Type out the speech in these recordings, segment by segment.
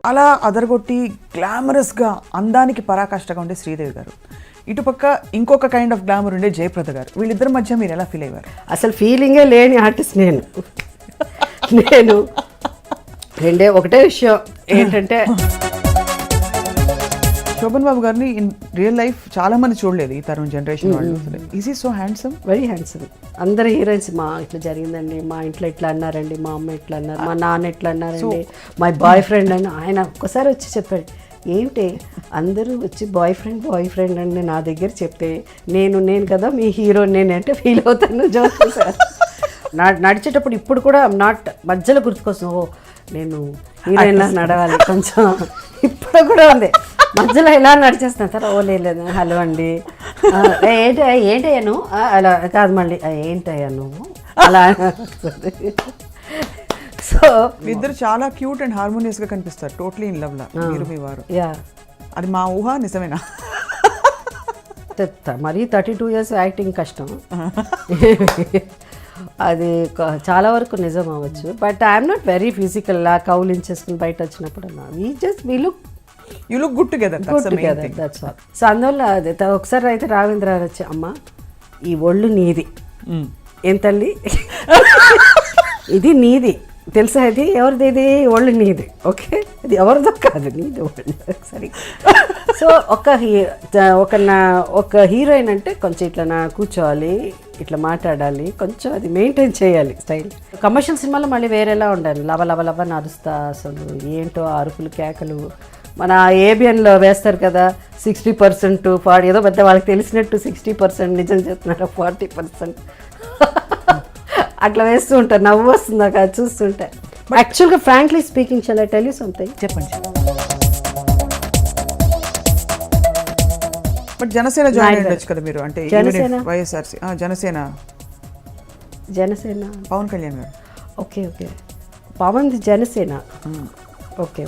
అలా అదరగొట్టి గ్లామరస్గా అందానికి పరాకాష్ఠగా ఉండే శ్రీదేవి గారు, ఇటుపక్క ఇంకొక కైండ్ ఆఫ్ గ్లామర్ ఉండే జయప్రద గారు. వీళ్ళిద్దరి మధ్య మీరు ఎలా ఫీల్ అయ్యారు? అసలు ఫీలింగే లేని ఆర్టిస్ట్ నేను ఒకటే విషయం ఏంటంటే, శోభన్ బాబు గారిని ఇన్ రియల్ లైఫ్ చాలా మంది చూడలేదు ఈ తరం జనరేషన్ వాళ్ళు. Is he so handsome? Very handsome. అందరు హీరోయిన్స్ మా ఇట్లా జరిగిందండి, మా ఇంట్లో ఇట్లా అన్నారండి, మా అమ్మ ఇట్లా అన్నారు, మా నాన్న ఇట్లా అన్నారండి, మై బాయ్ ఫ్రెండ్ అని ఆయన ఒక్కసారి వచ్చి చెప్పాడు. ఏంటి అందరూ వచ్చి బాయ్ ఫ్రెండ్ అని నా దగ్గర చెప్తే నేను కదా మీ హీరో నేనంటే ఫీల్ అవుతాను. జోక్ సార్ నడిచేటప్పుడు ఇప్పుడు కూడా నాట్ మధ్యలో గుర్తుకొస్తాను, ఓ నేను హీరోయిన్లా నడవాలి కొంచెం. ఇప్పుడు కూడా ఉంది మధ్యలో ఇలా నడిచేస్తాను సార్. ఓ లేదు హలో అండి, ఏంటయ్యా నువ్వు అలా కాదు, మళ్ళీ ఏంటయ్యా నువ్వు అలా. సో ఇద్దరు చాలా క్యూట్ అండ్ హార్మోనియస్ గా కనిపిస్తారు, టోటలీ ఇన్ లవ్ లా మీరు మీ వారు. అది మా ఊహ నిజమేనా? మరీ 32 years యాక్టింగ్ కష్టం, అది చాలా వరకు నిజం అవ్వచ్చు. But I'm not very physical లా కౌలించేసుకుని బయట వచ్చినప్పుడు you look good together, that's all. So అందువల్ల అదే ఒకసారి అయితే రావేంద్ర గారు వచ్చి, అమ్మ ఈ ఒళ్ళు నీది, ఏం తల్లి ఇది నీది తెలుసా, ఇది ఎవరిది, ఇది ఒళ్ళు నీది, ఓకే ఇది ఎవరిదో కాదు నీది ఒళ్ళు సరే. సో ఒక హీరోయిన్ అంటే కొంచెం ఇట్లా కూర్చోవాలి, ఇట్లా మాట్లాడాలి, కొంచెం అది మెయింటైన్ చేయాలి స్టైల్. కమర్షియల్ సినిమాలో మళ్ళీ వేరేలా ఉండాలి, లవ నడుస్తా అసలు ఏంటో అరుపులు కేకలు. మన ఏబిఎన్లో వేస్తారు కదా 60% 40, ఏదో పెద్ద వాళ్ళకి తెలిసినట్టు 60% నిజం చెప్తున్నారు, 40% అట్లా వేస్తూ ఉంటారు. నవ్వు వస్తుంది నాకు అది చూస్తుంటే. యాక్చువల్గా frankly speaking, shall I tell you something? చెప్పండి. బట్ జనసేన జాయిన్ అయ్యొచ్చు కదా మీరు, అంటే YSRC Janasena Pawan Kalyan garu. Okay Pawan Janasena, okay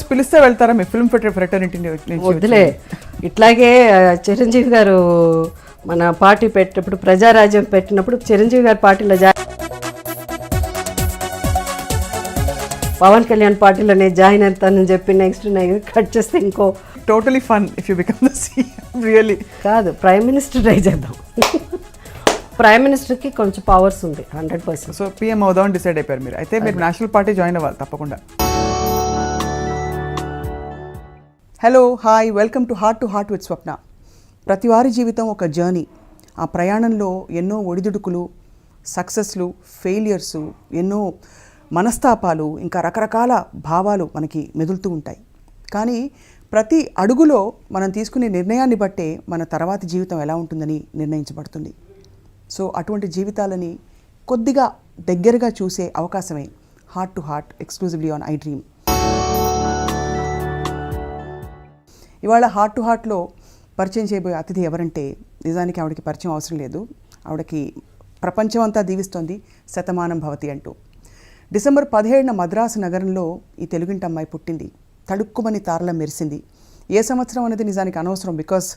పిలిస్తే వెళ్తారా మీ ఫిల్మ్ ఫ్రెటర్నిటీ? వద్దులే, ఇట్లాగే చిరంజీవి గారు మన పార్టీ పెట్టినప్పుడు, ప్రజారాజ్యం పెట్టినప్పుడు చిరంజీవి గారి పార్టీలో పవన్ కళ్యాణ్ పార్టీలో నేను జాయిన్ అవుతానని చెప్పి నెక్స్ట్ కట్ చేస్తే ఇంకో totally fun if you become the CM. Really కాదు, ప్రైమ్ మినిస్టర్ ట్రై చేద్దాం. ప్రైమ్ మినిస్టర్కి కొంచెం పవర్స్ ఉంది 100%. సో పిఎం అవుదామని డిసైడ్ అయిపోయారు మీరు. అయితే మీరు నేషనల్ పార్టీ జాయిన్ అవ్వాలి తప్పకుండా. Hello, hi, welcome to heart with Swapna. ప్రతి వారి జీవితం ఒక జర్నీ. ఆ ప్రయాణంలో ఎన్నో ఒడిదుడుకులు, సక్సెస్లు, ఫెయిలియర్సు, ఎన్నో మనస్తాపాలు, ఇంకా రకరకాల భావాలు మనకి మెదులుతూ ఉంటాయి. కానీ ప్రతి అడుగులో మనం తీసుకునే నిర్ణయాన్ని బట్టే మన తర్వాతి జీవితం ఎలా ఉంటుందని నిర్ణయించబడుతుంది. సో అటువంటి జీవితాలని కొద్దిగా దగ్గరగా చూసే అవకాశమే heart to heart, exclusively on iDream. ఇవాళ హార్ట్ టు హార్ట్లో పరిచయం చేయబోయే అతిథి ఎవరంటే, నిజానికి ఆవిడకి పరిచయం అవసరం లేదు. ఆవిడకి ప్రపంచం అంతా దీవిస్తోంది శతమానం భవతి అంటూ. డిసెంబర్ 17న మద్రాసు నగరంలో ఈ తెలుగింటి అమ్మాయి పుట్టింది. తడుక్కుమని తారల మెరిసింది. ఏ సంవత్సరం అనేది నిజానికి అనవసరం, బికాస్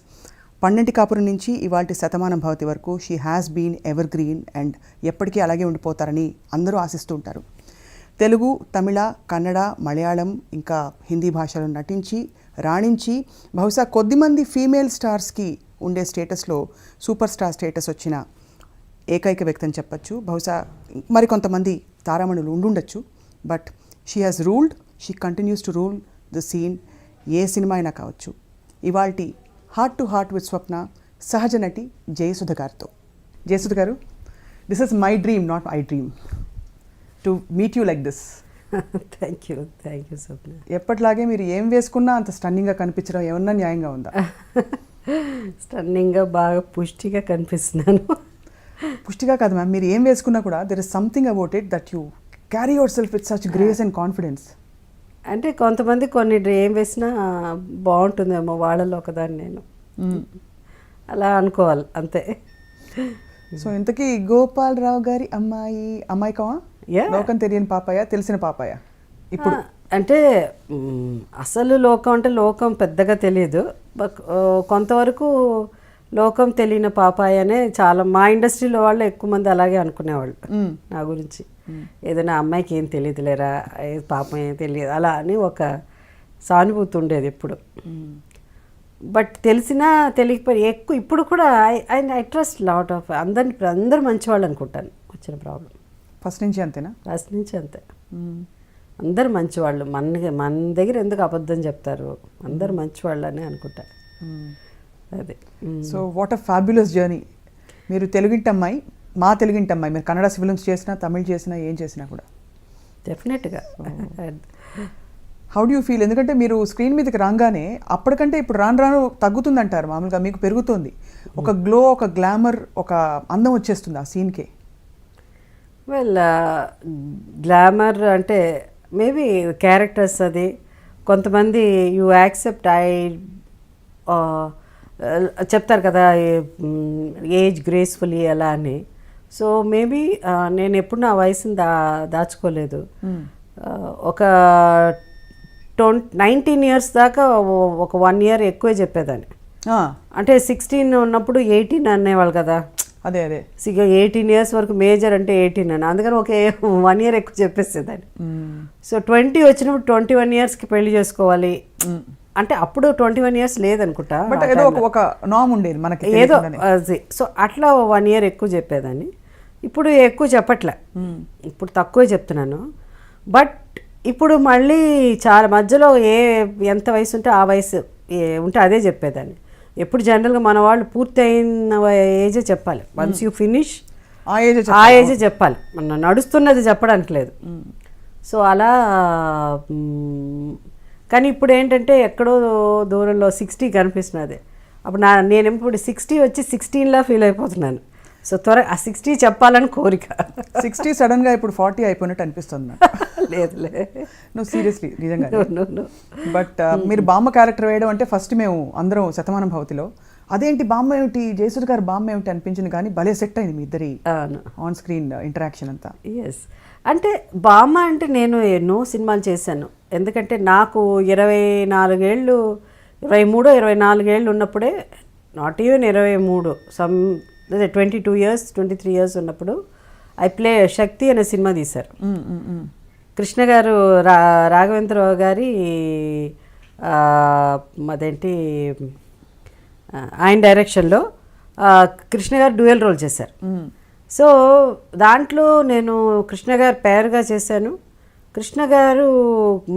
12 కాపురం నుంచి ఇవాళ శతమానం భవతి వరకు she has been evergreen and ఎప్పటికీ అలాగే ఉండిపోతారని అందరూ ఆశిస్తూ ఉంటారు. తెలుగు, తమిళ, కన్నడ, మలయాళం ఇంకా హిందీ భాషలో నటించి రాణించి బహుశా కొద్దిమంది ఫీమేల్ స్టార్స్కి ఉండే స్టేటస్లో సూపర్ స్టార్ స్టేటస్ వచ్చిన ఏకైక వ్యక్తి అని చెప్పచ్చు. బహుశా మరికొంతమంది తారామణులు ఉండుండొచ్చు. But she has ruled, she continues to rule the scene, ఏ సినిమా అయినా కావచ్చు. ఇవాల్టి heart to heart with Swapna సహజ నటి జయసుధ గారితో. Jayasudha garu, this is my dream, not iDream, to meet you like this. Thank you Swapna. ఎప్పటిలాగే మీరు ఏం వేసుకున్నా అంత స్టన్నింగ్గా కనిపించడం ఏమన్నా న్యాయంగా ఉందా? స్టన్నింగ్గా బాగా పుష్టిగా కనిపిస్తున్నాను. పుష్టిగా కాదు మ్యామ్, మీరు ఏం వేసుకున్నా కూడా there is something about it that you carry your self with such grace and confidence. అంటే కొంతమంది కొన్ని ఏం వేసినా బాగుంటుందేమో, వాళ్ళలో ఒకదాన్ని నేను అలా అనుకోవాలి అంతే. సో ఇంతకీ గోపాలరావు గారి అమ్మాయి కావా? లోకం తెలియని పాపాయ, తెలిసిన పాపాయ? ఇప్పుడు అంటే అసలు లోకం అంటే లోకం పెద్దగా తెలియదు, కొంతవరకు లోకం తెలియని పాపాయ అనే చాలా మా ఇండస్ట్రీలో వాళ్ళు ఎక్కువ మంది అలాగే అనుకునేవాళ్ళు నా గురించి. ఏదైనా అమ్మాయికి ఏం తెలియదులేరా, పాపం ఏం తెలియదు అలా అని ఒక సానుభూతి ఉండేది ఎప్పుడు. బట్ తెలిసినా తెలియకపోయి ఎక్కువ ఇప్పుడు కూడా ఐ ట్రస్ట్ లాట్ ఆఫ్ అందరు మంచివాళ్ళు అనుకుంటాను. వచ్చిన ప్రాబ్లం ఫస్ట్ నుంచి అంతేనా? ఫస్ట్ నుంచి అంతే. అందరు మంచివాళ్ళు, మన దగ్గర ఎందుకు అబద్ధం చెప్తారు, అందరు మంచివాళ్ళు అని అనుకుంటారు. అదే. So what a fabulous journey. మీరు తెలుగింటి అమ్మాయి, మా తెలుగింటి అమ్మాయి, మీరు కన్నడ ఫిల్మ్స్ చేసినా, తమిళ్ చేసినా, ఏం చేసినా కూడా డెఫినెట్గా. How do you feel? ఎందుకంటే మీరు స్క్రీన్ మీదకి రాగానే అప్పటికంటే ఇప్పుడు రాను రాను తగ్గుతుందంటారు, మామూలుగా మీకు పెరుగుతుంది. ఒక గ్లో, ఒక గ్లామర్, ఒక అందం వచ్చేస్తుంది ఆ సీన్కే. వెల్, గ్లామర్ అంటే మేబీ క్యారెక్టర్స్ అది. కొంతమంది యూ యాక్సెప్ట్ చెప్తారు కదా ఏజ్ గ్రేస్ఫుల్లీ అలా అని. సో మేబీ నేను ఎప్పుడు నా వయసుని దాచుకోలేదు. ఒక 19 years దాకా ఒక 1 year ఎక్కువే చెప్పేదాన్ని. అంటే 16 ఉన్నప్పుడు 18 అనేవాళ్ళు కదా. అదే అదే 18 years వరకు మేజర్ అంటే 18 అని, అందుకని ఒక 1 year ఎక్కువ చెప్పేసేదాన్ని. సో 20 వచ్చినప్పుడు 21 yearsకి పెళ్లి చేసుకోవాలి అంటే అప్పుడు 21 years లేదనుకుంటా, బట్ ఏదో ఒక నామ్ ఉండేది మనకి ఏదో. సో అట్లా 1 year ఎక్కువ చెప్పేదాన్ని. ఇప్పుడు ఎక్కువ చెప్పట్లే, ఇప్పుడు తక్కువే చెప్తున్నాను. బట్ ఇప్పుడు మళ్ళీ చాలా మధ్యలో ఎంత వయసు ఉంటే ఆ వయసు ఉంటే అదే చెప్పేదాన్ని. ఎప్పుడు జనరల్గా మన వాళ్ళు పూర్తి అయిన ఏజే చెప్పాలి. వన్స్ యూ ఫినిష్ ఆ ఏజే చెప్పాలి, మన నడుస్తున్నది చెప్పడానికి లేదు. సో అలా. కానీ ఇప్పుడు ఏంటంటే ఎక్కడో దూరంలో 60 కనిపిస్తున్నది. అప్పుడు నేను ఇప్పుడు 60 వచ్చి 16లా ఫీల్ అయిపోతున్నాను. సో త్వరగా ఆ 60 చెప్పాలని కోరిక. 60 సడన్గా ఇప్పుడు 40 అయిపోయినట్టు అనిపిస్తుంది. లేదులే, నువ్వు సీరియస్లీ నిజంగా. బట్ మీరు బామ్మ క్యారెక్టర్ వేయడం అంటే ఫస్ట్ మేము అందరం శతమానం భవతిలో అదేంటి బామ్మ ఏమిటి, జయసుధ గారు బామ్మ ఏమిటి అనిపించింది, కానీ భలే సెట్ అయింది మీ ఇద్దరి ఆన్ స్క్రీన్ ఇంటరాక్షన్ అంతా. ఎస్, అంటే బామ్మ అంటే నేను ఎన్నో సినిమాలు చేశాను. ఎందుకంటే నాకు 24 ఏళ్ళు, 23, 24 ఏళ్ళు ఉన్నప్పుడే, not even 23, some 22 years 23 years ఉన్నప్పుడు ఐ ప్లే శక్తి అనే సినిమా తీశారు. కృష్ణ గారు రాఘవేంద్రరావు గారి అదేంటి ఆయన డైరెక్షన్లో కృష్ణ గారు డ్యూయల్ రోల్ చేశారు. సో దాంట్లో నేను కృష్ణ గారు పేరుగా చేశాను, కృష్ణ గారు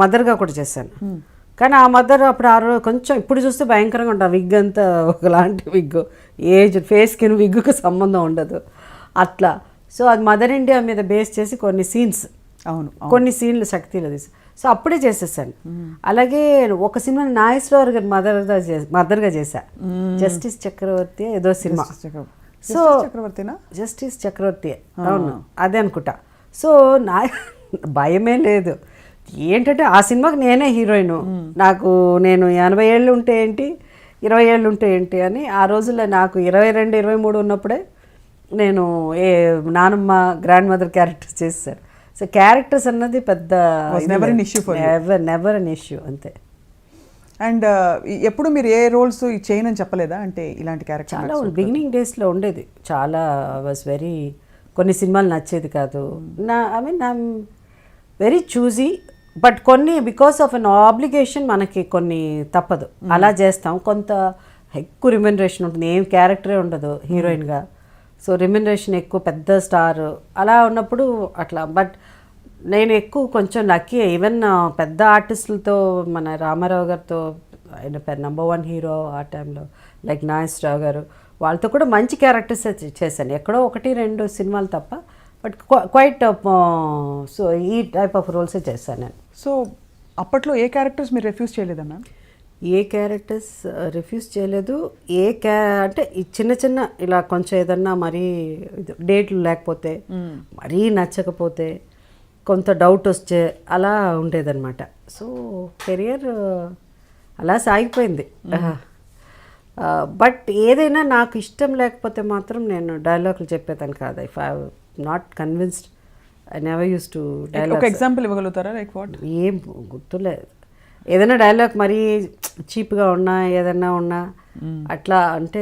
మదర్గా కూడా చేశాను. కానీ ఆ మదర్ అప్పుడు ఆ రోజు కొంచెం, ఇప్పుడు చూస్తే భయంకరంగా ఉంటుంది. విగ్ అంతా ఒకలాంటి విగ్, ఏజ్ ఫేస్కి విగ్గుకు సంబంధం ఉండదు అట్లా. సో అది మదర్ ఇండియా మీద బేస్ చేసి కొన్ని సీన్స్, కొన్ని సీన్లు శక్తిలో తీసి, సో అప్పుడే చేసేసాను. అలాగే ఒక సినిమా నాగేశ్వరరావు గారు మదర్గా చేశా, జస్టిస్ చక్రవర్తి ఏదో సినిమా. సో జస్టిస్ చక్రవర్తి, అవును అదే అనుకుంటా. సో భయమే లేదు. ఏంటంటే ఆ సినిమాకి నేనే హీరోయిన్. నేను 80 ఏళ్ళు ఉంటే ఏంటి, 20 ఏళ్ళు ఉంటే ఏంటి అని. ఆ రోజుల్లో నాకు 22, 23 ఉన్నప్పుడే నేను నానమ్మ, గ్రాండ్ మదర్ క్యారెక్టర్స్ చేశారు. సో క్యారెక్టర్స్ అన్నది పెద్ద నెవర్ అన్ ఇష్యూ అంతే. అండ్ ఎప్పుడు మీరు ఏ రోల్స్ చేయనని చెప్పలేదా? అంటే ఇలాంటి క్యారెక్టర్ చాలా బిగినింగ్ డేస్లో ఉండేది, చాలా వాజ్ వెరీ, కొన్ని సినిమాలు నచ్చేది కాదు. I mean I'm very choosy. But కొన్ని బికాస్ ఆఫ్ అన్ ఆబ్లిగేషన్ మనకి కొన్ని తప్పదు, అలా చేస్తాం. కొంత ఎక్కువ రిమ్యునరేషన్ ఉంటుంది, ఏం క్యారెక్టరే ఉండదు హీరోయిన్గా. సో రిమ్యునరేషన్ ఎక్కువ, పెద్ద స్టార్ అలా ఉన్నప్పుడు అట్లా. బట్ నేను ఎక్కువ కొంచెం లక్కీ. ఈవెన్ పెద్ద ఆర్టిస్టులతో, మన రామారావు గారితో, ఆయన నెంబర్ 1 హీరో ఆ టైంలో, లైక్ నాగేశ్వరరావు గారు, వాళ్ళతో కూడా మంచి క్యారెక్టర్స్ చేశాను. ఎక్కడో 1-2 సినిమాలు తప్ప, బట్ క్వైట్. సో ఈ టైప్ ఆఫ్ రోల్సే చేశాను నేను. సో అప్పట్లో ఏ క్యారెక్టర్స్ మీరు రిఫ్యూజ్ చేయలేదా మ్యామ్? ఏ క్యారెక్టర్స్ రిఫ్యూజ్ చేయలేదు. అంటే ఈ చిన్న ఇలా కొంచెం ఏదన్నా మరీ డేట్లు లేకపోతే, మరీ నచ్చకపోతే, కొంత డౌట్ వస్తే అలా ఉండేదన్నమాట. సో కెరియర్ అలా సాగిపోయింది. బట్ ఏదైనా నాకు ఇష్టం లేకపోతే మాత్రం నేను డైలాగులు చెప్పేదాన్ని కాదు. If I not convinced, I never use to dialogue. ఒక ఎగ్జాంపుల్ ఇవ్వగలుగుతారా? Like what? ఏం గుర్తులేదు. ఏదైనా డైలాగ్ మరీ చీప్గా ఉన్నా, ఏదన్నా ఉన్నా అట్లా అంటే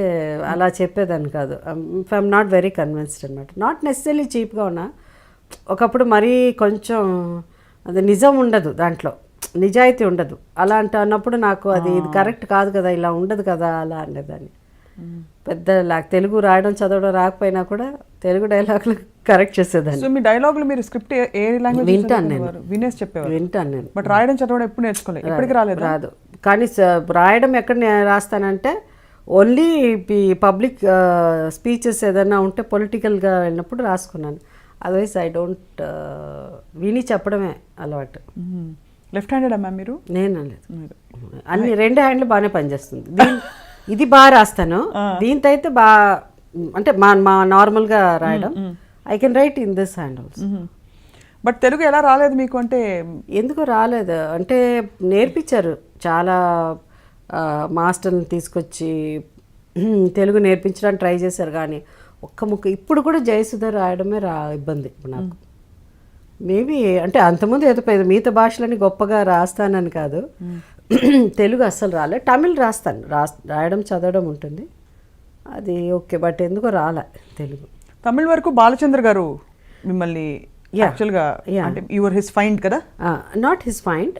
అలా చెప్పేదాన్ని కాదు. If I'm not very convinced అనమాట. నాట్ నెసెసరీ చీప్గా ఉన్నా, ఒకప్పుడు మరీ కొంచెం అది నిజం ఉండదు, దాంట్లో నిజాయితీ ఉండదు. అలాంటి అన్నప్పుడు నాకు అది ఇది కరెక్ట్ కాదు కదా, ఇలా ఉండదు కదా అలా అనేదాన్ని. పెద్ద తెలుగు రాయడం చదవడం రాకపోయినా కూడా తెలుగు డైలాగులు కరెక్ట్ చేసేదాన్ని. సో మీ డైలాగులు మీరు స్క్రిప్ట్ ఏ లాంగ్వేజ్ వింటాను నేను, వినేసి చెప్పేవారు? వింటాను నేను. బట్ రాయడం చదవడం ఎప్పుడు నేర్చుకోలేదు, ఎప్పటికి రాలేదు? రాదు. కానీ రాయడం ఎక్కడ రాస్తానంటే ఓన్లీ పబ్లిక్ స్పీచెస్ ఏదైనా ఉంటే పొలిటికల్గా వెళ్ళినప్పుడు రాసుకున్నాను. అదర్వైజ్ ఐ డోంట్ విని చెప్పడమే అలవాటు. లెఫ్ట్ హ్యాండెడ్ అమ్మా మీరు? నేను లేదు, అన్ని రెండు హ్యాండ్లు బాగానే పనిచేస్తుంది. ఇది బాగా రాస్తాను, దీంతో అయితే బాగా అంటే మా నార్మల్గా రాయడం I can write in this hand also. But Telugu ఎలా రాలేదు మీకు? అంటే ఎందుకు రాలేదు అంటే నేర్పించారు, చాలా మాస్టర్ని తీసుకొచ్చి తెలుగు నేర్పించడానికి ట్రై చేశారు. కానీ ఒక్క ముక్క ఇప్పుడు కూడా జయసుధ రాయడమే ఇబ్బంది నాకు. మేబీ అంటే అంతకుముందు ఏదో మిగతా భాషలని గొప్పగా రాస్తానని కాదు, తెలుగు అస్సలు రాలే. తమిళ్ రాస్తాను, రాయడం చదవడం ఉంటుంది, అది ఓకే. బట్ ఎందుకో రాలే తెలుగు. తమిళ్ వరకు బాలచంద్ర గారు మిమ్మల్ని యాక్చువల్గా అంటే యువర్ హిస్ ఫైండ్ కదా? Not his find.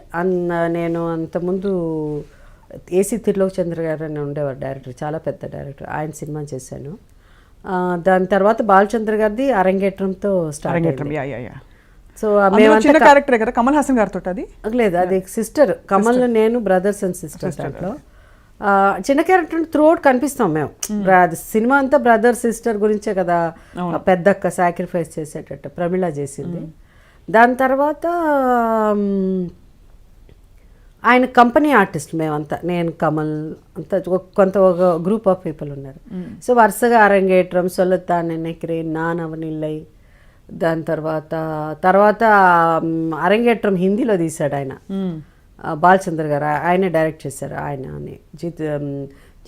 నేను అంతకుముందు ఏసీ తిరులోక్ చంద్ర గారు అని ఉండేవారు డైరెక్టర్, చాలా పెద్ద డైరెక్టర్, ఆయన సినిమా చేశాను. దాని తర్వాత బాలచంద్ర గారిది అరంగేట్రంతో స్టార్ట్ అయింది. సో చిన్న క్యారెక్టర్ కదా కమల్ హాసన్ గారితో? అది లేదు, అది సిస్టర్. కమల్ నేను బ్రదర్స్ అండ్ సిస్టర్స్. దాంట్లో చిన్న క్యారెక్టర్ త్రూ అవుట్ కనిపిస్తాం మేము. సినిమా అంతా బ్రదర్ సిస్టర్ గురించే కదా, పెద్దక్క సాక్రిఫైస్ చేసేటట్టు ప్రమిళ చేసింది. దాని తర్వాత ఆయన కంపెనీ ఆర్టిస్ట్ మేమంతా, నేను కమల్ అంతా కొంత ఒక గ్రూప్ ఆఫ్ పీపుల్ ఉన్నారు. సో వరుసగా అరంగేట్రం, సొల్లతా నెన్నెక్కిరే, నానవనిల్లై, దాని తర్వాత అరంగేట్రం హిందీలో తీశాడు ఆయన, బాలచంద్ర గారు, ఆయనే డైరెక్ట్ చేశారు. ఆయన అని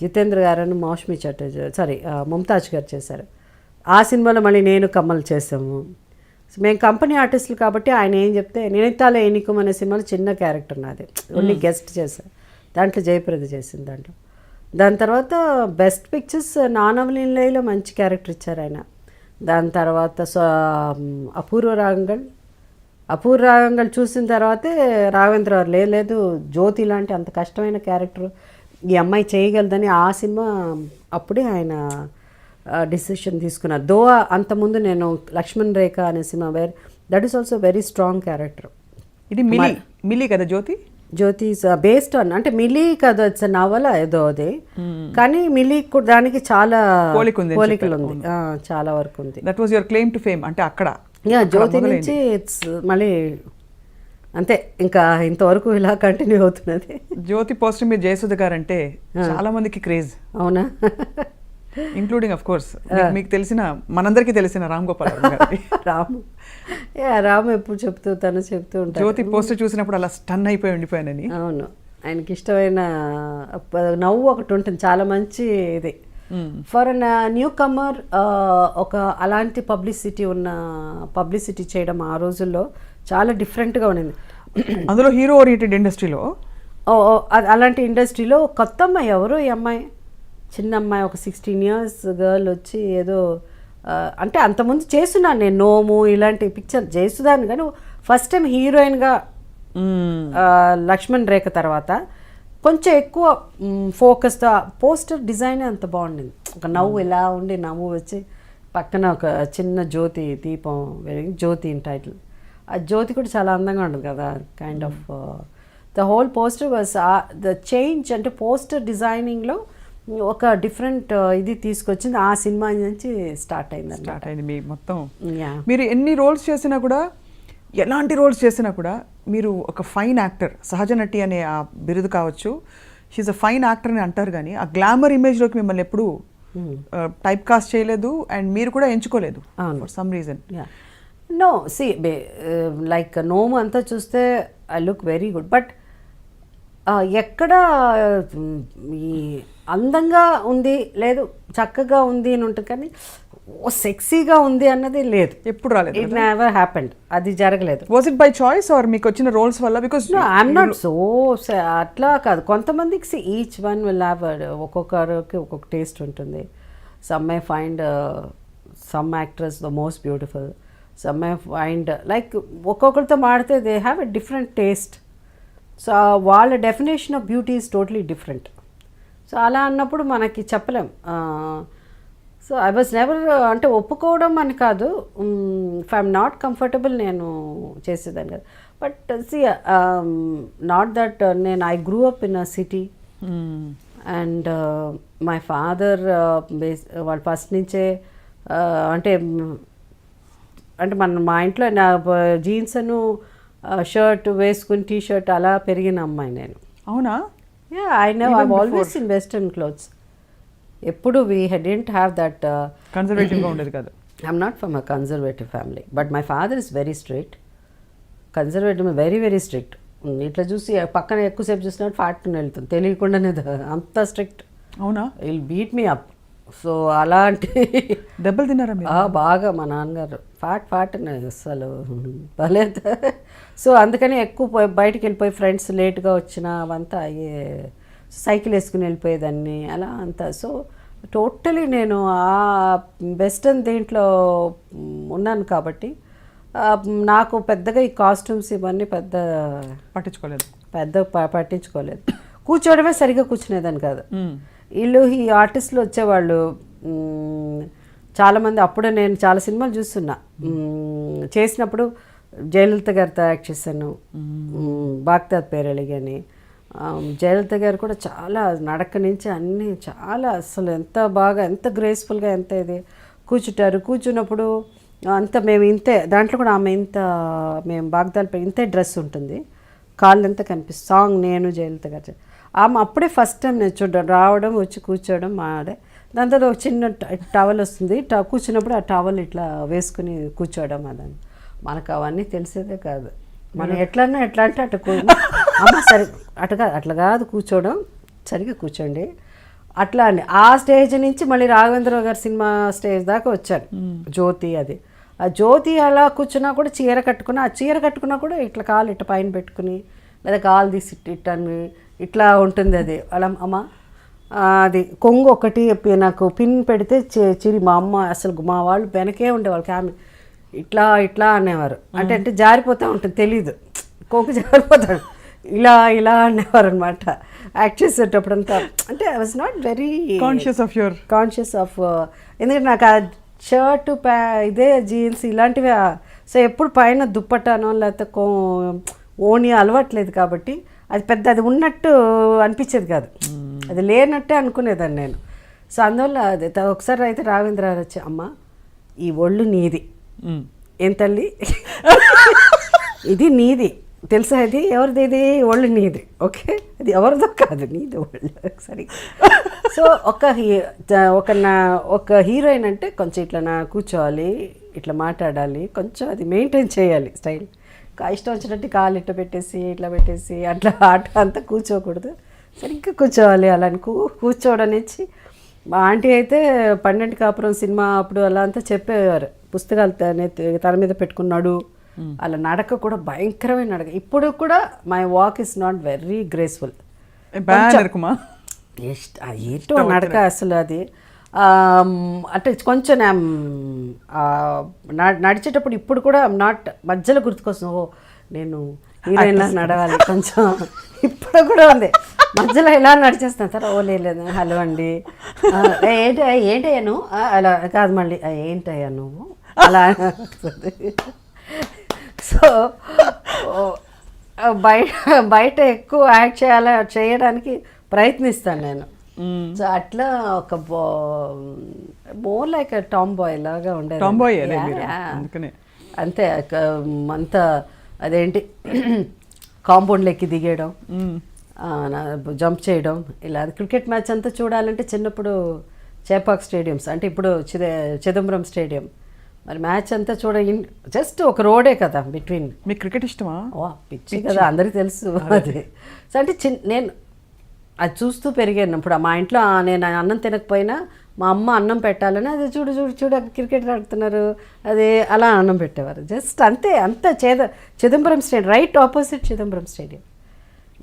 జితేంద్ర గారు అని మౌష్మి చటర్జీ ముంతాజ్ గారు చేశారు. ఆ సినిమాలో మళ్ళీ నేను కమల్ చేసాము. మేము కంపెనీ ఆర్టిస్టులు కాబట్టి ఆయన ఏం చెప్తే, నేనెత్తాలే ఎన్నికం అనే సినిమాలో చిన్న క్యారెక్టర్ నాది, ఓన్లీ గెస్ట్ చేశాను. దాంట్లో జయప్రద చేసింది దాంట్లో. దాని తర్వాత బెస్ట్ పిక్చర్స్ నానవలీలలో మంచి క్యారెక్టర్ ఇచ్చారు ఆయన. దాని తర్వాత అపూర్వ రాగంగల్ చూసిన తర్వాతే రాఘవేంద్ర గారు లేదు జ్యోతి లాంటి అంత కష్టమైన క్యారెక్టర్ ఈ అమ్మాయి చేయగలదని ఆ సినిమా అప్పుడే ఆయన డిసిషన్ తీసుకున్నారు. దో అంతకుముందు నేను లక్ష్మణ్ రేఖ అనే cinema that is also very strong character. ఇది మిలీ కదా? జ్యోతి ఈస్ బేస్డ్ ఆన్, అంటే మిలీ కదా, ఇట్స్ నవల ఏదో అది, కానీ మిలీ దానికి చాలా పోలికలు ఉంది, చాలా వరకు ఉంది. That was your claim to fame. అంటే అక్కడ జ్యోతి నుంచి ఇట్స్ మళ్ళీ అంతే, ఇంకా ఇంతవరకు ఇలా కంటిన్యూ అవుతున్నది. జ్యోతి పోస్టర్ మీద జయసుధ గారు అంటే చాలా మందికి క్రేజ్. అవునా? ఇంక్లూడింగ్ ఆఫ్ కోర్స్ మీకు తెలిసిన, మనందరికీ తెలిసిన రామ్ గోపాల్ రాము ఎప్పుడు చెప్తూ ఉంటారు. జ్యోతి పోస్టర్ చూసినప్పుడు అలా స్టన్ అయిపోయి ఉండిపోయానని. అవును, ఆయనకి ఇష్టమైన నవ్వు ఒకటి ఉంటుంది, చాలా మంచి ఇది. ఫర్ అన్ న్యూ కమర్ ఒక అలాంటి పబ్లిసిటీ చేయడం ఆ రోజుల్లో చాలా డిఫరెంట్గా ఉండింది. అందులో హీరో ఓరియంటెడ్ ఇండస్ట్రీలో, అలాంటి ఇండస్ట్రీలో కొత్త అమ్మాయి, ఎవరు ఈ అమ్మాయి, చిన్న అమ్మాయి, ఒక 16 years గర్ల్ వచ్చి ఏదో అంటే అంతకుముందు చేస్తున్నాను నేను నోము ఇలాంటి పిక్చర్ జయసుధాని, కానీ ఫస్ట్ టైం హీరోయిన్గా లక్ష్మణ్ రేఖ తర్వాత కొంచెం ఎక్కువ ఫోకస్తో పోస్టర్ డిజైన్ అంత బాగుండింది. ఒక నవ్వు ఇలా ఉండి నవ్వు వచ్చి పక్కన ఒక చిన్న జ్యోతి దీపం వెలిగి జ్యోతి ఇన్ టైటిల్. ఆ జ్యోతి కూడా చాలా అందంగా ఉంటుంది కదా, kind of the whole poster was the change. అంటే పోస్టర్ డిజైనింగ్లో ఒక డిఫరెంట్ ఇది తీసుకొచ్చింది. ఆ సినిమా నుంచి స్టార్ట్ అయింది మీ మొత్తం. మీరు ఎన్ని రోల్స్ చేసినా కూడా, ఎలాంటి రోల్స్ చేసినా కూడా మీరు ఒక ఫైన్ యాక్టర్, సహజ నటి అనే ఆ బిరుదు కావచ్చు, షీఈ్ అ ఫైన్ యాక్టర్ అని అంటారు, కానీ ఆ గ్లామర్ ఇమేజ్లోకి మిమ్మల్ని ఎప్పుడు టైప్ కాస్ట్ చేయలేదు అండ్ మీరు కూడా ఎంచుకోలేదు for some reason. No see like నోము అంతా చూస్తే I look very good, but ఎక్కడ ఈ అందంగా ఉంది లేదు, చక్కగా ఉంది అని ఉంటుంది, కానీ సెక్సీగా ఉంది అన్నది లేదు, ఎప్పుడు రాలేదు. ఇట్ నెవర్ హ్యాపెండ్, అది జరగలేదు. Was it by choice or మీకు వచ్చిన రోల్స్ వల్ల? బికాస్ ఐఎమ్ నాట్ సో అట్లా కాదు, కొంతమందికి ఈచ్ వన్ విల్ హ్యావ్, ఒక్కొక్కరికి ఒక్కొక్క టేస్ట్ ఉంటుంది. Some may find some actress the most beautiful, some may find like ఒక్కొక్కరితో మాడితే they have a different taste. So వాళ్ళ definition of beauty is totally different. So అలా అన్నప్పుడు మనకి చెప్పలేం. సో ఐ వాజ్ నెవర్ అంటే ఒప్పుకోవడం అని కాదు, ఇఫ్ ఐఎమ్ నాట్ కంఫర్టబుల్ నేను చేసేదాన్ని కాదు. బట్ సి నాట్ దట్ నేను I grew up in a city and my father వాళ్ళు ఫస్ట్ నుంచే అంటే అంటే మా ఇంట్లో నా జీన్స్ అను షర్ట్ వేసుకుని టీ షర్ట్ అలా పెరిగిన అమ్మాయి నేను. అవునా? Yeah, I know. I'm always in western clothes. ఎప్పుడు we didn't have that కన్జర్వేటివ్గా ఉండేది కాదు. I'm not from a conservative family, but my father is very strict. Conservative, very very strict. ఇట్లా చూసి పక్కన ఎక్కువసేపు చూసినట్టు ఫాట్ని వెళ్తుంది, తెలియకుండానే అంత స్ట్రిక్ట్. అవునా? Will beat me up. So అలాంటి దెబ్బలు తిన్నారా మీరు? బాగా మా నాన్నగారు ఫాట్ అసలు పర్లేదు. సో అందుకని ఎక్కువ బయటికి వెళ్ళిపోయి ఫ్రెండ్స్ లేట్గా వచ్చినా అవంతా అయ్యే, సైకిల్ వేసుకుని వెళ్ళిపోయేదాన్ని అలా అంతా. సో టోటలీ నేను ఆ వెస్టర్న్ దీంట్లో ఉన్నాను కాబట్టి నాకు పెద్దగా ఈ కాస్ట్యూమ్స్ ఇవన్నీ పట్టించుకోలేదు. కూర్చోవడమే సరిగ్గా కూర్చునేదాన్ని కాదు. వీళ్ళు ఈ ఆర్టిస్టులు వచ్చేవాళ్ళు చాలామంది. అప్పుడే నేను చాలా సినిమాలు చూస్తున్నా. చేసినప్పుడు జయలలిత గారితో యాక్ట్ చేశాను, బాగ్దాద్ పేరెళిగి అని. జయలలిత గారు కూడా చాలా నడక నుంచి అన్నీ చాలా అసలు ఎంత బాగా, ఎంత గ్రేస్ఫుల్గా, ఎంత ఇది కూర్చున్నప్పుడు అంత మేము ఇంతే, దాంట్లో కూడా ఆమె ఇంత, మేము బాగ్దాద్ ఇంతే డ్రెస్ ఉంటుంది, కాళ్ళు ఎంత కనిపిస్తుంది. సాంగ్ నేను జయలలిత గారు ఆమె అప్పుడే ఫస్ట్ టైం నేను చూడడం, రావడం, వచ్చి కూర్చోవడం మాదే. దాని తర్వాత ఒక చిన్న టవల్ వస్తుంది, కూర్చున్నప్పుడు ఆ టవల్ ఇట్లా వేసుకుని కూర్చోవడం. అదని మనకు అవన్నీ తెలిసేదే కాదు. మనం ఎట్లా అంటే అమ్మ సరే అట్లా కాదు కూర్చోవడం, సరిగ్గా కూర్చోండి అట్లా అని. ఆ స్టేజ్ నుంచి మళ్ళీ రాఘవేంద్రరావు గారి సినిమా స్టేజ్ దాకా వచ్చాను. జ్యోతి, అది ఆ జ్యోతి అలా కూర్చున్నా కూడా చీర కట్టుకున్నా, ఆ చీర కట్టుకున్నా కూడా ఇట్లా కాలు ఇట్లా పైన పెట్టుకుని, లేదా కాలు తీసి ఇట్టని ఇట్లా ఉంటుంది. అది అలా అమ్మ అది కొంగు ఒకటి నాకు పిన్ పెడితే చిరి, మా అమ్మ అసలు మా వాళ్ళు వెనకే ఉండేవాళ్ళు, ఫ్యామిలీ ఇట్లా అనేవారు. అంటే జారిపోతూ ఉంటుంది, తెలీదు, కొంగు జారిపోతాడు, ఇలా అనేవారు అనమాట యాక్ట్ చేసేటప్పుడంతా. అంటే I was not very conscious of ఎందుకంటే నాకు ఆ షర్టు ఇదే జీన్స్ ఇలాంటివి. సో ఎప్పుడు పైన దుప్పటానో లేకపోతే ఓని అలవాట్లేదు కాబట్టి అది పెద్ద అది ఉన్నట్టు అనిపించేది కాదు, అది లేనట్టే అనుకునేదాన్ని నేను. సో అందువల్ల అది ఒకసారి అయితే రాఘవేంద్ర గారు వచ్చి, అమ్మ ఈ ఒళ్ళు నీది, ఏం తల్లి ఇది నీది తెలుసా, ఇది ఎవరిది, ఇది ఒళ్ళు నీది, ఓకే అది ఎవరిదో కాదు, నీది ఒళ్ళు సరే. సో ఒక హీరోయిన్ అంటే కొంచెం ఇట్లా కూర్చోవాలి, ఇట్లా మాట్లాడాలి, కొంచెం అది మెయింటైన్ చేయాలి స్టైల్. ఇష్టం వచ్చినట్టు కాలు ఇట్లా పెట్టేసి ఇట్లా పెట్టేసి అట్లా ఆట అంతా కూర్చోకూడదు, సరిగ్గా కూర్చోవాలి. అలా కూర్చోవడం నుంచి మా ఆంటీ అయితే 12 కాపురం సినిమా అప్పుడు అలా అంతా చెప్పేవారు, పుస్తకాలు తన మీద పెట్టుకున్నాడు, అలా నడక కూడా భయంకరమైన నడక. ఇప్పుడు కూడా my walk is not very graceful, ఏంటో నడక అసలు అది. అంటే కొంచెం నడిచేటప్పుడు ఇప్పుడు కూడా నాట్ మధ్యలో గుర్తుకొస్తుంది, ఓ నేను హీరోయిన్లా నడవాలి కొంచెం, ఇప్పుడు కూడా ఉంది మధ్యలో ఇలా నడిచేస్తాను సార్. ఓ లేదు హలో అండి, ఏంటయ్యా నువ్వు అలా కాదు, మళ్ళీ ఏంటయ్యా నువ్వు అలా. సో బయట ఎక్కువ యాక్ట్ చేయడానికి ప్రయత్నిస్తాను నేను. సో అట్లా ఒక మోర్ లైక్ టామ్ బాయ్ లాగా ఉండేది అంతే. అంతా అదేంటి కాంపౌండ్ ఎక్కి దిగేయడం, జంప్ చేయడం, ఇలా. క్రికెట్ మ్యాచ్ అంతా చూడాలంటే చిన్నప్పుడు చేపాక్ స్టేడియంస్, అంటే ఇప్పుడు చిదంబరం స్టేడియం, మరి మ్యాచ్ అంతా జస్ట్ ఒక రోడే కదా బిట్వీన్. మీకు క్రికెట్ ఇష్టమా? పిచ్చి కదా, అందరికీ తెలుసు అది. సో అంటే నేను అది చూస్తూ పెరిగాను. ఇప్పుడు మా ఇంట్లో నేను అన్నం తినకపోయినా మా అమ్మ అన్నం పెట్టాలని, అది చూడు క్రికెట్ ఆడుతున్నారు, అది అలా అన్నం పెట్టేవారు. జస్ట్ అంతే, Chidambaram stadium right opposite Chidambaram stadium.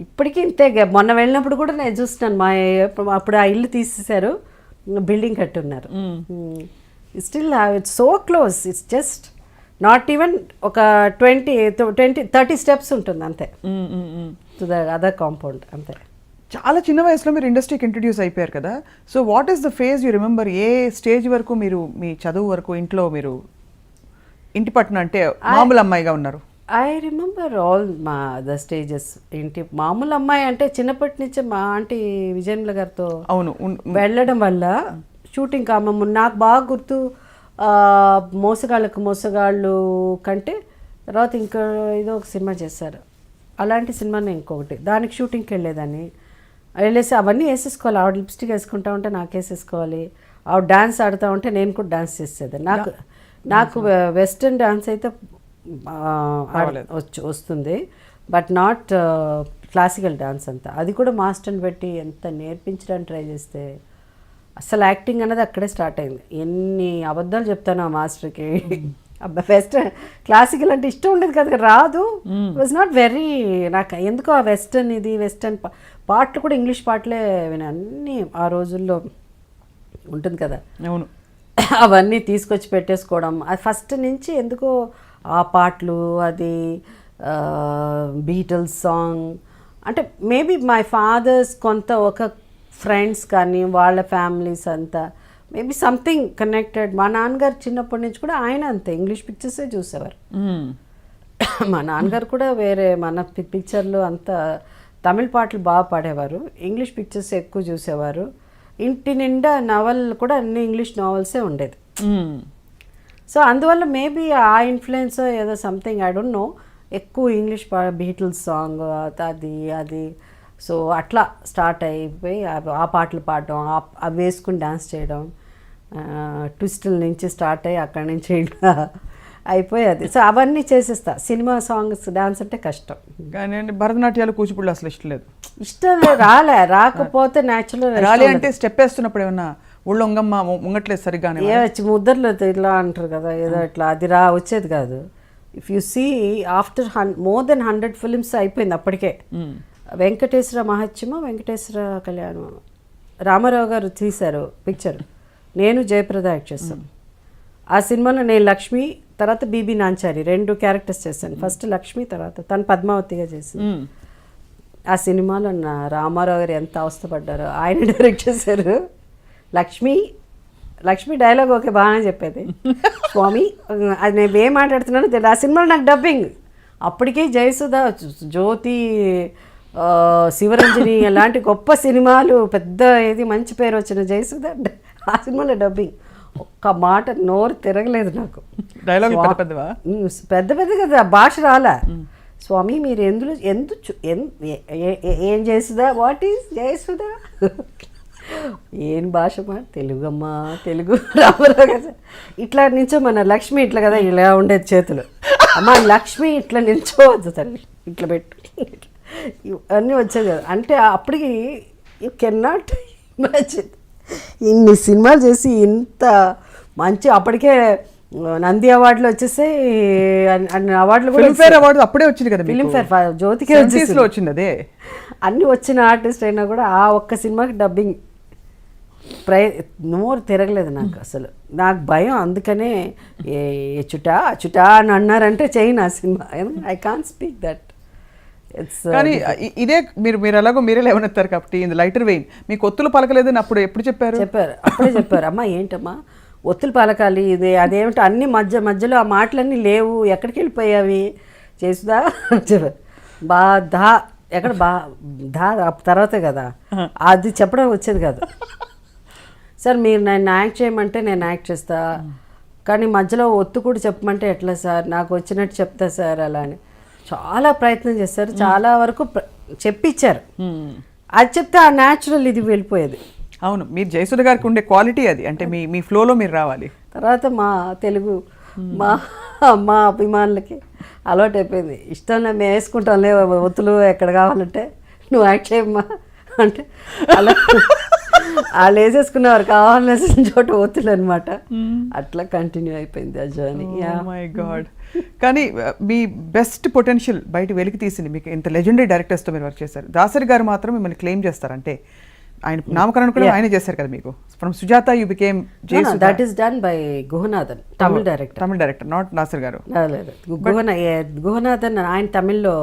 ఇప్పటికీ ఇంతే. మొన్న వెళ్ళినప్పుడు కూడా నేను చూస్తున్నాను, అప్పుడు ఆ ఇల్లు తీసేశారు, బిల్డింగ్ కట్టున్నారు. Still it's so close, it's just not even ఒక 20-30 స్టెప్స్ ఉంటుంది అంతే టు ద అదర్ కాంపౌండ్ అంతే. చాలా చిన్న వయసులో మీరు ఇండస్ట్రీకి ఇంట్రడ్యూస్ అయిపోయారు కదా, so what is the phase you remember? A stage వరకు మీరు మీ చదువు వరకు ఇంట్లో మీరు ఇంటి పట్టున అంటే మామూలు అమ్మాయిగా ఉన్నారు? ఐ రిమెంబర్ ఆల్ మా ద స్టేజెస్. ఏంటి మామూలు అమ్మాయి అంటే చిన్నప్పటి నుంచే మా ఆంటీ విజయన్ల గారితో అవును వెళ్ళడం వల్ల షూటింగ్ కామమ్మ నాకు బాగా గుర్తు. మోసగాళ్ళు కంటే తర్వాత ఇంకా ఏదో ఒక సినిమా చేశారు, అలాంటి సినిమానే ఇంకొకటి, దానికి షూటింగ్కి వెళ్ళేదాన్ని. వెళ్ళేసి అవన్నీ వేసేసుకోవాలి, ఆవిడ లిప్స్టిక్ వేసుకుంటా ఉంటే నాకు వేసేసుకోవాలి, ఆవిడ డాన్స్ ఆడుతూ ఉంటే నేను కూడా డాన్స్ చేసేది. నాకు వెస్ట్రన్ డాన్స్ అయితే వస్తుంది, బట్ నాట్ క్లాసికల్ డాన్స్ అంతా. అది కూడా మాస్టర్ని పెట్టి ఎంత నేర్పించడానికి ట్రై చేస్తే అసలు యాక్టింగ్ అనేది అక్కడే స్టార్ట్ అయింది. ఎన్ని అబద్ధాలు చెప్తాను ఆ మాస్టర్కి. వెస్టర్న్ క్లాసికల్ అంటే ఇష్టం ఉండేది కదా, రాదు. వాజ్ నాట్ వెరీ, నాకు ఎందుకో ఆ వెస్టర్న్ ఇది వెస్టర్న్ పాటలు కూడా ఇంగ్లీష్ పాటలే వినా అన్నీ ఆ రోజుల్లో ఉంటుంది కదా. అవును, అవన్నీ తీసుకొచ్చి పెట్టేసుకోవడం. అది ఫస్ట్ నుంచి ఎందుకో ఆ పాటలు, అది బీటల్స్ సాంగ్ అంటే మేబీ మై ఫాదర్స్ కొంత ఒక ఫ్రెండ్స్ కానీ వాళ్ళ ఫ్యామిలీస్ అంతా మేబీ సంథింగ్ కనెక్టెడ్. మా నాన్నగారు చిన్నప్పటి నుంచి కూడా ఆయన అంతే ఇంగ్లీష్ పిక్చర్సే చూసేవారు. మా నాన్నగారు కూడా వేరే మన పిక్చర్లు అంతా తమిళ పాటలు బాగా పాడేవారు, ఇంగ్లీష్ పిక్చర్స్ ఎక్కువ చూసేవారు. ఇంటి నిండా నవల్ కూడా అన్ని ఇంగ్లీష్ నావెల్సే ఉండేది. సో అందువల్ల మేబీ ఆ ఇన్ఫ్లుయెన్స్ ఏదో సంథింగ్ ఐ డోంట్ నో, ఎక్కువ ఇంగ్లీష్ బీటిల్స్ సాంగ్ అది సో అట్లా స్టార్ట్ అయిపోయి ఆ పాటలు పాడడం, అవి వేసుకుని డ్యాన్స్ చేయడం, ట్విస్టుల నుంచి స్టార్ట్ అయ్యి అక్కడి నుంచి అయిపోయేది. సో అవన్నీ చేసేస్తా. సినిమా సాంగ్స్ డ్యాన్స్ అంటే కష్టం, కానీ భరతనాట్యాలు కూచిపూడి అసలు ఇష్టం లేదు. రాకపోతే న్యాచురల్ రాలే అంటే స్టెప్ వేస్తున్నప్పుడు ఏమన్నా ఊళ్ళో ముంగట్లేదు సరిగ్గా వచ్చి ముద్దర్లు ఇట్లా అంటారు కదా, ఏదో ఇట్లా అది వచ్చేది కాదు. If you see after more than 100 films అయిపోయింది అప్పటికే. వెంకటేశ్వర మహత్యమో వెంకటేశ్వర కళ్యాణం రామారావు గారు తీశారు పిక్చర్, నేను జయప్రద యాక్ట్ చేస్తాను. ఆ సినిమాలో నేను లక్ష్మి, తర్వాత బీబీ నాంచారి 2 క్యారెక్టర్స్ చేశాను. ఫస్ట్ లక్ష్మి, తర్వాత తను పద్మావతిగా చేసింది. ఆ సినిమాలో రామారావు గారు ఎంత అవస్థపడ్డారో, ఆయన డైరెక్ట్ చేశారు. లక్ష్మి డైలాగ్ ఓకే బాగానే చెప్పేది, స్వామి అది నేను ఏం మాట్లాడుతున్నానో తెలియదు. ఆ సినిమాలో నాకు డబ్బింగ్ అప్పటికే జయసుధ, జ్యోతి, శివరంజని అలాంటి గొప్ప సినిమాలు, పెద్ద ఏది మంచి పేరు వచ్చిన జయసుధ ఆ సినిమాలో డబ్బింగ్. ఒక్క మాట నోరు తిరగలేదు నాకు. డైలాగ్ పెద్ద కదా, భాష రాలా. స్వామి మీరు ఏం జయసుధా, వాట్ ఈస్ జయసుధా, ఏం భాష మా తెలుగమ్మా, తెలుగు రామారావు కదా. ఇట్లా నించో మన లక్ష్మి ఇట్లా కదా, ఇలా ఉండేది చేతులు. అమ్మ లక్ష్మి ఇట్లా నిల్చోవద్దు తల్లి, ఇట్లా పెట్టు, అన్నీ వచ్చేది కదా. అంటే అప్పటికి యూ కెన్ నాట్ ఇమాజిన్ ఇన్ని సినిమాలు చేసి ఇంత మంచి, అప్పటికే నంది అవార్డులు వచ్చేసాయి, అవార్డులు కూడా ఫిల్మ్ఫేర్ అవార్డు అప్పుడే వచ్చింది కదా, ఫిల్మ్ఫేర్ జ్యోతికే వచ్చింది. అదే అన్ని వచ్చిన ఆర్టిస్ట్ అయినా కూడా ఆ ఒక్క సినిమాకి డబ్బింగ్ నోరు తిరగలేదు నాకు అసలు. నాకు భయం, అందుకనే చుటా అని అన్నారంటే చేయను ఆ cinema. I can't speak that. కానీ ఇదే మీరు ఎలాగో మీరే లేవనెత్తారు కాబట్టి ఇది లైటర్ వెయిన్, మీకు ఒత్తులు పలకలేదని అప్పుడు ఎప్పుడు చెప్పారు? అప్పుడే చెప్పారు. అమ్మా ఏంటమ్మా ఒత్తులు పలకాలి, ఇది అదేమిటో అన్ని మధ్యలో ఆ మాటలన్నీ లేవు, ఎక్కడికి వెళ్ళిపోయావి చేసుదా చెప్పారు. ఎక్కడ తర్వాతే కదా అది చెప్పడం వచ్చేది కాదు. సార్ మీరు నన్ను యాక్ట్ చేయమంటే నేను యాక్ట్ చేస్తా, కానీ మధ్యలో ఒత్తు కూడా చెప్పమంటే ఎట్లా సార్, నాకు వచ్చినట్టు చెప్తా సార్ అలా అని చాలా ప్రయత్నం చేశారు. చాలా వరకు చెప్పించారు, అది చెప్తే ఆ న్యాచురల్ ఇది వెళ్ళిపోయేది. అవును, మీరు జయసుధ గారికి ఉండే క్వాలిటీ అది, అంటే మీ ఫ్లోలో మీరు రావాలి. తర్వాత మా తెలుగు మా అభిమానులకి అలవాటు అయిపోయింది, ఇష్టంలో మేము వేసుకుంటాంలే ఒత్తులు ఎక్కడ కావాలంటే నువ్వు యాక్ట్ చేయమ్మా అంటే అలా వాళ్ళు వేసేసుకునేవారు, కావాల్సిన చోట ఒత్తులు అనమాట. అట్లా కంటిన్యూ అయిపోయింది ఆ జర్నీ. My God. కానీ మీ బెస్ట్ పొటెన్షియల్ బయట వెలికి తీసింది మీకు ఇంత లెజెండరీ డైరెక్టర్స్తో మీరు వర్క్ చేశారు. దాసరి గారు మాత్రం మిమ్మల్ని క్లెయిమ్ చేస్తారంటే ఆయన నామకరణం కూడా ఆయనే చేశారు కదా మీకు. From Sujatha you became Jayasudha. That is done by Guhanathan, Tamil director, not Nasser garu. Guhanathan ఆయన తమిళ్లో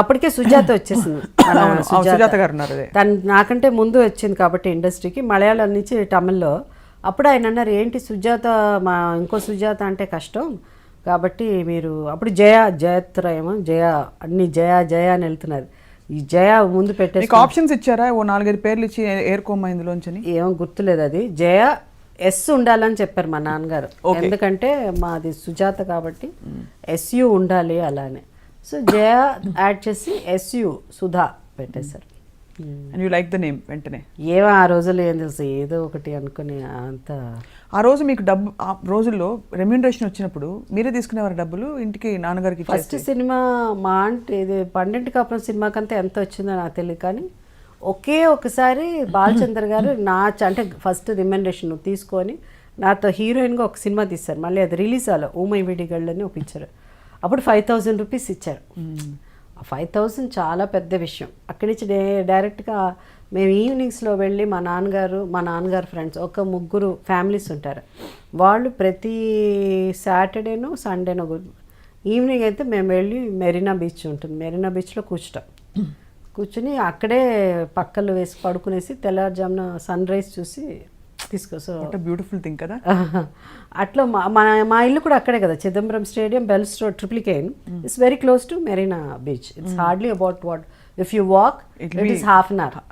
అప్పటికే సుజాత వచ్చేసింది. సుజాత గారు ఉన్నారు. తను నాకంటే ముందు వచ్చింది కాబట్టి ఇండస్ట్రీకి, మలయాళం నుంచి తమిళ్లో. అప్పుడు ఆయన అన్నారు, ఏంటి సుజాత, మా ఇంకో సుజాత అంటే కష్టం కాబట్టి మీరు, అప్పుడు జయత్రయమో అన్ని జయ అని వెళ్తున్నారు. ఈ జయ ముందు పెట్టేసి ఆప్షన్స్ ఇచ్చారా, ఓ 4-5 పేర్లు ఇచ్చి ఏర్కోమ్మా ఇందులోంచి? ఏమో గుర్తులేదు. అది జయ ఎస్ ఉండాలని చెప్పారు మా నాన్నగారు, ఎందుకంటే మాది సుజాత కాబట్టి ఎస్యు ఉండాలి అలానే. సో జయ యాడ్ చేసి ఎస్యు సుధా పెట్టేశారు. And you like the name వెంటనే? ఏమో ఆ రోజుల్లో ఏం తెలుసు, ఏదో ఒకటి అనుకుని అంత. ఆ రోజు మీకు డబ్బు, ఆ రోజుల్లో రెమ్యూనరేషన్ వచ్చినప్పుడు మీరే తీసుకునేవారు డబ్బులు ఇంటికి నాన్నగారికి? ఫస్ట్ సినిమా మా అంటే ఇది పండింటి కాపురం సినిమాకంతా ఎంత వచ్చిందో నాకు తెలియదు, కానీ ఒకసారి బాలచంద్ర గారు అంటే ఫస్ట్ రెమ్యూనరేషన్ తీసుకొని నాతో హీరోయిన్గా ఒక సినిమా తీశారు. మళ్ళీ అది రిలీజ్ అవ్వాలి, ఊమై విడిగళ్ళు అని ఒక పిక్చర్. అప్పుడు 5,000 రూపీస్ ఇచ్చారు. 5,000 చాలా పెద్ద విషయం. అక్కడి నుంచి డైరెక్ట్గా మేము ఈవినింగ్స్లో వెళ్ళి మా నాన్నగారు ఫ్రెండ్స్ ఒక 3 ఫ్యామిలీస్ ఉంటారు. వాళ్ళు ప్రతి సాటర్డేనో సండేనో ఈవినింగ్ అయితే మేము వెళ్ళి మెరీనా బీచ్ ఉంటుంది, మెరీనా బీచ్లో కూర్చుని అక్కడే పక్కలు వేసి పడుకునేసి తెల్లారుజామున సన్ రైజ్ చూసి బ్యూటిఫుల్ థింగ్ కదా. అట్లా మా ఇల్లు కూడా అక్కడే కదా, Chidambaram stadium, Bells Road, Triplicane. It's very close to Marina beach. It's hardly about if you walk it is half an hour.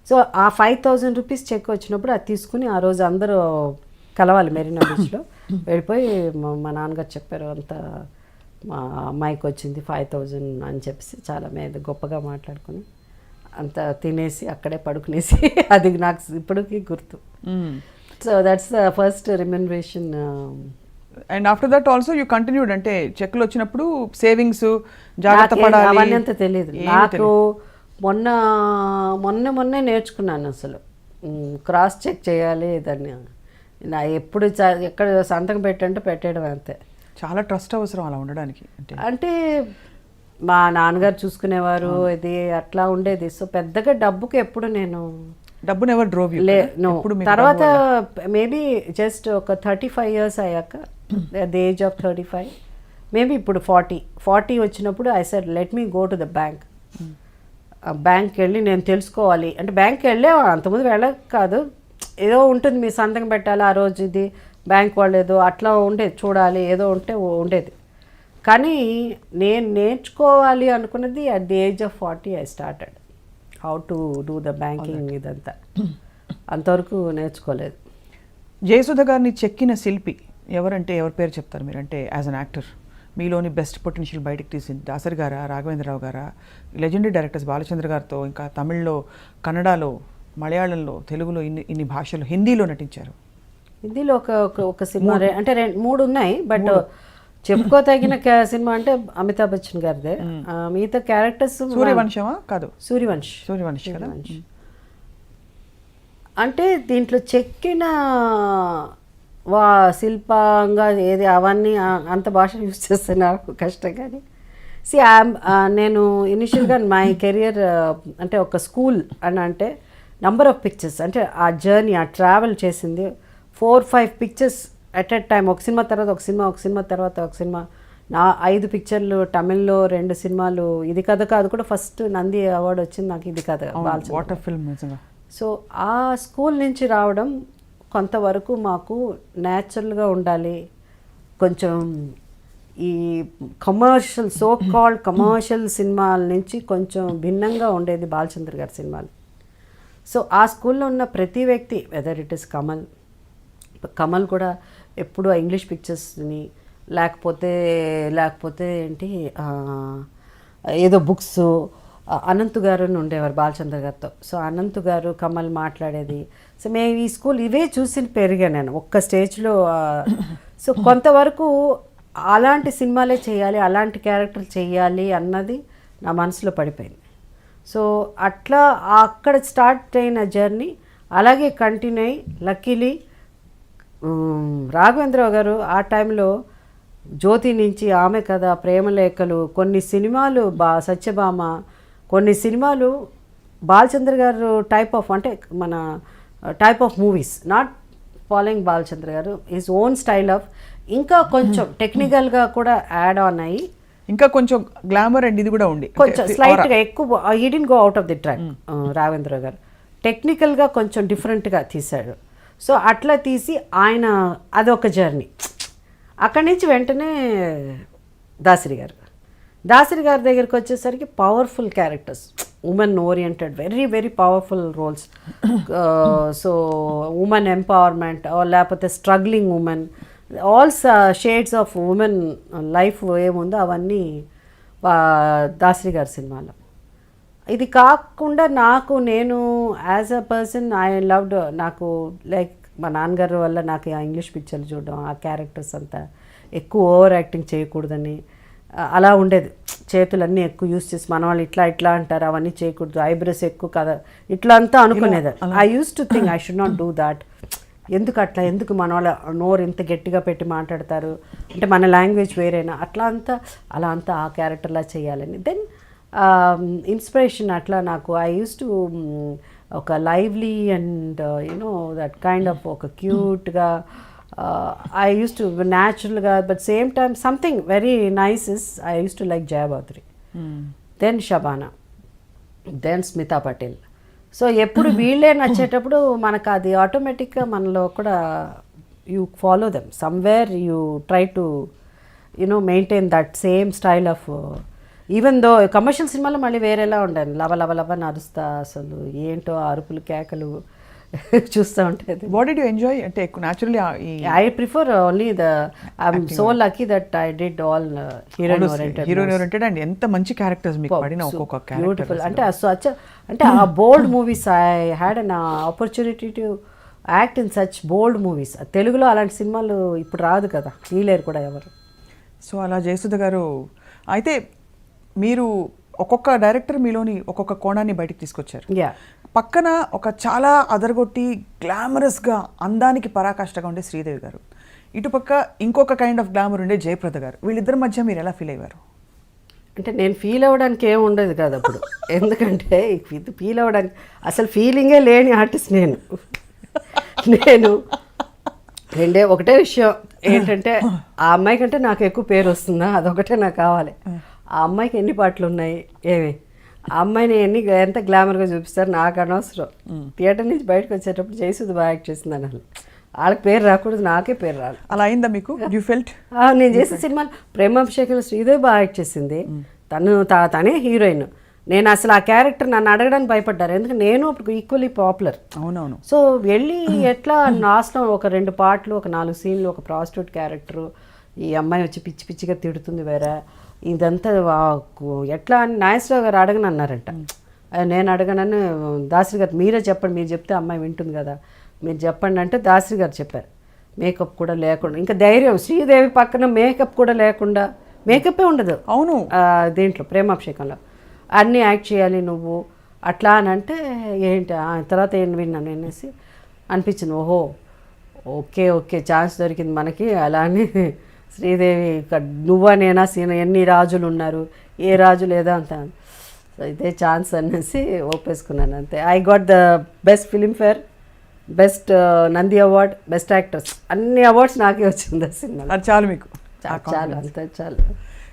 So ఆ 5,000 రూపీస్ చెక్ వచ్చినప్పుడు అది తీసుకుని ఆ రోజు అందరూ కలవాలి మెరీనా బీచ్లో. వెళ్ళిపోయి మా నాన్నగారు చెప్పారు, అంత మా అమ్మాయికి వచ్చింది 5,000 అని చెప్పేసి చాలా మీద గొప్పగా మాట్లాడుకుని అంత తినేసి అక్కడే పడుకునేసి అది నాకు ఇప్పటికీ గుర్తు. So that's the first remuneration. And after that also you continued, అంటే చెక్లు వచ్చినప్పుడు సేవింగ్స్ జాగ్రత్త పడాలి అవన్నీ అంత తెలియదు నాకు. మొన్నే నేర్చుకున్నాను అసలు క్రాస్ చెక్ చేయాలి దాన్ని. నా ఎప్పుడు ఎక్కడ సంతకం పెట్టేయడం అంతే. చాలా ట్రస్ట్ అవసరం అలా ఉండడానికి. అంటే మా నాన్నగారు చూసుకునేవారు, ఇది అట్లా ఉండేది. సో పెద్దగా డబ్బుకి ఎప్పుడు నేను డబ్బును ఎవరు డ్రోవ్ తర్వాత మేబీ జస్ట్ ఒక 35 years అయ్యాక, at the age of 35 maybe ఇప్పుడు 40 వచ్చినప్పుడు I said let me go to the bank. బ్యాంక్కి వెళ్ళి నేను తెలుసుకోవాలి అంటే, బ్యాంక్కి వెళ్ళే అంతకుముందు వెళ్ళక కాదు, ఏదో ఉంటుంది మీ సంతకం పెట్టాలి ఆ రోజు, ఇది బ్యాంక్ వాళ్ళు ఏదో అట్లా ఉండేది, చూడాలి ఏదో ఉండేది. కానీ నేను నేర్చుకోవాలి అనుకున్నది at the age of 40 I started how to do the banking. ఇదంతా అంతవరకు నేర్చుకోలేదు. జయసుధ గారిని చెక్కిన శిల్పి ఎవరంటే ఎవరి పేరు చెప్తారు మీరు? అంటే యాజ్ అన్ యాక్టర్ మీలోని బెస్ట్ పొటెన్షియల్ బయటకు తీసింది దాసరి గారా, రాఘవేంద్రరావు గారా, లెజెండరీ డైరెక్టర్స్ బాలచంద్ర గారితో, ఇంకా తమిళ్లో, కన్నడలో, మలయాళంలో, తెలుగులో ఇన్ని భాషలు, హిందీలో నటించారు. హిందీలో ఒక సినిమా అంటే 3 ఉన్నాయి, బట్ చెప్పుకోదగిన సినిమా అంటే అమితాబ్ బచ్చన్ గారిదే. మిగతా క్యారెక్టర్స్ సూర్యవంశమా కాదు, సూర్యవంశ్ కదా. అంటే దీంట్లో చెక్కిన శిల్పంగా ఏది అవన్నీ అంత భాష యూజ్ చేస్తే నాకు కష్టం. కానీ నేను ఇనిషియల్గా మై కెరియర్ అంటే ఒక స్కూల్ అని అంటే నంబర్ ఆఫ్ పిక్చర్స్, అంటే ఆ జర్నీ, ఆ ట్రావెల్ చేసింది 4-5 పిక్చర్స్ అట్ ఎ టైమ్. ఒక సినిమా తర్వాత ఒక సినిమా తర్వాత ఒక సినిమా. నా 5 పిక్చర్లు, తమిళ్లో 2 సినిమాలు. ఇది కథ కాదు కూడా ఫస్ట్ నంది అవార్డు వచ్చింది నాకు, ఇది కథ బాలచంద్ర. సో ఆ స్కూల్ నుంచి రావడం కొంతవరకు మాకు న్యాచురల్గా ఉండాలి, కొంచెం ఈ కమర్షియల్ కాల్డ్ కమర్షియల్ సినిమాల నుంచి కొంచెం భిన్నంగా ఉండేది బాలచంద్ర గారి సినిమాలు. సో ఆ స్కూల్లో ఉన్న ప్రతి వ్యక్తి, వెదర్ ఇట్ ఇస్ కమల్ కూడా ఎప్పుడు ఇంగ్లీష్ పిక్చర్స్ని లేకపోతే ఏంటి ఏదో బుక్స్, అనంత్ గారు ఉండేవారు బాలచంద్ర గారితో. సో అనంత్ గారు, కమల్ మాట్లాడేది. సో మేము ఈ స్కూల్ ఇవే చూసి పెరిగా నేను ఒక్క స్టేజ్లో. సో కొంతవరకు అలాంటి సినిమాలే చేయాలి, అలాంటి క్యారెక్టర్లు చేయాలి అన్నది నా మనసులో పడిపోయింది. సో అట్లా అక్కడ స్టార్ట్ అయిన జర్నీ అలాగే కంటిన్యూ అయ్యి, లక్కీలీ రాఘవేంద్రరావు గారు ఆ టైంలో జ్యోతి నుంచి ఆమె కథ, ప్రేమలేఖలు, కొన్ని సినిమాలు, సత్యభామ, కొన్ని సినిమాలు బాలచంద్ర గారు టైప్ ఆఫ్ అంటే మన type of movies not following Balachandra గారు హిస్ ఓన్ స్టైల్ ఆఫ్ ఇంకా కొంచెం టెక్నికల్గా కూడా యాడ్ ఆన్ అయ్యి ఇంకా కొంచెం గ్లామర్ అండ్ ఇది కూడా ఉంది కొంచెం స్లైట్గా ఎక్కువ ఈ did go out of the track Raghavendra గారు టెక్నికల్గా కొంచెం డిఫరెంట్గా తీశాడు. సో అట్లా తీసి ఆయన అదొక జర్నీ. అక్కడి నుంచి వెంటనే దాసరి గారి దగ్గరికి వచ్చేసరికి powerful characters, women oriented, very very powerful roles. So women empowerment లేకపోతే struggling women, all shades of women life ఏముందో అవన్నీ దాసరి గారి సినిమాలో. ఇది కాకుండా నేను as a person I loved, నాకు లైక్ మా నాన్నగారి వల్ల నాకు ఆ ఇంగ్లీష్ పిక్చర్లు చూడడం, ఆ క్యారెక్టర్స్ అంతా ఎక్కువ ఓవర్ యాక్టింగ్ చేయకూడదని అలా ఉండేది. చేతులన్నీ ఎక్కువ యూస్ చేసి మన వాళ్ళు ఇట్లా అంటారు, అవన్నీ చేయకూడదు, ఐబ్రోస్ ఎక్కువ కదా, ఇట్లా అంతా అనుకునేది. I use to think I should not do that. ఎందుకు మన వాళ్ళ నోరు ఇంత గట్టిగా పెట్టి మాట్లాడతారు అంటే మన లాంగ్వేజ్ వేరేనా, అలా అంతా ఆ క్యారెక్టర్లా చేయాలని. దెన్ ఇన్స్పిరేషన్ అట్లా నాకు ఐ యూస్ టు ఒక lively and you know that kind of ఒక క్యూట్గా I used to naturally, but same time something very nice is I used to like Jayasudha, then Shabana, then Smita Patel. So ఎప్పుడు వీళ్ళే నచ్చేటప్పుడు మనకు అది ఆటోమేటిక్గా మనలో కూడా you follow them somewhere, you try to you know maintain that same style of. Even though commercial సినిమాలో మళ్ళీ వేరేలా ఉండాలి, లవ నడుస్తా, అసలు ఏంటో అరుపులు కేకలు చూస్తూ ఉంటుంది. వాట్ డిడ్ యూ ఎంజాయ్ అంటే naturally I prefer only I'm so lucky that I did all heroine oriented and ఎంత మంచి క్యారెక్టర్స్ మీకు పడిన ఒక్కొక్క క్యారెక్టర్ బ్యూటిఫుల్. అంటే ఆ bold movies I had an opportunity to act in such bold movies. తెలుగులో అలాంటి సినిమాలు ఇప్పుడు రాదు కదా, తీయలేరు కూడా ఎవరు. సో అలా జయసుధ గారు అయితే మీరు ఒక్కొక్క డైరెక్టర్ మీలోని ఒక్కొక్క కోణాన్ని బయటికి తీసుకొచ్చారు. పక్కన ఒక చాలా అదరగొట్టి గ్లామరస్గా అందానికి పరాకాష్ఠగా ఉండే శ్రీదేవి గారు, ఇటుపక్క ఇంకొక కైండ్ ఆఫ్ గ్లామర్ ఉండే జయప్రద గారు. వీళ్ళిద్దరి మధ్య మీరు ఎలా ఫీల్ అయ్యారు? అంటే నేను ఫీల్ అవ్వడానికి ఏమి ఉండదు కాదు అప్పుడు, ఎందుకంటే ఇది ఫీల్ అవ్వడానికి అసలు ఫీలింగే లేని ఆర్టిస్ట్ నేను ఒకటే విషయం ఏంటంటే ఆ అమ్మాయి కంటే నాకు ఎక్కువ పేరు వస్తుందా, అదొకటే నాకు కావాలి. ఆ అమ్మాయికి ఎన్ని పాటలు ఉన్నాయి ఏమి, ఆ అమ్మాయిని ఎంత గ్లామర్గా చూపిస్తారు నాకు అనవసరం. థియేటర్ నుంచి బయటకు వచ్చేటప్పుడు జయసుధ బాగా యాక్ట్ చేసింది అనాలి, వాళ్ళకి పేరు రాకూడదు, నాకే పేరు రాదు. అలా అయిందా మీకు? You felt? నేను చేసిన సినిమాలు ప్రేమాభిషేకంలో శ్రీదేవి బాగా యాక్ట్ చేసింది, తనే హీరోయిన్. నేను అసలు ఆ క్యారెక్టర్ నన్ను అడగడానికి భయపడ్డారు, ఎందుకంటే నేను అప్పుడు ఈక్వల్లీ పాపులర్. అవునవును. సో వెళ్ళి ఎట్లా లాస్ట్లో ఒక 2 పాటలు, ఒక 4 సీన్లు, ఒక ప్రాస్టిట్యూట్ క్యారెక్టరు, ఈ అమ్మాయి వచ్చి పిచ్చిగా తిడుతుంది వేరే, ఇదంతా ఎట్లా అని నాగేశ్వరరావు గారు అడగను అన్నారంట. నేను అడగనని దాసరి గారు మీరే చెప్పండి, మీరు చెప్తే అమ్మాయి వింటుంది కదా, మీరు చెప్పండి అంటే దాసరి గారు చెప్పారు. మేకప్ కూడా లేకుండా, ఇంకా ధైర్యం, శ్రీదేవి పక్కన మేకప్ కూడా లేకుండా, మేకప్పే ఉండదు అవును దీంట్లో ప్రేమాభిషేకంలో, అన్నీ యాక్ట్ చేయాలి నువ్వు అట్లా అని అంటే ఏంటి తర్వాత ఏం విన్నాను అనేసి అనిపించింది. ఓహో ఓకే ఛాన్స్ దొరికింది మనకి. అలానే శ్రీదేవి నువ్వా నేనా సీన, ఎన్ని రాజులు ఉన్నారు, ఏ రాజు లేదా అంత, ఇదే ఛాన్స్ అనేసి ఒప్పేసుకున్నాను అంతే. I got the best Filmfare, best Nandi award, best actors, అన్ని అవార్డ్స్ నాకే వచ్చింది ఆ సినిమా. అది చాలు మీకు, చాలు అంతే చాలు.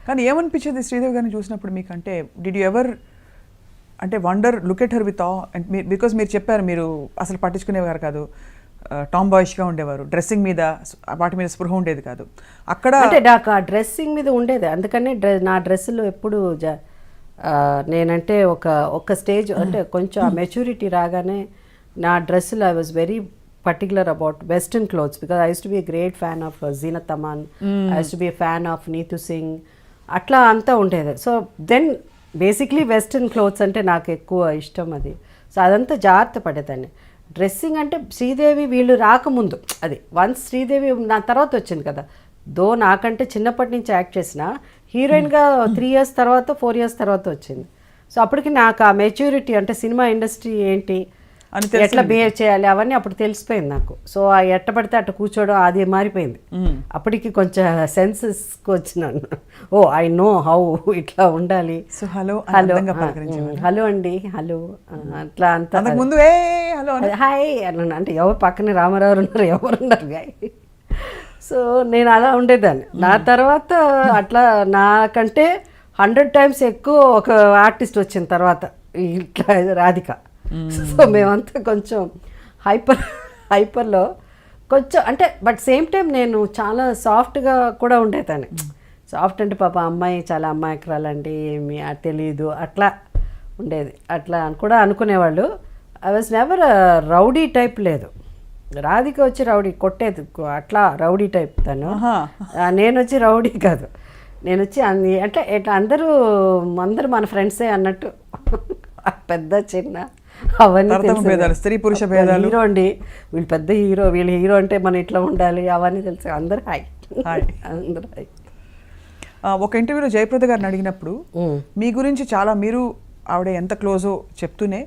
కానీ ఏమనిపించేది శ్రీదేవి గారిని చూసినప్పుడు మీకు? అంటే డిడ్ యూ ఎవర్ అంటే wonder look at her with because మీరు చెప్పారు మీరు అసలు పట్టించుకునేవారు కాదు, టామ్ బాయ్ష్గా ఉండేవారు, డ్రెస్సింగ్ మీద వాటి మీద స్పృహ ఉండేది కాదు. అక్కడ అంటే నాకు ఆ డ్రెస్సింగ్ మీద ఉండేది, అందుకనే నా డ్రెస్సులో ఎప్పుడు నేనంటే ఒక స్టేజ్ అంటే కొంచెం ఆ మెచ్యూరిటీ రాగానే నా డ్రెస్సులో I was very particular about western clothes because I used to be a great fan of Zeenat Aman, I used to be a fan of Neetu Singh, అట్లా అంతా ఉండేది. So then basically western clothes అంటే నాకు ఎక్కువ ఇష్టం అది. So అదంతా జాగ్రత్త పడేదాన్ని. డ్రెస్సింగ్ అంటే శ్రీదేవి వీళ్ళు రాకముందు, అది వన్స్ శ్రీదేవి నా తర్వాత వచ్చింది కదా, దో నాకంటే చిన్నప్పటి నుంచి యాక్ట్ చేసిన హీరోయిన్గా 3 years తర్వాత 4 years తర్వాత వచ్చింది. సో అప్పటికి నాకు ఆ మెచ్యూరిటీ అంటే సినిమా ఇండస్ట్రీ ఏంటి, అని ఎట్లా బిహేవ్ చేయాలి అవన్నీ అప్పుడు తెలిసిపోయింది నాకు. సో ఆ ఎట్ట పడితే అట్ట కూర్చోవడం అది మారిపోయింది. అప్పటికి కొంచెం సెన్సెస్కి వచ్చినాను. ఓ ఐ నో హౌ ఇట్లా ఉండాలి. సో హలో హలో అండి, హలో అట్లా అంతా ముందు హలో హాయ్ అన్నాను. అంటే ఎవరు పక్కనే రామారావు ఉన్నారు, ఎవరు ఉన్నారు గాయ. సో నేను అలా ఉండేదాన్ని. నా తర్వాత అట్లా నాకంటే 100 times ఎక్కువ ఒక ఆర్టిస్ట్ వచ్చిన తర్వాత ఇట్లా రాధిక. సో మేమంతా కొంచెం హైపర్లో కొంచెం అంటే బట్ సేమ్ టైం నేను చాలా సాఫ్ట్గా కూడా ఉండేదాన్ని. సాఫ్ట్ అంటే పాప అమ్మాయి చాలా అమ్మాయికురాలండి, ఏమి తెలియదు అట్లా ఉండేది. అట్లా కూడా అనుకునేవాళ్ళు. I was never rowdy type లేదు. రాధిక వచ్చి రౌడీ కొట్టేది అట్లా రౌడీ టైప్ తను. నేను వచ్చి రౌడీ కాదు. నేను వచ్చి అంటే ఇట్లా అందరూ మన ఫ్రెండ్సే అన్నట్టు పెద్ద చిన్న అవన్నీ స్త్రీ పురుష భేదాలు. హీరో అండి, వీళ్ళు పెద్ద హీరో, వీళ్ళు హీరో అంటే మనం ఇట్లా ఉండాలి అవన్నీ తెలుసు. అందరు హాయ్ అందరు హాయ్. ఒక ఇంటర్వ్యూలో జయప్రద గారిని అడిగినప్పుడు మీ గురించి చాలా మీరు ఆవిడ ఎంత క్లోజో చెప్తూనే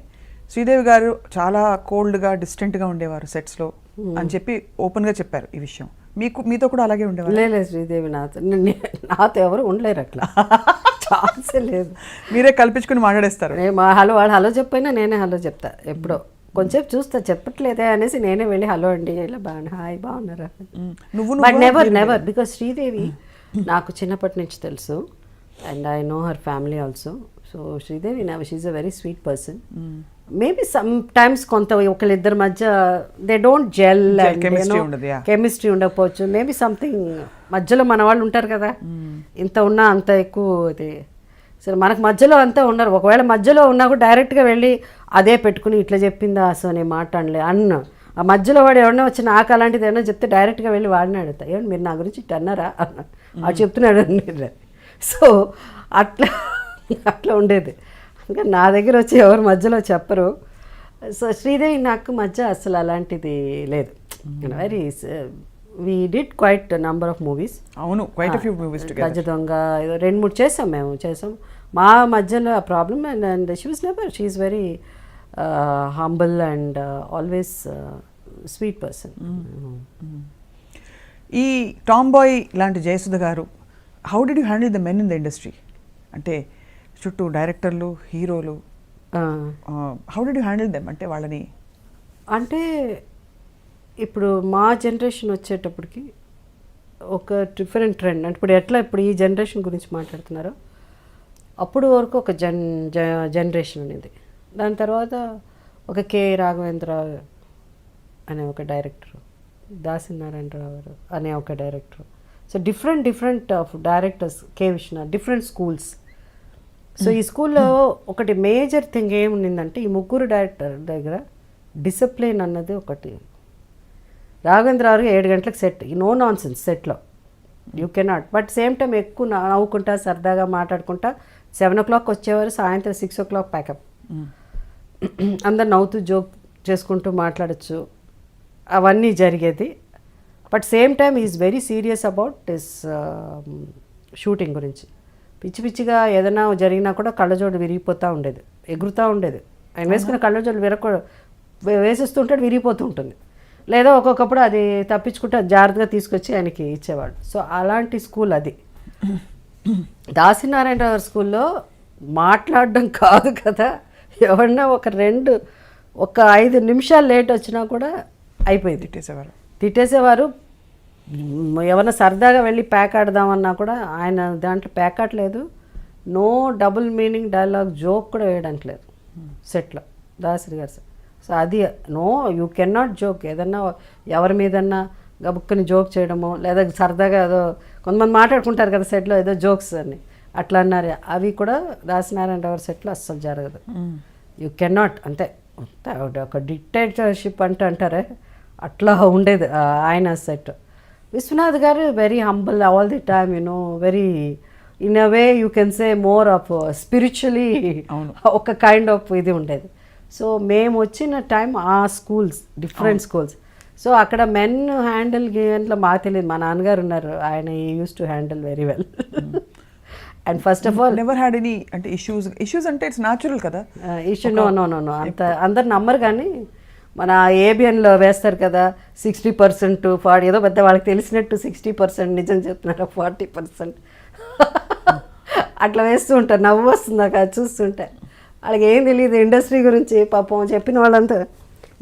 శ్రీదేవి గారు చాలా కోల్డ్గా డిస్టెంట్గా ఉండేవారు సెట్స్లో అని చెప్పి ఓపెన్గా చెప్పారు ఈ విషయం. మీతో కూడా అలాగే ఉండేవారు? లేదు శ్రీదేవి నాతో ఎవరు ఉండలేరు అట్లా. ఛాన్సే లేదు. మీరే కల్పించుకుని మాట్లాడేస్తారు. హలో వాళ్ళు హలో చెప్పైనా నేనే హలో చెప్తా. ఎప్పుడో కొంచెంసేపు చూస్తా, చెప్పట్లేదే అనేసి నేనే వెళ్ళి హలో అండి ఇలా హాయ్ బాగున్నారా. బట్ నెవర్ బికాస్ శ్రీదేవి నాకు చిన్నప్పటి నుంచి తెలుసు and I know her family also. So Sridevi she is a very sweet person. Maybe sometimes కొంత ఒకళ్ళిద్దరి మధ్య దే డోంట్ జెల్, కెమిస్ట్రీ ఉండకపోవచ్చు. మేబీ సంథింగ్ మధ్యలో మన వాళ్ళు ఉంటారు కదా, ఇంత ఉన్నా అంత ఎక్కువ ఇది. సరే మనకు మధ్యలో అంతా ఉన్నారు. ఒకవేళ మధ్యలో ఉన్నా కూడా డైరెక్ట్గా వెళ్ళి అదే పెట్టుకుని ఇట్లా చెప్పిందా సో నేను మాట్లాడలే ఆ మధ్యలో వాడు ఎవరైనా వచ్చి నాకు అలాంటిది ఏమన్నా చెప్తే డైరెక్ట్గా వెళ్ళి వాడిని అడుగుతా, ఏమంటే మీరు నా గురించి ఇట్లా అన్నారా అది చెప్తున్నాడు అని. సో అట్లా ఉండేది. ఇంకా నా దగ్గర వచ్చి ఎవరు మధ్యలో చెప్పరు. సో శ్రీదేవి నాకు మధ్య అసలు అలాంటిది లేదు. Very we did quite number of movies. అవును, quite few movies together. Gaja Donga 2-3 చేసాం. మా మధ్యలో ఆ problem and she was never, she is very humble and always sweet person. ఈ టామ్ బాయ్ లాంటి Jayasudha garu, how did you handle the men in the industry? అంటే చుట్టూ డైరెక్టర్లు, హీరోలు, how did you handle them? అంటే వాళ్ళని అంటే ఇప్పుడు మా జనరేషన్ వచ్చేటప్పటికి ఒక డిఫరెంట్ ట్రెండ్. అంటే ఇప్పుడు ఈ జనరేషన్ గురించి మాట్లాడుతున్నారో అప్పుడు వరకు ఒక జనరేషన్ అనేది. దాని తర్వాత ఒక కె రాఘవేంద్ర అనే ఒక డైరెక్టర్, దాసినారాయణరావు అనే ఒక director. So different of directors, K Vishwanath, different schools. So ఈ స్కూల్లో ఒకటి మేజర్ థింగ్ ఏముండిందంటే ఈ ముగ్గురు డైరెక్టర్ దగ్గర డిసిప్లిన్ అన్నది ఒకటి. రాఘవేంద్రరావు 7 గంటలకు సెట్, నో నాన్ సెన్స్ సెట్లో, you cannot. But same time ఎక్కువ నవ్వుకుంటా సరదాగా మాట్లాడుకుంటా 7 o'clock వచ్చేవారు, సాయంత్రం 6 o'clock ప్యాకప్. అందరు నవ్వుతూ జోక్ చేసుకుంటూ మాట్లాడచ్చు, అవన్నీ జరిగేది. But same time is very serious about this shooting గురించి. పిచ్చిగా ఏదైనా జరిగినా కూడా కళ్ళజోడు విరిగిపోతూ ఉండేది, ఎగురుతూ ఉండేది. ఆయన వేసుకున్న కళ్ళజోడు వేసేస్తుంటే విరిగిపోతూ ఉంటుంది. లేదా ఒక్కొక్కప్పుడు అది తప్పించుకుంటే జాగ్రత్తగా తీసుకొచ్చి ఆయనకి ఇచ్చేవాడు. సో అలాంటి స్కూల్ అది. దాసినారాయణరావు స్కూల్లో మాట్లాడడం కాదు కదా, ఎవరన్నా ఒక 5 నిమిషాలు లేట్ వచ్చినా కూడా అయిపోయింది, తిట్టేసేవారు. ఎవరన్నా సరదాగా వెళ్ళి ప్యాక్ ఆడదామన్నా కూడా ఆయన దాంట్లో ప్యాక్ ఆడలేదు. No double meaning dialogue joke కూడా వేయడానికి లేదు సెట్లో దాసరి గారు. సో అది no, you can not joke. ఏదన్నా ఎవరి మీదన్నా గబుక్కని జోక్ చేయడమో, లేదా సరదాగా ఏదో కొంతమంది మాట్లాడుకుంటారు కదా సెట్లో ఏదో జోక్స్ అని, అట్లా అన్నారు. అవి కూడా దాసినారాయణరావు సెట్లో అస్సలు జరగదు. You can not. అంతే, ఒక డిక్టేటర్షిప్ అంటారే అట్లా ఉండేది ఆయన సెట్. విశ్వనాథ్ గారు very humble all the time, very in a way you can say more of spiritually ఒక కైండ్ ఆఫ్ ఇది ఉండేది. సో మేము వచ్చిన టైం ఆ స్కూల్స్ డిఫరెంట్ స్కూల్స్. సో అక్కడ మెన్ హ్యాండిల్ గేమ్లో మాకు తెలియదు. మా నాన్నగారు ఉన్నారు, ఆయన use to handle very well. And first of all never had any అంటే ఇష్యూస్ అంటే ఇట్స్ న్యాచురల్ కదా. ఇష్యూ నో అంత అందరు నమ్మరు కానీ మన ఏబిఎన్లో వేస్తారు కదా 60% 40 ఏదో పెద్ద వాళ్ళకి తెలిసినట్టు 60% నిజం చెప్తున్నారు 40% అట్లా వేస్తూ ఉంటారు. నవ్వు వస్తుంది నాకు అది చూస్తుంటే. వాళ్ళకి ఏం తెలియదు ఇండస్ట్రీ గురించి పాపం చెప్పిన వాళ్ళంతా.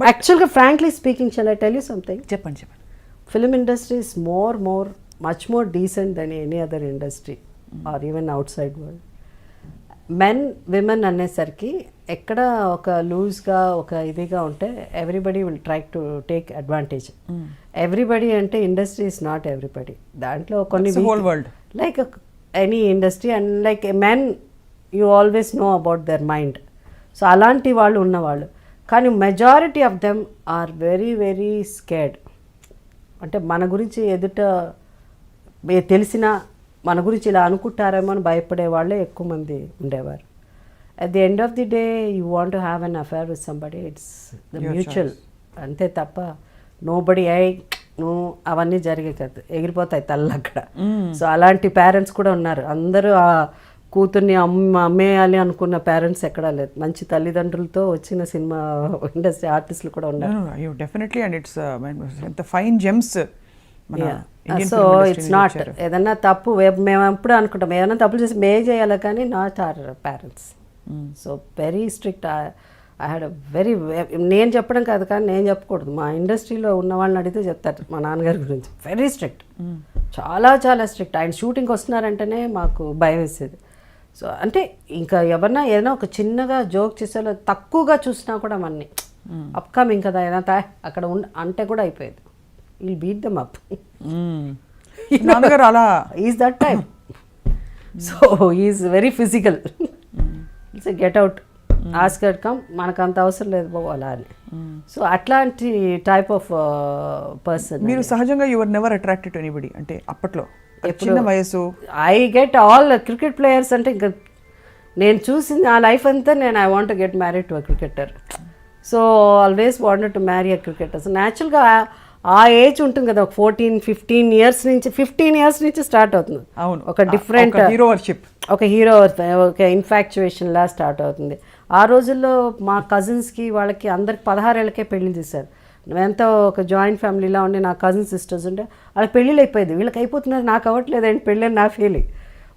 యాక్చువల్గా frankly speaking shall I tell you something. చెప్పండి. Film industry is much more decent than any other industry or even outside world. Men women అనేసరికి ఎక్కడ ఒక లూజ్గా ఒక ఇదిగా ఉంటే everybody will try to take advantage. Everybody అంటే industry is not everybody. దాంట్లో కొన్ని like any industry and like men you always know about their mind. So అలాంటి వాళ్ళు ఉన్నవాళ్ళు. కానీ majority of them are very very scared. అంటే మన గురించి ఎదుట తెలిసిన మన గురించి ఇలా అనుకుంటారేమో అని భయపడే వాళ్ళే ఎక్కువ మంది ఉండేవారు. At the end of the day you want to have an affair with somebody, it's the mutual అంతే తప్ప నోబడి నువ్వు అవన్నీ జరిగే కదా, ఎగిరిపోతాయి తల్లు అక్కడ. సో అలాంటి పేరెంట్స్ కూడా ఉన్నారు. అందరూ ఆ కూతుర్ని అమ్మేయాలి అనుకున్న పేరెంట్స్ ఎక్కడా లేదు. మంచి తల్లిదండ్రులతో వచ్చిన సినిమా ఇండస్ట్రీ ఆర్టిస్టులు కూడా ఉన్నారు. Definitely and it's fine gems. So it's not ఏదన్నా తప్పు మేము ఎప్పుడు అనుకుంటాం ఏదైనా తప్పులు చేసి చేయాలి కానీ not our parents. So very strict. I had very నేను చెప్పడం కాదు కానీ నేను చెప్పకూడదు, మా ఇండస్ట్రీలో ఉన్న వాళ్ళని అడిగితే చెప్తారు మా నాన్నగారి గురించి. వెరీ స్ట్రిక్ట్, చాలా చాలా స్ట్రిక్ట్. ఆయన షూటింగ్కి వస్తున్నారంటేనే మాకు భయం వేసేది. సో అంటే ఇంకా ఎవరన్నా ఏదైనా ఒక చిన్నగా జోక్ చేసేలా తక్కువగా చూసినా కూడా మన్ని అప్కమింగ్ కదా ఏదైనా అక్కడ అంటే కూడా అయిపోయేది. Will beat them up. నాన్నగారు అలా is that type. So is very physical. Get out, Oscar come, మనకు అంత అవసరం లేదు బాబు అలా అని. సో అట్లాంటి టైప్ ఆఫ్ పర్సన్. మీరు సహజంగా your never attracted to anybody అంటే అప్పట్లో చిన్న వయసు? I get all cricket players అంటే ఇంకా నేను చూసింది ఆ లైఫ్ అంతా నేను I want get married to a cricketer. So always wanted to marry a cricketer. So న్యాచురల్గా ఆ ఏజ్ ఉంటుంది కదా, ఒక 15 ఇయర్స్ నుంచి స్టార్ట్ అవుతుంది. అవును, ఒక డిఫరెంట్ హీరోవర్షిప్, ఒక హీరో ఒక ఇన్ఫాక్చుయేషన్లా స్టార్ట్ అవుతుంది. ఆ రోజుల్లో మా కజిన్స్కి వాళ్ళకి అందరికి 16 ఏళ్ళకే పెళ్లి చేశారు. ఎంతో ఒక జాయింట్ ఫ్యామిలీలా ఉండి నా కజిన్ సిస్టర్స్ ఉంటే వాళ్ళకి పెళ్ళిళ్ళు అయిపోయింది. వీళ్ళకి అయిపోతున్నారు, నాకు అవ్వట్లేదండి పెళ్ళి అని నా ఫీలింగ్.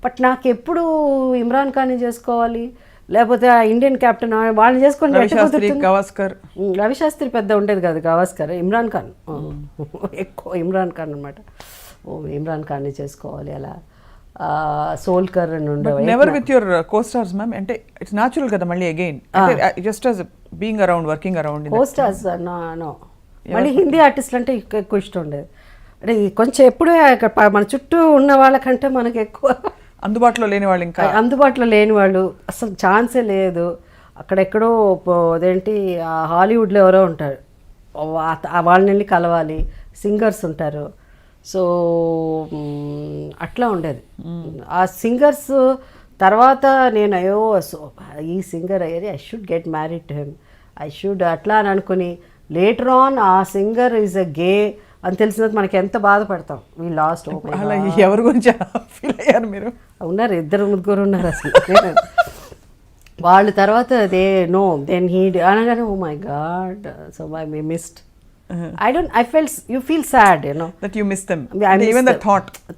బట్ నాకు ఎప్పుడు ఇమ్రాన్ ఖాన్ని చేసుకోవాలి లేకపోతే ఆ ఇండియన్ కెప్టెన్ వాళ్ళని చేసుకొని రవిశాస్త్రి పెద్ద ఉండేది కాదు, గవాస్కర్, ఇమ్రాన్ ఖాన్ ఎక్కువ ఇమ్రాన్ ఖాన్ అనమాట. ఇమ్రాన్ ఖాన్ని చేసుకోవాలి అలా. సోల్కర్ అని ఉండేవారు. Never with your costars ma'am అంటే ఇట్స్ న్యాచురల్ కదా మళ్ళీ again just as being around working around costars no. మళ్ళీ హిందీ ఆర్టిస్టులు అంటే ఎక్కువ ఇష్టం ఉండేది. అంటే కొంచెం ఎప్పుడూ మన చుట్టూ ఉన్న వాళ్ళకంటే మనకి ఎక్కువ అందుబాటులో లేని వాళ్ళు, ఇంకా అందుబాటులో లేని వాళ్ళు అసలు ఛాన్సే లేదు. అక్కడెక్కడో అదేంటి హాలీవుడ్లో ఎవరో ఉంటారు, వాళ్ళని వెళ్ళి కలవాలి. సింగర్స్ ఉంటారు. సో అట్లా ఉండేది. ఆ సింగర్స్ తర్వాత నేను అయ్యో సో ఈ సింగర్ అయ్యేది I should get married to him, I should అట్లా అని అనుకుని లేటర్ ఆన్ ఆ సింగర్ ఈజ్ అ గే అని తెలిసినది మనకి ఎంత బాధపడతాం. We lost. ఎవరి గురించి ఫీల్ అయ్యారు మీరు? ఉన్నారు, 2-3 ఉన్నారు అసలు. వాళ్ళ తర్వాత దెన్ హీ అనగానే oh my God so I missed. I felt you feel sad, you know, that you miss them. Even the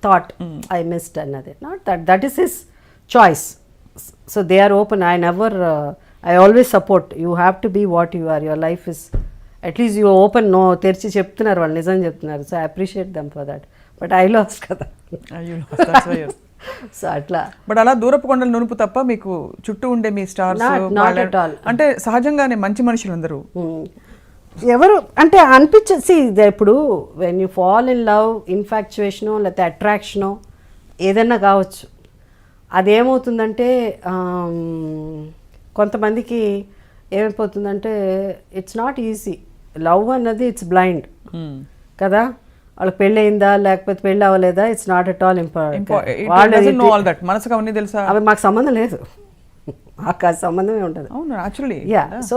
thought I missed another. Not that is his choice. So they are open. I always support. You have to be what you are. Your life is at least you open. No terchi cheptunnaru vallu nijam cheptunnaru. So I appreciate them for that. But I lost kada. You lost, that's why. So అట్లా. But అలా దూరపు కొండలు నునుపు తప్ప మీకు చుట్టూ ఉండే మీ stars అంటే సహజంగానే మంచి మనుషులు అందరూ ఎవరు అంటే అనిపించేసి ఇప్పుడు when you fall in love, ఇన్ఫాక్చుయేషనో లేకపోతే అట్రాక్షనో ఏదైనా కావచ్చు, అదేమవుతుందంటే కొంతమందికి ఏమైపోతుందంటే ఇట్స్ నాట్ ఈజీ. లవ్ అన్నది ఇట్స్ బ్లైండ్ కదా. వాళ్ళకి పెళ్ళి అయిందా లేకపోతే పెళ్ళి అవ్వలేదా it's not at all important. అవి మాకు సంబంధం లేదు, మాకు ఆ సంబంధమే ఉంటుంది. యా. సో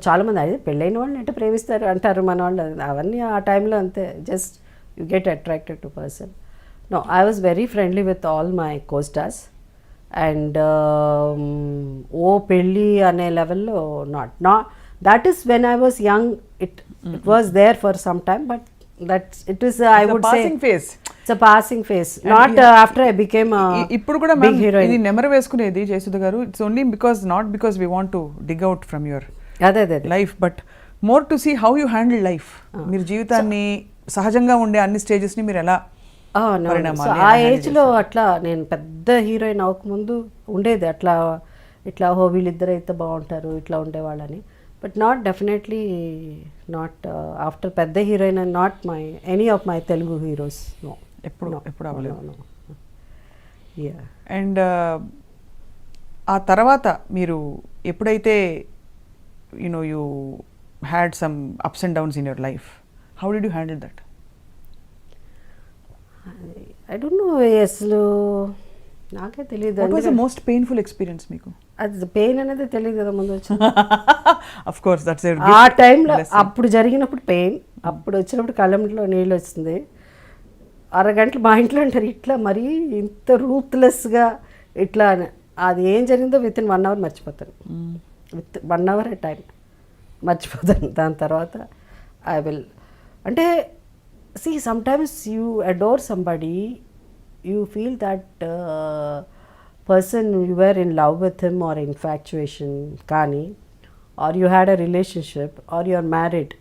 చాలామంది అదే పెళ్ళైన వాళ్ళని అంటే ప్రేమిస్తారు అంటారు మన వాళ్ళు. అవన్నీ ఆ టైంలో అంతే, just you get attracted to person. No, I was very friendly with all my costars. And ఓ పెళ్ళి అనే లెవెల్లో not that is when I was young it was there for some time but it is I would say phase it's a passing phase not after I became ఇప్పుడు కూడా ma'am ఇది నెమరు వేసుకునేది Jayasudha garu, it's only not because we want to dig out from your అదే life but more to see how you handle life. మీరు జీవితాన్ని సహజంగా ఉండే అన్ని స్టేజెస్ని మీరు ఎలా ఆ ఏజ్లో అట్లా నేను పెద్ద హీరోయిన్ అవ్వకముందు ఉండేది అట్లా ఇట్లా వీళ్ళిద్దరు అయితే బాగుంటారు ఇట్లా ఉండేవాళ్ళని. But not definitely not after పెద్ద heroine and not my any of my Telugu heroes no ఎప్పుడు అవ్వలేదు. అండ్ ఆ తర్వాత మీరు ఎప్పుడైతే you had some ups and downs in your life, how did you handle that? I don't know, అసలు నాకే తెలియదు. What was the most painful experience మీకు? అది పెయిన్ అనేది తెలియదు కదా ముందు వచ్చి. ఆఫ్ కోర్స్ దట్స్ ఆ టైంలో అప్పుడు జరిగినప్పుడు పెయిన్, అప్పుడు వచ్చినప్పుడు కళ్ళంలో నీళ్ళు వచ్చింది. అరగంటలు మా ఇంట్లో అంటారు ఇట్లా మరీ ఇంత రూత్లెస్గా ఇట్లా అది ఏం జరిగిందో విత్ ఇన్ 1 hour మర్చిపోతాను. విత్ 1 hour టైం మర్చిపోతాను. దాని తర్వాత ఐ విల్ అంటే see sometimes you adore somebody, you feel that person you were in love with him or infatuation కానీ or you had a relationship or you are married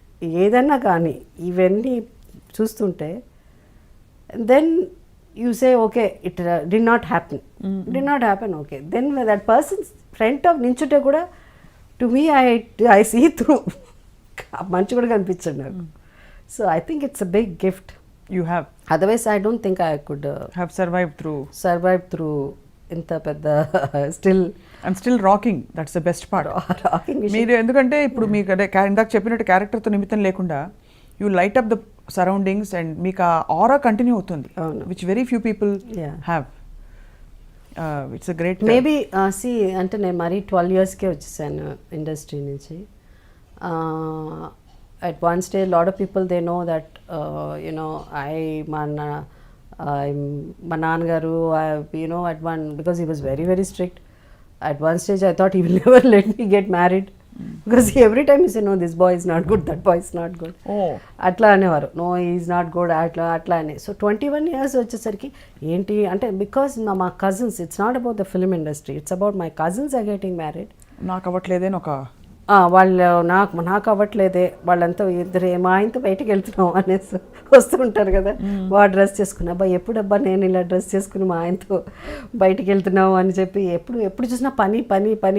ఏదన్నా కానీ ఇవన్నీ చూస్తుంటే then you say okay it did not happen okay then when that person's front of నించుంటే కూడా to me I see through మంచి కూడా కనిపించండి నాకు. So I think it's a big gift you have. Otherwise I don't think I could have survived through ఇంత పెద్ద still rocking. That's the best part. Rocking మీరు ఎందుకంటే ఇప్పుడు మీకు ఇందాక చెప్పినట్టు క్యారెక్టర్తో నిమిత్తం లేకుండా you light up the surroundings and మీకు ఆ ఆరా కంటిన్యూ అవుతుంది, which very few people have. It's a great maybe see అంటే నేను మరీ 12 yearsకే వచ్చేసాను ఇండస్ట్రీ నుంచి. At one stage a lot of people they know that my nanagaru at one, because he was very very strict. At one stage I thought he will never let me get married because every time he said no this boy is not good, that boy is not good. Atla అనేవారు, no he is not good atla ane. So 21 years వచ్చేసరికి ఏంటి అంటే because my cousins, it's not about the film industry, it's about my cousins are getting married. నాకు అవ్వట్లేదని ఒక వాళ్ళు నాకు అవ్వట్లేదే, వాళ్ళంతా ఇద్దరు మా ఆయనతో బయటకు వెళ్తున్నాం అనేసి వస్తుంటారు కదా, వాడు డ్రెస్ చేసుకుని అబ్బా ఎప్పుడబ్బా నేను ఇలా డ్రెస్ చేసుకుని మా ఆయనతో బయటకు వెళ్తున్నావు అని చెప్పి ఎప్పుడు చూసినా పని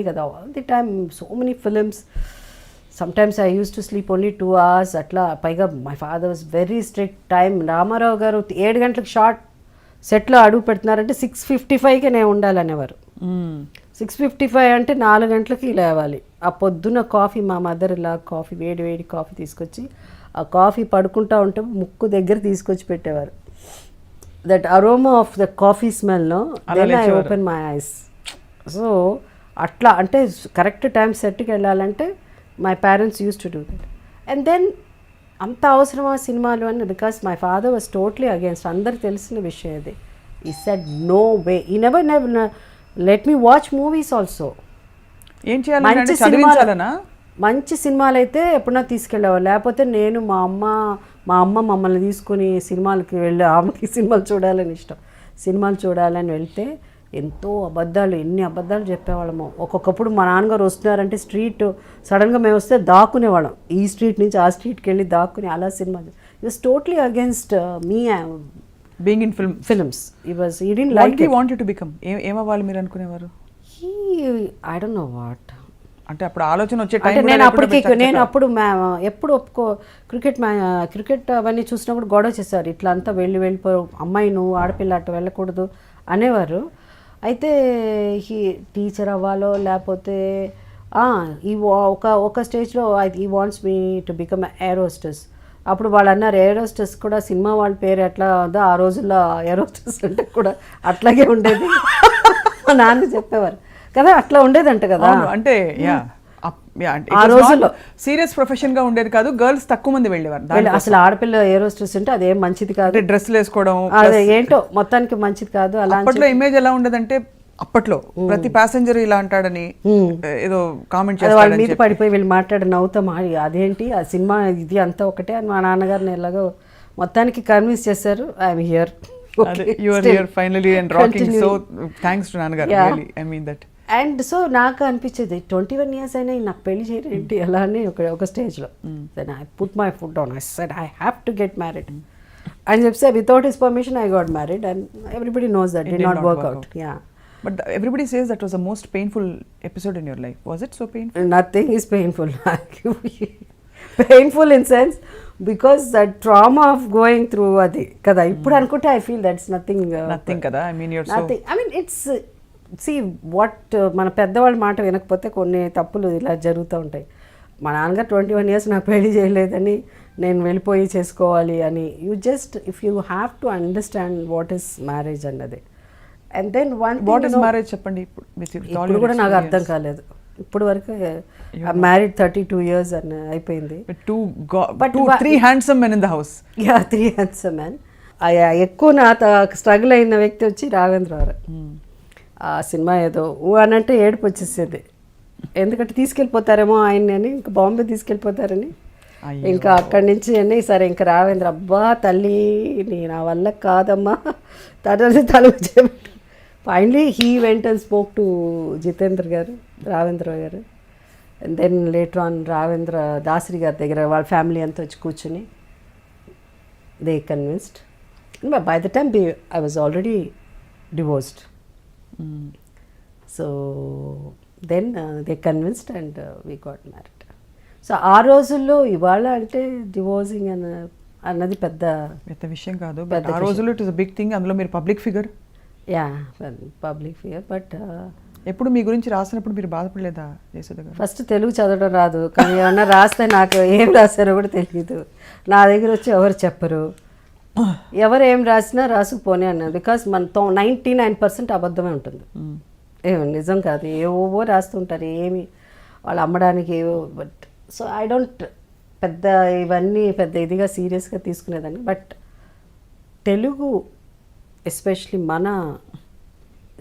కదా. All the time so many films. Sometimes I use to sleep only 2 hours అట్లా. పైగా my father was very strict. Time Ramarao గారు 7 గంటలకు షార్ట్ సెట్లో అడుగు పెడుతున్నారంటే 6:55కే నేను ఉండాలనేవారు. 6:55 అంటే 4 గంటలకి లేవాలి. ఆ పొద్దున్న కాఫీ మా మదర్ ఇలా కాఫీ వేడి కాఫీ తీసుకొచ్చి ఆ కాఫీ పడుకుంటా ఉంటే ముక్కు దగ్గర తీసుకొచ్చి పెట్టేవారు. That aroma of the coffee స్మెల్లో then I open my eyes. So అట్లా అంటే కరెక్ట్ టైం సెట్కి వెళ్ళాలంటే my parents use to do that. And then అంత అవసరమా సినిమాలు అని, because my father was totally against. అందరికి తెలిసిన విషయం ఇది. He said no way, he never let me watch movies also. ఏం చేయాలి? మంచి సినిమాలు అయితే ఎప్పుడన్నా తీసుకెళ్ళేవాళ్ళు, లేకపోతే నేను మా అమ్మ మమ్మల్ని తీసుకుని సినిమాలకి వెళ్ళి ఆమెకి సినిమాలు చూడాలని ఇష్టం. సినిమాలు చూడాలని వెళ్తే ఎన్ని అబద్ధాలు చెప్పేవాళ్ళము. ఒక్కొక్కప్పుడు మా నాన్నగారు వస్తున్నారంటే స్ట్రీట్ సడన్గా మేము వస్తే దాక్కునేవాళ్ళం, ఈ స్ట్రీట్ నుంచి ఆ స్ట్రీట్కి వెళ్ళి దాక్కుని అలా సినిమాలు. It was totally against me being in films. He didn't like it. What he wanted to become? ఏమవ్వాలి మీరు అనుకునేవారు? I don't know what. అంటే అప్పుడు ఆలోచన వచ్చే టైం నేను అప్పుడు ఎప్పుడు క్రికెట్ అవన్నీ చూసినప్పుడు గొడవ చేశారు. ఇట్లా అంతా వెళ్ళిపో అమ్మాయి నువ్వు ఆడపిల్ల అట్ట వెళ్ళకూడదు అనేవారు. అయితే టీచర్ అవ్వాలో లేకపోతే ఈ ఒక స్టేజ్లో ఈ wants me to become air hostess. అప్పుడు వాళ్ళు అన్నారు ఎయిర్ హోస్టెస్ కూడా సినిమా వాళ్ళ పేరు ఎట్లా ఉందో ఆ రోజుల్లో ఎయిర్ హోస్టెస్ అంటే కూడా అట్లాగే ఉండేది. మా నాన్న చెప్పేవారు కదా, అట్లా ఉండేదంట కదా. అంటే ఆ రోజుల్లో సీరియస్ ప్రొఫెషన్ గా ఉండేది కాదు, గర్ల్స్ తక్కువ మంది వెళ్ళేవారు. అసలు ఆడపిల్ల ఎయిర్ హోస్టెస్ అంటే అదేం మంచిది కాదు, డ్రెస్సులు వేసుకోవడం అదే ఏంటో మొత్తానికి మంచిది కాదు. అలా అప్పట్లో ఇమేజ్ ఎలా ఉండేదంటే అప్పట్లో ప్రతి ప్యాసింజర్ ఇలా అంటాడని ఏదో కామెంట్ అది వాళ్ళ మీద పడిపోయి వీళ్ళు మాట్లాడి నవ్వుతాం అదేంటి ఆ సినిమా ఇది అంతా ఒకటే అని మా నాన్నగారిని ఎలాగో మొత్తానికి కన్విన్స్ చేశారు I'm here you are here finally and rocking, so thanks to నాన్నగారు, really I mean that. And so నాకు అనిపించేది 21 years అయినా నాకు పెళ్లి చేయరేంటి అలా అని ఒక స్టేజ్లో then I put my foot down I said I have to get married అని చెప్తే without his permission I got married and everybody knows that did not work out. Yeah But everybody says that was the most painful episode in your life. Was it so painful? Nothing is painful. Painful in sense because that trauma of going through adi kada ippudu anukunte I feel that's nothing kada. I mean you're nothing. I mean it's see what మన పెద్దవాళ్ళ మాట వినకపోతే కొన్ని తప్పులు ఇలా జరుగుతూ ఉంటాయి. మా నాన్నగారు 21 years నాకు పెళ్లి చేయలేదని నేను వెళ్ళిపోయి చేసుకోవాలి అని you just if you have to understand what is marriage అన్నది. And then one what is marriage చెప్పండి. ఇప్పుడు కూడా నాకు అర్థం కాలేదు ఇప్పుడు వరకు. మ్యారీడ్ 32 years అని అయిపోయింది. But 3 handsome men in the house. Yeah 3 handsome men. ఎక్కువ నా స్ట్రగుల్ అయిన వ్యక్తి వచ్చి రాఘవేంద్రరావు. ఆ సినిమా ఏదో అని అంటే ఏడుపు వచ్చేసేది, ఎందుకంటే తీసుకెళ్ళిపోతారేమో ఆయన్ని అని, ఇంకా బాంబే తీసుకెళ్ళిపోతారని. ఇంకా అక్కడి నుంచి అని సరే ఇంకా రావేంద్ర అబ్బా తల్లి నా వల్ల కాదమ్మా తల చేయబెట్టు. Finally he went and spoke to Jitendra garu, Raghavendra garu. And then later on Raghavendra Dasari గారి దగ్గర వాళ్ళ ఫ్యామిలీ అంతా వచ్చి కూర్చుని they convinced. By the time I was already divorced. So then they convinced and we got married. So ఆ రోజుల్లో ఇవాళ అంటే డివోర్సింగ్ అన్నది పెద్ద విషయం కాదు. ఆ రోజుల్లో it is a big thing. అందులో మీరు public figure. Yeah public figure. But ఎప్పుడు మీ గురించి రాసినప్పుడు మీరు బాధపడలేదా జయసుధ గారు? ఫస్ట్ తెలుగు చదవడం రాదు, కానీ ఏమన్నా రాస్తే నాకు ఏం రాశారో కూడా తెలియదు. నా దగ్గర వచ్చి ఎవరు చెప్పరు, ఎవరు ఏం రాసినా రాసుకుపోనే అన్నారు. బికాస్ మన 99% అబద్ధమే ఉంటుంది, ఏమో నిజం కాదు. ఏవో రాస్తుంటారు, ఏమి వాళ్ళు అమ్మడానికి ఏవో. బట్ సో ఐ డోంట్ పెద్ద ఇవన్నీ పెద్ద ఇదిగా సీరియస్గా తీసుకునేదాన్ని. బట్ తెలుగు ఎస్పెషలీ మన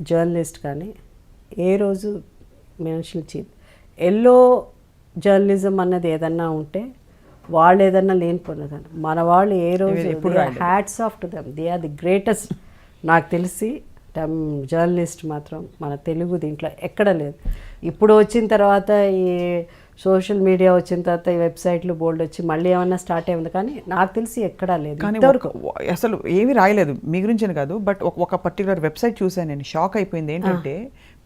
జర్నలిస్ట్ కానీ ఏ రోజు మనుషులు ఎల్లో జర్నలిజం అన్నది ఏదన్నా ఉంటే వాళ్ళు ఏదన్నా లేనిపోయినదాన్ని, మన వాళ్ళు ఏ రోజు hats off to them, they are the greatest. నాకు తెలిసి జర్నలిస్ట్ మాత్రం మన తెలుగు దీంట్లో ఎక్కడ లేదు. ఇప్పుడు వచ్చిన తర్వాత ఈ సోషల్ మీడియా వచ్చిన తర్వాత ఈ వెబ్సైట్లు బోల్డ్ వచ్చి మళ్ళీ ఏమన్నా స్టార్ట్ అయింది, కానీ నాకు తెలిసి ఎక్కడా లేదు. కానీ అసలు ఏమీ రాయలేదు మీ గురించి కాదు. బట్ ఒక పర్టికులర్ వెబ్సైట్ చూసాను, నేను షాక్ అయిపోయింది. ఏంటంటే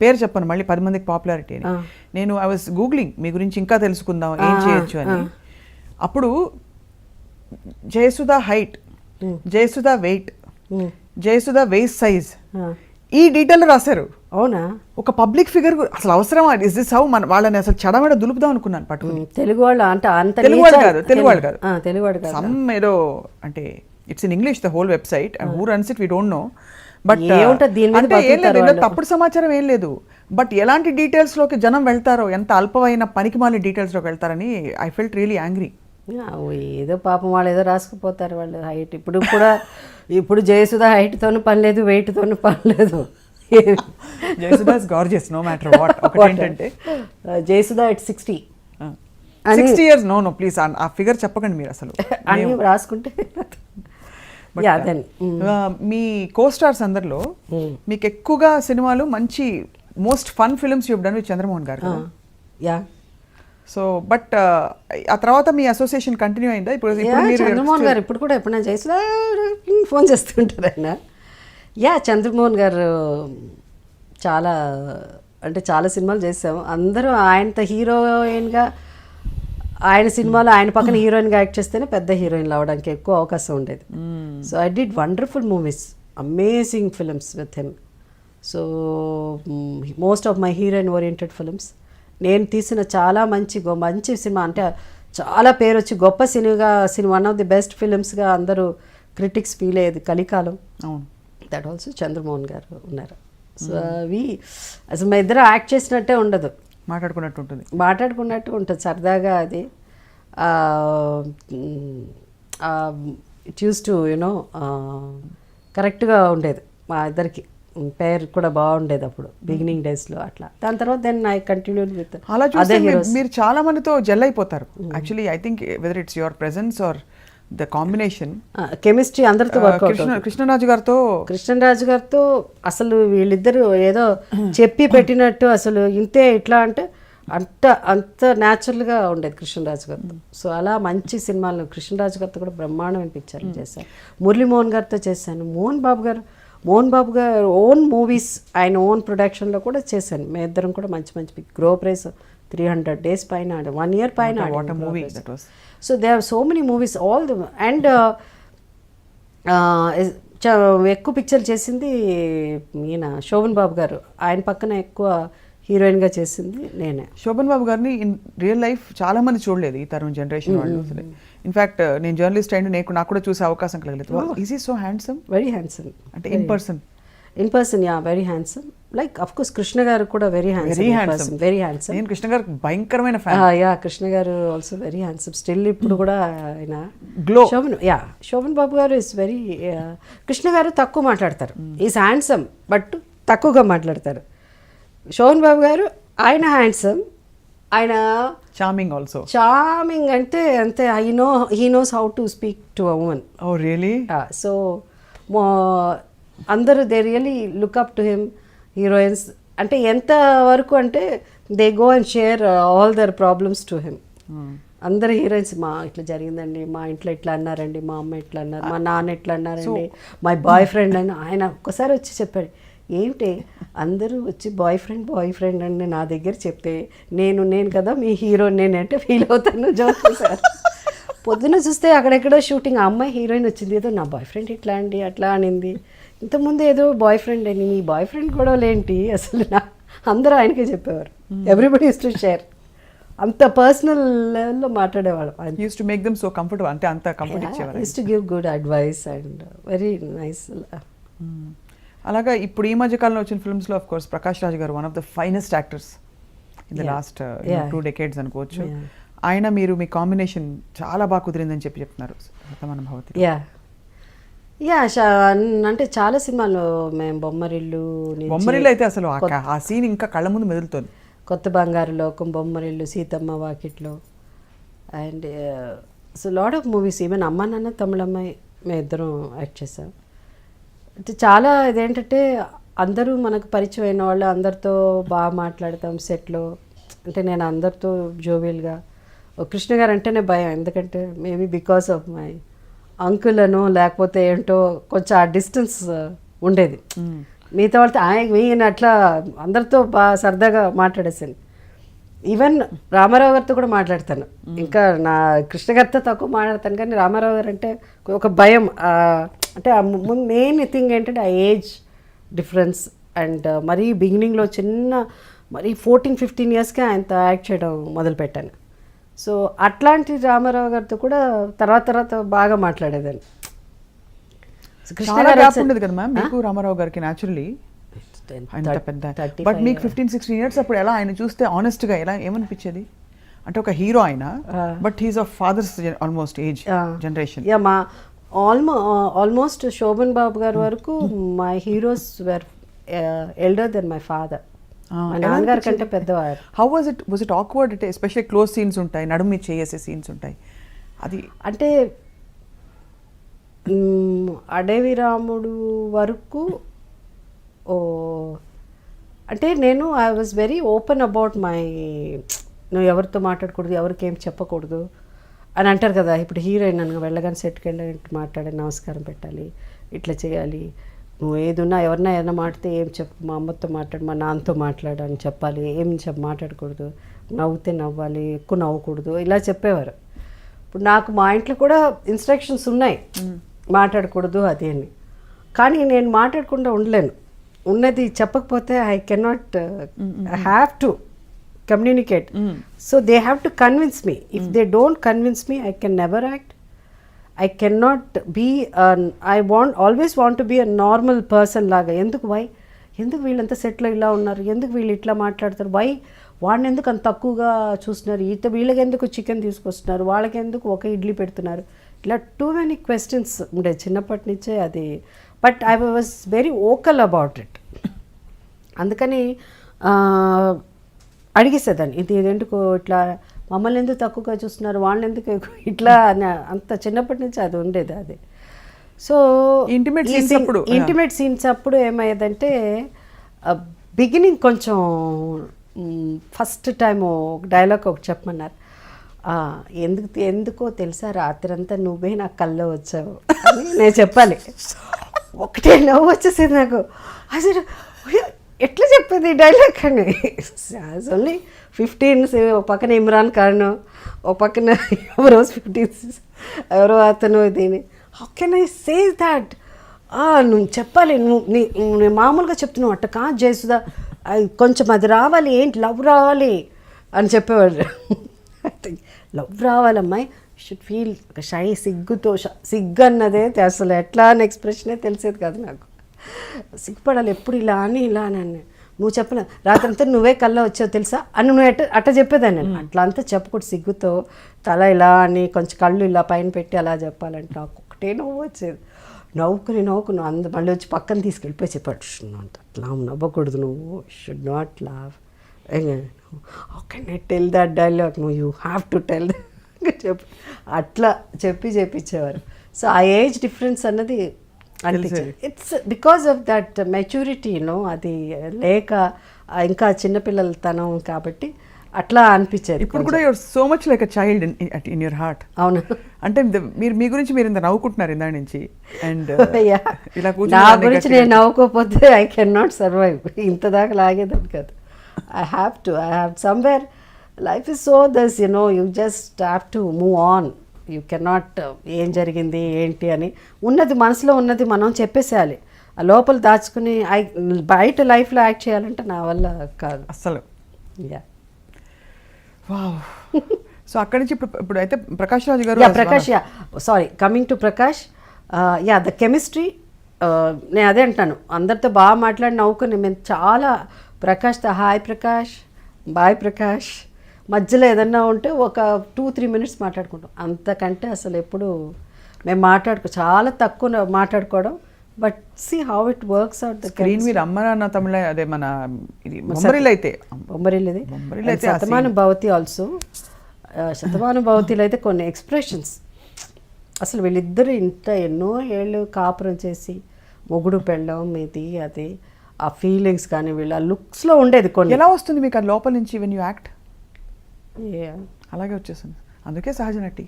పేరు చెప్పను మళ్ళీ 10 మందికి పాపులారిటీ అని. నేను ఐ వాజ్ గూగ్లింగ్ మీ గురించి ఇంకా తెలుసుకుందాం ఏం చేయొచ్చు అని. అప్పుడు Jayasudha height, Jayasudha weight, Jayasudha waist size ఈ డీటెయిల్ రాశారు. అవునా? ఒక పబ్లిక్ ఫిగర్ అసలు అవసరమా? ఇస్ దిస్ హౌ మన వాళ్ళని అసలు చెడమెడ దులుపుదాం అనుకున్నాను పట్టుకుని. తెలుగు వాళ్ళు అంటే అంత తెలుగువాడు కాదు, తెలుగువాడు కాదు, తెలుగువాడు కాదు. సమ్ ఏదో అంటే it's in English the whole website and who runs it we don't know. But అంటే ఏం లేదు, తప్పుడు సమాచారం ఏం లేదు. బట్ ఎలాంటి డీటెయిల్స్ లోకి జనం వెళ్తారో, ఎంత అల్పమైన పనికిమాలిన డీటెయిల్స్ లోకి వెళ్తారని ఐ ఫెల్ట్ రియలీ యాంగ్రీ. ఏదో పాపం వాళ్ళు ఏదో రాసుకుపోతారు వాళ్ళు హైట్. ఇప్పుడు జయసుధ హైట్తోనూ పని లేదు, వెయిట్తోనూ పని లేదు. Jayasudha is gorgeous no matter what. ఒకటి ఏంటంటే Jayasudha it 60 years. No please ఆ ఫిగర్ చెప్పకండి మీరు అసలు అన్ని రాసుకుంటే. మీ కో స్టార్స్ అందరిలో మీకు ఎక్కువగా సినిమాలు మంచి most fun films you done with Chandramohan గారు. యా. సో బట్ ఆ తర్వాత మీ అసోసియేషన్ కంటిన్యూ అయిందా? ఇప్పుడు చంద్రమోహన్ గారు ఇప్పుడు కూడా ఎప్పుడైనా చేసినా ఫోన్ చేస్తుంటారు ఆయన. యా, చంద్రమోహన్ గారు చాలా అంటే చాలా సినిమాలు చేసాము. అందరూ ఆయనతో హీరోయిన్గా, ఆయన సినిమాలో ఆయన పక్కన హీరోయిన్గా యాక్ట్ చేస్తేనే పెద్ద హీరోయిన్లు అవ్వడానికి ఎక్కువ అవకాశం ఉండేది. So I did wonderful movies, amazing films with him. So most of my heroine oriented films. నేను తీసిన చాలా మంచి సినిమా అంటే చాలా పేరు వచ్చి గొప్ప సినిమా, వన్ ఆఫ్ ది బెస్ట్ ఫిల్మ్స్గా అందరూ క్రిటిక్స్ ఫీల్ అయ్యేది కలికాలం. అవును, దట్ ఆల్సో చంద్రమోహన్ గారు ఉన్నారు. సో అవి అసలు మా ఇద్దరు యాక్ట్ చేసినట్టే ఉండదు, మాట్లాడుకున్నట్టు ఉంటుంది సరదాగా. అది ఇట్ యూస్ టు యునో కరెక్ట్గా ఉండేది మా ఇద్దరికి. పేరు కూడా బాగుండేది అప్పుడు బిగినింగ్ డేస్లో అట్లా. దాని తర్వాత దెన్ ఐ కంటిన్యూడ్ విత్ అలా చూస్తే మీరు చాలా మందితో జెల్ అయిపోతారు. Actually I think whether it's your presence are the combination chemistry అందరితో వర్కౌట్. కృష్ణరాజు గారితో అసలు వీళ్ళిద్దరు ఏదో చెప్పి పెట్టినట్టు అసలు ఇంతే ఇట్లా అంటే అంత న్యాచురల్గా ఉండేది కృష్ణరాజు గారితో. సో అలా మంచి సినిమాలు కృష్ణరాజు గారితో కూడా బ్రహ్మాండమైన పిక్చర్లు చేశాను. మురళీమోహన్ గారితో చేశాను. మోహన్ బాబు గారు ఓన్ మూవీస్ ఆయన ఓన్ ప్రొడక్షన్లో కూడా చేశాను. మేము ఇద్దరం కూడా మంచి గ్రో ప్రైస్ 300 days పైన 1 year పైన. So they are so many movies all the and ఎక్కువ పిక్చర్లు చేసింది ఈయన శోభన్ బాబు గారు. ఆయన పక్కన ఎక్కువ హీరోయిన్గా చేసింది నేనే. శోభన్ బాబు గారిని ఇన్ రియల్ లైఫ్ చాలా మంది చూడలేదు ఈ తరం జనరేషన్ వాళ్ళు. ఇన్ఫ్యాక్ట్ నేను జర్నలిస్ట్ అయిన నాకు కూడా చూసే అవకాశం కలగలేదు. Is he so handsome? Very handsome. అంటే in person yeah very handsome. Like of course Krishna garu కూడా వెరీ హ్యాండ్సమ్. నేను కృష్ణ గారు భయంకరమైన ఫ్యాన్. యా కృష్ణ గారు ఆల్సో వెరీ హ్యాండ్సమ్ స్టిల్. ఇప్పుడు కూడా ఆయన గ్లో. శోభన్ బాబు గారు ఇస్ వెరీ కృష్ణ గారు తక్కువ మాట్లాడతారు. ఈజ్ హ్యాండ్సమ్ బట్ తక్కువగా మాట్లాడతారు. శోభన్ బాబు గారు ఆయన హ్యాండ్సమ్, ఆయన చార్మింగ్ అంటే అంతే. He knows how to speak to a woman. Oh really? So అందరూ they really look up to him. Heroines అంటే ఎంత వరకు అంటే they go and share all their problems to him. అందరు హీరోయిన్స్ మా ఇట్లా జరిగిందండి, మా ఇంట్లో ఇట్లా అన్నారండి, మా అమ్మ ఇట్లా అన్నారు, మా నాన్న ఇట్లా అన్నారండి, మై బాయ్ ఫ్రెండ్ అని ఆయన ఒక్కసారి వచ్చి చెప్పాడు. ఏంటి అందరూ వచ్చి బాయ్ ఫ్రెండ్ అని నా దగ్గర చెప్తే నేను కదా మీ హీరో నేనంటే ఫీల్ అవుతాను. జోక్ సార్ పొద్దున్న చూస్తే అక్కడెక్కడో షూటింగ్, ఆ అమ్మాయి హీరోయిన్ వచ్చింది, ఏదో నా బాయ్ ఫ్రెండ్ ఇట్లా అండి అట్లా అనింది. ఇంతకుముందు ఏదో బాయ్ ఫ్రెండ్ అని, మీ బాయ్ ఫ్రెండ్ గొడవలేంటి అసలు అందరూ ఆయనకే చెప్పేవారు. Everybody use to share. అంత పర్సనల్ లెవెల్లో మాట్లాడేవాళ్ళం. Use to make them so comfortable. అంటే అంత కంఫర్ట్ ఇచ్చేవారు. Use to give good advice and very nice. అలాగా ఇప్పుడు ఈ మధ్య కాలంలో వచ్చిన ఫిల్మ్స్లో of course Prakash Raj garu one of the finest actors in the last 2 decades అనుకోవచ్చు. ఆయన మీరు మీ కాంబినేషన్ చాలా బాగా కుదిరిందని చెప్తున్నారు. శతమానం భవతి. అంటే చాలా సినిమాలు మేము బొమ్మరిల్లు అయితే అసలు ఆ సీన్ ఇంకా కళ్ళ ముందు మెదులుతుంది. కొత్త బంగారు లోకం, బొమ్మరిల్లు, సీతమ్మ వాకిట్లో and so lot of movies. Even అమ్మ నాన్న తమిళమ్మాయి మేము ఇద్దరం యాక్ట్ చేసాం. అంటే చాలా ఇదేంటంటే అందరూ మనకు పరిచయం అయిన వాళ్ళు, అందరితో బాగా మాట్లాడతాం సెట్లో. అంటే నేను అందరితో జోవియల్గా. కృష్ణ గారు అంటేనే భయం, ఎందుకంటే maybe because of my uncle అనో లేకపోతే ఏంటో కొంచెం ఆ డిస్టెన్స్ ఉండేది. మిగతా వాళ్ళతో ఈయన అట్లా అందరితో బాగా సరదాగా మాట్లాడేసాను. ఈవెన్ రామారావు గారితో కూడా మాట్లాడతాను. ఇంకా నా కృష్ణ గారితో తక్కువ మాట్లాడతాను, కానీ రామారావు గారు అంటే ఒక భయం. అంటే మెయిన్ థింగ్ ఏంటంటే ఆ ఏజ్ డిఫరెన్స్ అండ్ మరీ బిగినింగ్లో మరీ 14-15 yearsకే ఆయనతో యాక్ట్ చేయడం మొదలుపెట్టాను. సో అట్లాంటి రామారావు గారితో కూడా తర్వాత బాగా మాట్లాడేదాన్ని. రామారావు గారికి న్యాచురల్లీ బట్ మీకు 15-16 years అప్పుడు ఎలా ఆయన చూస్తే ఆనెస్ట్గా ఎలా ఏమనిపించేది? అంటే ఒక హీరో ఆయన, but he's of fathers almost age generation. మా ఆల్మోస్ట్ శోభన్ బాబు గారి వరకు my heroes were elder than my father. మా నాన్నగారి కంటే పెద్దవారు. How was it awkward? అంటే ఎస్పెషల్లీ క్లోజ్ సీన్స్ ఉంటాయి, నడుము చేసే సీన్స్ ఉంటాయి. అది అంటే అడవి రాముడు వరకు అంటే నేను I was very open about my, నువ్వు ఎవరితో మాట్లాడకూడదు, ఎవరికి ఏం చెప్పకూడదు అని అంటారు కదా. ఇప్పుడు హీరోయిన్ నన్ను వెళ్ళగానే సెట్కి వెళ్ళి మాట్లాడి నమస్కారం పెట్టాలి, ఇట్లా చేయాలి, నువ్వు ఏదున్నా ఎవరన్నా మాట్లాడితే ఏం చెప్పు, మా అమ్మతో మాట్లాడు, మా నాన్నతో మాట్లాడు అని చెప్పాలి, ఏం మాట్లాడకూడదు, నవ్వుతే నవ్వాలి, ఎక్కువ నవ్వకూడదు, ఇలా చెప్పేవారు. ఇప్పుడు నాకు మా ఇంట్లో కూడా ఇన్స్ట్రక్షన్స్ ఉన్నాయి, మాట్లాడకూడదు అది అని. కానీ నేను మాట్లాడకుండా ఉండలేను. ఉన్నది చెప్పకపోతే I cannot, I have to communicate. So they have to convince me. If they don't convince me I can never act. I cannot be, always want to be a normal person లాగా. ఎందుకు వీళ్ళంతా సెట్లో ఇలా ఉన్నారు, ఎందుకు వీళ్ళు ఇట్లా మాట్లాడతారు, వాడిని ఎందుకు అంత తక్కువగా చూస్తున్నారు, వీళ్ళకి ఎందుకు చికెన్ తీసుకొస్తున్నారు, వాళ్ళకి ఎందుకు ఒక ఇడ్లీ పెడుతున్నారు, ఇలా టూ మెనీ క్వశ్చన్స్ ఉండేది చిన్నప్పటి నుంచే. అది but I was very vocal about it. అందుకని అడిగేసేదాన్ని, ఇది ఎందుకు ఇట్లా మమ్మల్ని ఎందుకు తక్కువగా చూస్తున్నారు, వాళ్ళని ఎందుకు ఇట్లా అని. అంత చిన్నప్పటి నుంచి అది ఉండేది. అది సో ఇంటిమేట్ సీన్స్ అప్పుడు ఏమయ్యేదంటే బిగినింగ్ కొంచెం ఫస్ట్ టైము డైలాగ్ ఒకటి చెప్పమన్నారు, ఎందుకో తెలుసా రాత్రంతా నువ్వే నా కల్లో వచ్చావు అని నేను చెప్పాలి. ఒకటే నవ్వు వచ్చేసింది నాకు, అసలు ఎట్లా చెప్పేది డైలాగ్ అని. ఓన్లీ 15 ఒక పక్కన ఇమ్రాన్ ఖాన్, ఒక పక్కన ఎవరో 15 ఎవరో అతను, దీని how can I say that, నువ్వు చెప్పాలి, నువ్వు మామూలుగా చెప్తున్నావు అట్ట కాదు జయసుధ, కొంచెం అది రావాలి, ఏంటి లవ్ రావాలి అని చెప్పేవాడు. లవ్ రావాలమ్మాయి, షుడ్ ఫీల్ షై, సిగ్గు అన్నదే అసలు ఎట్లా అని ఎక్స్ప్రెషనే తెలిసేది కాదు నాకు. సిగ్గుపడాలి ఎప్పుడు ఇలా అని నువ్వు చెప్పలే రాత్రంతా నువ్వే కల్లా వచ్చావు తెలుసా అని నువ్వు అట్ట చెప్పేదాన్ని. నేను అట్లా అంతా చెప్పకూడదు, సిగ్గుతో తల ఇలా అని కొంచెం కళ్ళు ఇలా పైన పెట్టి అలా చెప్పాలంటే నాకు ఒకటే నవ్వు వచ్చేది. నవ్వుకుని మళ్ళీ వచ్చి పక్కన తీసుకెళ్ళిపోయి చెప్పాడు, అట్లా నవ్వకూడదు, నువ్వు షుడ్ నాట్ లావ్, how can I tell that dialogue, నువ్వు యూ హ్యావ్ టు టెల్ చెప్పి అట్లా చెప్పించేవారు. సో ఆ ఏజ్ డిఫరెన్స్ అన్నది అనిపించింది. It's because of that maturity అది లేక ఇంకా చిన్నపిల్లల తనం కాబట్టి అట్లా అనిపించేది. ఇప్పుడు కూడా your so much like a child in your heart. అవును, అంటే మీరు మీ గురించి మీరు ఇంత నవ్వుకుంటున్నారు ఇందా నుంచి. అండ్ ఇలా నా గురించి నేను నవ్వుకోకపోతే ఐ కెన్ నాట్ సర్వైవ్. ఇంత దాకా లాగేదాన్ని కాదు. I have somewhere life is so thus you just have to move on. You cannot ఏం జరిగింది ఏంటి అని ఉన్నది మనసులో ఉన్నది మనం చెప్పేసేయాలి. ఆ లోపల దాచుకుని బయట లైఫ్లో యాక్ట్ చేయాలంటే నా వల్ల కాదు అస్సలు. Yeah, wow. సో అక్కడి నుంచి ఇప్పుడు అయితే ప్రకాష్ రాజు గారు, Prakash, sorry, coming to Prakash, the chemistry, నేను అదే అంటాను, అందరితో బాగా మాట్లాడి నవ్వుకుని మేము చాలా ప్రకాష్తో హాయ్ ప్రకాష్, బాయ్ ప్రకాష్, మధ్యలో ఏదన్నా ఉంటే ఒక 2-3 మినిట్స్ మాట్లాడుకుంటాం. అంతకంటే అసలు ఎప్పుడు మేము చాలా తక్కువ మాట్లాడుకోవడం. But see how it works out the screen మీద అమ్మ నాన్న తమిళ, అదే మన బొమ్మరిల్లు అయితే శతమానం భవతి ఆల్సో. శతమానం భవతిలో అయితే కొన్ని ఎక్స్ప్రెషన్స్ అసలు వీళ్ళిద్దరు ఇంత ఎన్నో ఏళ్ళు కాపురం చేసి మొగుడు పెళ్ళం ఇది అది ఆ ఫీలింగ్స్ కానీ వీళ్ళ లుక్స్లో ఉండేది. కొన్ని ఎలా వస్తుంది మీకు ఆ లోపల నుంచి వెన్ యూ యాక్ట్? అలాగే వచ్చేసింది, అందుకే సహజ నటి.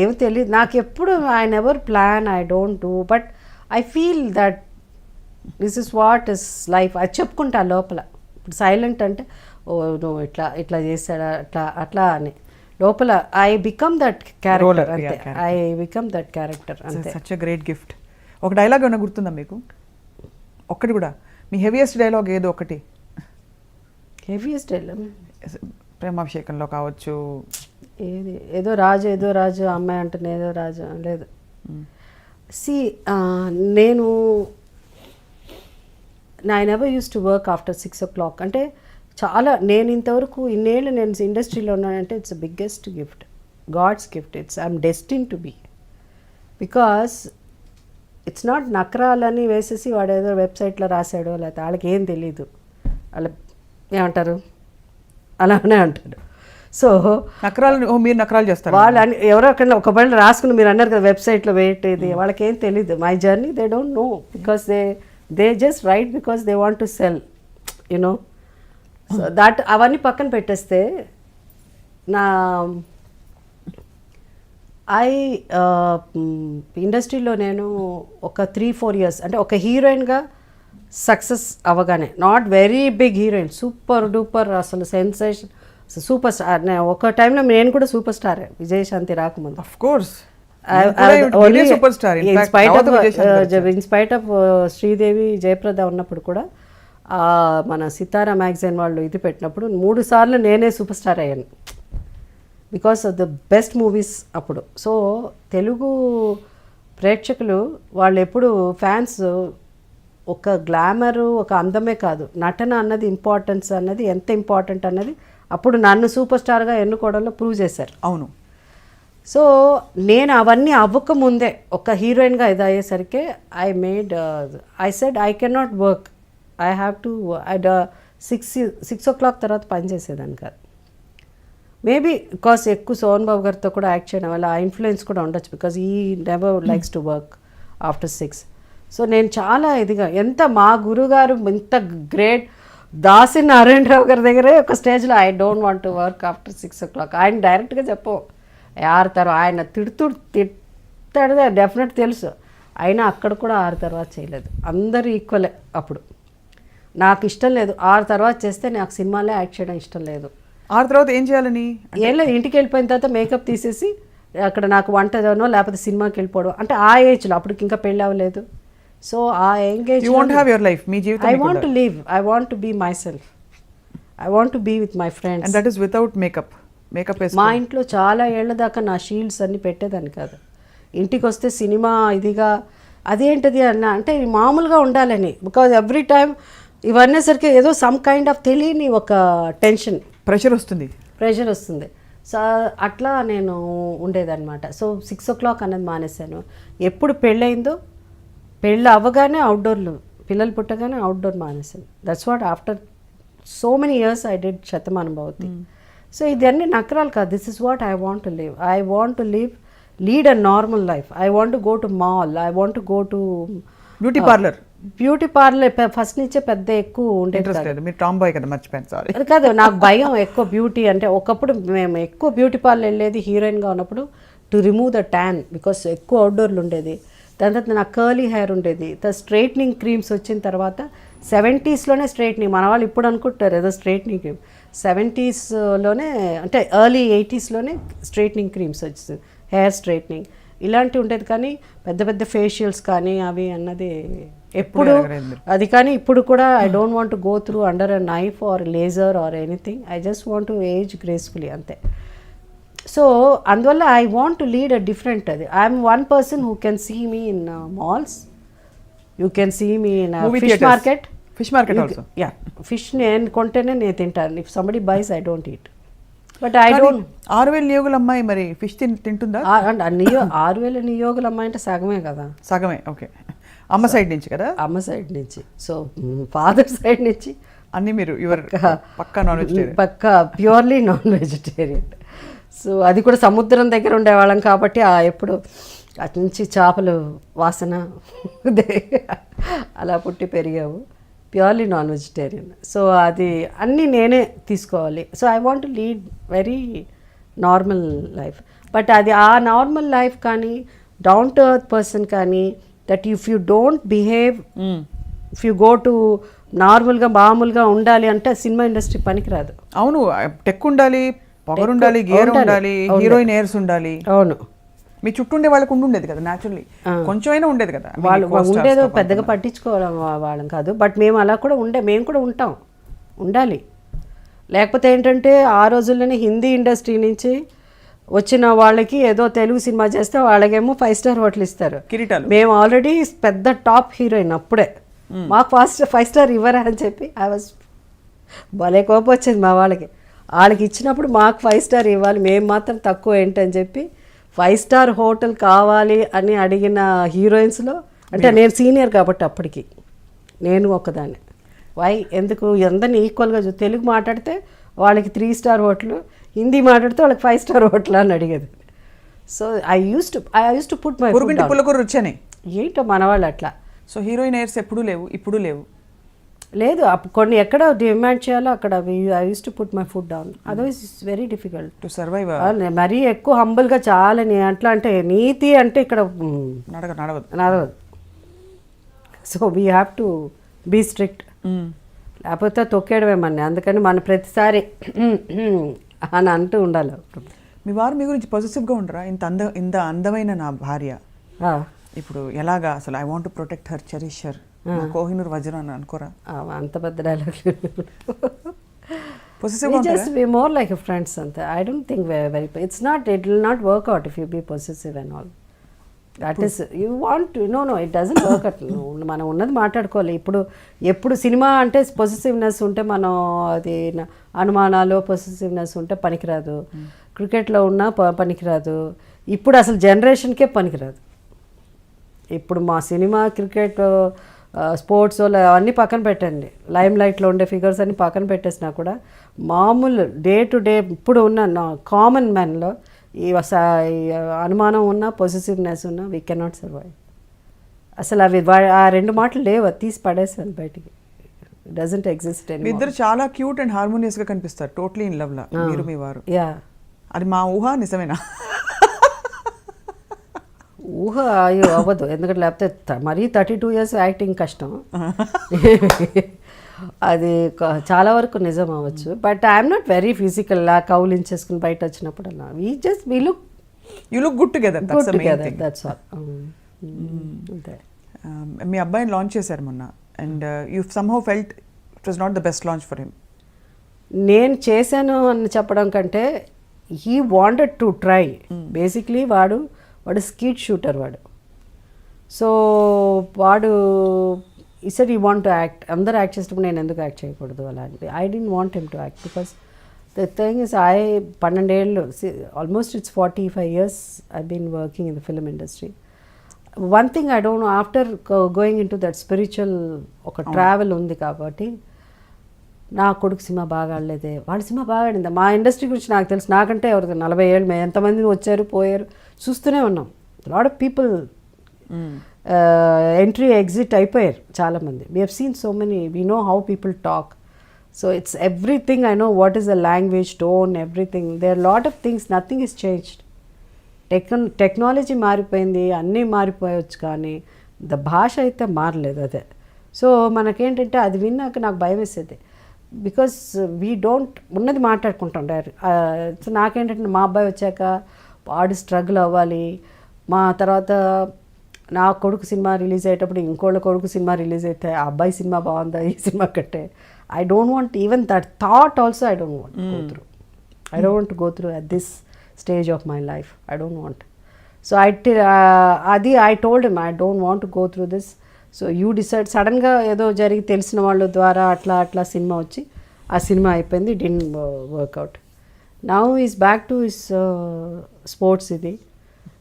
ఏమి తెలియదు నాకు ఎప్పుడు. I never plan, I don't do, but I feel that this is what is life. అది చెప్పుకుంటా లోపల. ఇప్పుడు సైలెంట్ అంటే ఓ నువ్వు ఇట్లా చేశాడా అట్లా అని లోపల ఐ బికమ్ దట్ క్యారెక్టర్ అంతే. ఐ బికమ్ దట్ క్యారెక్టర్ అంతే. Such a great gift. ఒక డైలాగ్ ఏమైనా గుర్తుందా మీకు? ఒక్కటి కూడా, మీ హెవీయెస్ట్ డైలాగ్ ఏదో ఒకటి. హెవీయెస్ట్ డైలాగ్ ప్రేమాభిషేకంలో కావచ్చు, ఏదో రాజు అమ్మాయి అంటున్నా, ఏదో రాజు లేదు. నేను I never use to work after 6 o'clock. అంటే చాలా నేను ఇంతవరకు ఇన్నేళ్ళు నేను ఇండస్ట్రీలో ఉన్నానంటే it's biggest gift, god's gift. I'm destined to be. Because it's not నకరాలని వేసేసి వాడు ఏదో వెబ్సైట్లో రాశాడో లేకపోతే వాళ్ళకి ఏం తెలీదు, వాళ్ళ ఏమంటారు అలానే అంటాడు. సో మీరు నకరాలు చేస్తారు వాళ్ళు ఎవరో అక్కడ ఒక బళ్ళు రాసుకుని మీరు అన్నారు కదా వెబ్సైట్లో వెయిట్ ఇది, వాళ్ళకి ఏం తెలీదు. My journey they don't know because they just right because they want to cell you know. So that అవన్నీ పక్కన పెట్టేస్తే నా ఇండస్ట్రీలో నేను ఒక 3-4 years అంటే ఒక హీరోయిన్గా సక్సెస్ అవ్వగానే, not very big heroine, super duper అసలు సెన్సేషన్, సూపర్ స్టార్. ఒక టైంలో నేను కూడా సూపర్ స్టార్, విజయశాంతి రాకముందు. Of course in spite of Sridevi Jayaprada ఉన్నప్పుడు కూడా మన సితారా మ్యాగజైన్ వాళ్ళు ఇది పెట్టినప్పుడు 3 సార్లు నేనే సూపర్ స్టార్ అయ్యాను because of the best movies అప్పుడు. సో తెలుగు ప్రేక్షకులు వాళ్ళు ఎప్పుడు ఫ్యాన్స్ ఒక గ్లామరు ఒక అందమే కాదు, నటన అన్నది ఇంపార్టెన్స్ అన్నది ఎంత ఇంపార్టెంట్ అన్నది అప్పుడు నన్ను సూపర్ స్టార్గా ఎన్నుకోవడంలో ప్రూవ్ చేశారు. అవును. సో నేను అవన్నీ అవ్వకముందే ఒక హీరోయిన్గా ఇది అయ్యేసరికి I said I can not work, I have to 6 o'clock తర్వాత పని చేసేదాన్ని కాదు. మేబీ బికాస్ ఎక్కువ సోహన్ బాబు గారితో కూడా యాక్ట్ చేయడం వల్ల ఆ ఇన్ఫ్లుయెన్స్ కూడా ఉండొచ్చు, బికాస్ ఈ never likes to work after 6. So నేను చాలా ఇదిగా ఎంత మా గురుగారు ఇంత గ్రేట్ దాసి నారాయణరావు గారి దగ్గరే ఒక స్టేజ్లో I don't want to work after 6 o'clock ఆయన డైరెక్ట్గా చెప్పవు ఆరుతారు, ఆయన తిడతాడు డెఫినెట్ తెలుసు, అయినా అక్కడ కూడా 6 తర్వాత చేయలేదు. అందరూ ఈక్వలే. అప్పుడు నాకు ఇష్టం లేదు 6 తర్వాత చేస్తే నాకు సినిమాలో యాక్ట్ చేయడం ఇష్టం లేదు. 6 తర్వాత ఏం చేయాలని? ఏం లేదు, ఇంటికి వెళ్ళిపోయిన తర్వాత మేకప్ తీసేసి అక్కడ నాకు వంటనో లేకపోతే సినిమాకి వెళ్ళిపోవడం, అంటే ఆ ఏజ్లో అప్పటికి ఇంకా పెళ్ళి అవ్వలేదు. సో ఆ engage you want have your life, మీ జీవితం. I want to live, I want to be myself, I want to be with my friends. And that is without makeup. మా ఇంట్లో చాలా ఏళ్ల దాకా నా షీల్డ్స్ అన్ని పెట్టేదాన్ని కాదు. ఇంటికి వస్తే సినిమా ఇదిగా అదేంటిది అన్న అంటే మామూలుగా ఉండాలని, బికాజ్ ఎవ్రీ టైమ్ ఇవన్నీసరికి ఏదో సమ్ కైండ్ ఆఫ్ తెలియని ఒక టెన్షన్, ప్రెషర్ వస్తుంది. సో అట్లా నేను ఉండేదన్నమాట. సో 6 o'clock అన్నది మానేశాను. ఎప్పుడు పెళ్ళయిందో పెళ్ళి అవ్వగానే అవుట్డోర్లు, పిల్లలు పుట్టగానే అవుట్డోర్ మానేశాను. That's what after so many years I did Shatamanam Bhavati. So ఇదన్నీ నకరాలు కాదు. This is what I want to live. I want to lead a normal life. I want to go to mall, I want to go to beauty parlour. First నుంచే పెద్ద ఎక్కువ ఉండేది అది కాదు, నాకు భయం ఎక్కువ బ్యూటీ అంటే. ఒకప్పుడు మేము ఎక్కువ బ్యూటీ పార్లర్ వెళ్ళేది హీరోయిన్గా ఉన్నప్పుడు to remove the tan, because ఎక్కువ అవుట్డోర్లు ఉండేది. దాని తర్వాత నాకు కర్లీ హెయిర్ ఉండేది. స్ట్రైట్నింగ్ క్రీమ్స్ వచ్చిన తర్వాత 70sలోనే స్ట్రైట్నింగ్, మన వాళ్ళు ఇప్పుడు అనుకుంటారు ఏదో స్ట్రైట్నింగ్ క్రీమ్, 70sలోనే అంటే ఎర్లీ 80sలోనే స్ట్రైట్నింగ్ క్రీమ్స్ వచ్చింది, హెయిర్ స్ట్రైట్నింగ్ ఇలాంటివి ఉండేది. కానీ పెద్ద పెద్ద ఫేషియల్స్ కానీ అవి అన్నది ఎప్పుడు అది. కానీ ఇప్పుడు కూడా I don't want to go through under a knife or laser or anything. I just want to age gracefully అంతే. సో అందువల్ల I want to lead a different. అది I'm one person who can see me in malls, you can see me in fish market. Yeah, fish నేను కొంటేనే నేను తింటాను. If somebody buys I don't eat. But I don't. 6,000 నియోగుల అమ్మాయి మరి fish తింటుందా? 6,000 నియోగుల అమ్మాయి అంటే సగమే కదా. సగమే, ఓకే. అమ్మ సైడ్ నుంచి కదా? అమ్మ సైడ్ నుంచి. సో ఫాదర్ సైడ్ నుంచి అన్నీ మీరు పక్కా నాన్ వెజిటేరియన్, పక్కా ప్యూర్లీ నాన్ వెజిటేరియన్. సో అది కూడా సముద్రం దగ్గర ఉండేవాళ్ళం కాబట్టి ఎప్పుడు అటు నుంచి చేపలు వాసన అలా పుట్టి పెరిగావు. Purely non vegetarian. సో అది అన్నీ నేనే తీసుకోవాలి. So I want to lead very normal life. But అది ఆ నార్మల్ లైఫ్ కానీ డౌన్ టు ఎర్త్ పర్సన్ కానీ that if you don't behave, if you go to నార్మల్గా మామూలుగా ఉండాలి అంటే సినిమా ఇండస్ట్రీ పనికిరాదు. అవును, టెక్ ఉండాలి, పవర్ ఉండాలి, గేర్ ఉండాలి, హీరోయిన్ ఎయిర్స్ ఉండాలి. అవును, మీ చుట్టూ ఉండే వాళ్ళకు ఉండేది కదా, న్యాచురల్లీ కొంచెమైనా ఉండేది కదా. వాళ్ళు ఉండేదో పెద్దగా పట్టించుకోవడం వాళ్ళం కాదు. బట్ మేము అలా కూడా మేము కూడా ఉండాలి. లేకపోతే ఏంటంటే ఆ రోజుల్లోనే హిందీ ఇండస్ట్రీ నుంచి వచ్చిన వాళ్ళకి ఏదో తెలుగు సినిమా చేస్తే వాళ్ళకేమో 5-star హోటల్ ఇస్తారు, కిరీటాలు. మేము ఆల్రెడీ పెద్ద టాప్ హీరోయిన్ అప్పుడే, మాకు 5-star ఇవ్వరా అని చెప్పి ఐ వాజ్ భలే కోపం వచ్చింది మా వాళ్ళకి ఇచ్చినప్పుడు మాకు 5-star ఇవ్వాలి, మేము మాత్రం తక్కువ ఏంటని చెప్పి 5-star హోటల్ కావాలి అని అడిగిన హీరోయిన్స్లో అంటే నేను సీనియర్ కాబట్టి అప్పటికి నేను ఒకదాన్ని. ఎందుకు అందరినీ ఈక్వల్గా తెలుగు మాట్లాడితే వాళ్ళకి 3-star హోటల్, హిందీ మాట్లాడితే వాళ్ళకి 5-star హోటల్ అని అడిగేది. So I use to put my పుల్లకూర వచ్చాయి ఏంటో మన వాళ్ళు అట్లా. సో హీరోయిన్ ఎయిర్స్ ఎప్పుడు లేవు, ఇప్పుడు లేవు. లేదు, కొన్ని ఎక్కడ డిమాండ్ చేయాలో అక్కడ I use to put my food down. Otherwise it's very difficult to survive. మరీ ఎక్కువ హంబుల్గా చాలా అట్లా అంటే నీతి అంటే ఇక్కడ నడవదు. So we have to be strict, లేకపోతే తొక్కేయడమేమన్నా. అందుకని మన ప్రతిసారి అని అంటూ ఉండాలి. మీ వారు మీ గురించి పొజిటివ్గా ఉండరా? ఇంత అందమైన నా భార్య ఇప్పుడు ఎలాగా అసలు I want to protect her, cherish her, Kohinoor వజ్రం అని అనుకోరా? అంత పెద్ద dialogue. Just be more like friends అంతే. I don't think very it will not work out if you be possessive and all. That is you want no it doesn't work out. మనం ఉన్నది మాట్లాడుకోవాలి. ఎప్పుడు సినిమా అంటే possessiveness ఉంటే మనం అది అనుమానాలు పొసెసివ్నెస్ ఉంటే పనికిరాదు. క్రికెట్లో ఉన్నా పనికిరాదు. ఇప్పుడు అసలు జనరేషన్కే పనికిరాదు. ఇప్పుడు మా సినిమా, క్రికెట్, స్పోర్ట్స్ అవన్నీ పక్కన పెట్టండి, లైమ్ లైట్లో ఉండే ఫిగర్స్ అన్ని పక్కన పెట్టేసినా కూడా మామూలు డే టు డే ఇప్పుడు ఉన్న కామన్ మ్యాన్లో ఈ అనుమానం ఉన్నా, పొసెసివ్నెస్ ఉన్నా, వీ కెనాట్ సర్వైవ్. అసలు అవి ఆ రెండు మాటలు లేవు, అది తీసి పడేసాను బయటికి. Doesn't exist. మీ ఇద్దరు చాలా క్యూట్ అండ్ హార్మోనియస్గా కనిపిస్తారు, టోటలీ ఇన్ లవ్ లా మీరు మీ వారు. యా, అది మా ఊహ నిజమేనా? ఊహ అయ్యో అవ్వదు, ఎందుకంటే లేకపోతే మరీ 32 years యాక్టింగ్ కష్టం. అది చాలా వరకు నిజం అవ్వచ్చు. But I'm not very physical, లా కౌలించేసుకుని బయట వచ్చినప్పుడల్లా you look good together, that's all. అంతే. మీ అబ్బాయిని లాంచ్ చేశారు మొన్న, and you somehow felt it was not the best launch for him. నేను చేశాను అని చెప్పడం కంటే he wanted to try. Basically వాడు స్కీట్ షూటర్ వాడు. సో వాడు he said you want to act, అందరూ యాక్ట్ చేసినప్పుడు నేను ఎందుకు యాక్ట్ చేయకూడదు అలాంటి. I don't want him to act because the thing is 12 ఏళ్ళు, almost it's 45 years I been working in the film industry. One thing I don't know, after going in to that spiritual ఒక travel ఉంది కాబట్టి, నా కొడుకు cinema బాగా ఆడలేదే, వాళ్ళ cinema బాగా ఆడిందా, మా ఇండస్ట్రీ గురించి నాకు తెలుసు, నాకంటే ఎవరికి 40 ఏళ్ళు, మేము ఎంతమంది వచ్చారు పోయారు చూస్తూనే ఉన్నాం. Lot of people entry exit అయిపోయారు చాలామంది. We have seen so many, we know how people talk. So it's everything, I know what is the language, tone, everything. There are lot of things, nothing is changed. Technology మారిపోయింది, అన్నీ మారిపోయవచ్చు, కానీ భాష అయితే మారలేదు. అదే. So మనకేంటంటే అది విన్నాక నాకు భయం వేసేది, బికాస్ వీ డోంట్ ఉన్నది మాట్లాడుకుంటాం డైరెక్ట్. సో నాకేంటంటే మా అబ్బాయి వచ్చాక వాడు స్ట్రగుల్ అవ్వాలి, మా తర్వాత నా కొడుకు సినిమా రిలీజ్ అయ్యేటప్పుడు ఇంకోళ్ళ కొడుకు సినిమా రిలీజ్ అయితే ఆ అబ్బాయి సినిమా బాగుందా ఈ సినిమా కంటే, I don't want even that thought also. I don't want go through. I don't want go through at this stage of my life. I don't want. So I told him I don't want go through this. So you decide. సడన్గా ఏదో జరిగి తెలిసిన వాళ్ళ ద్వారా అట్లా cinema వచ్చి ఆ సినిమా అయిపోయింది, didn't work out. Now is back to his sports. ఇది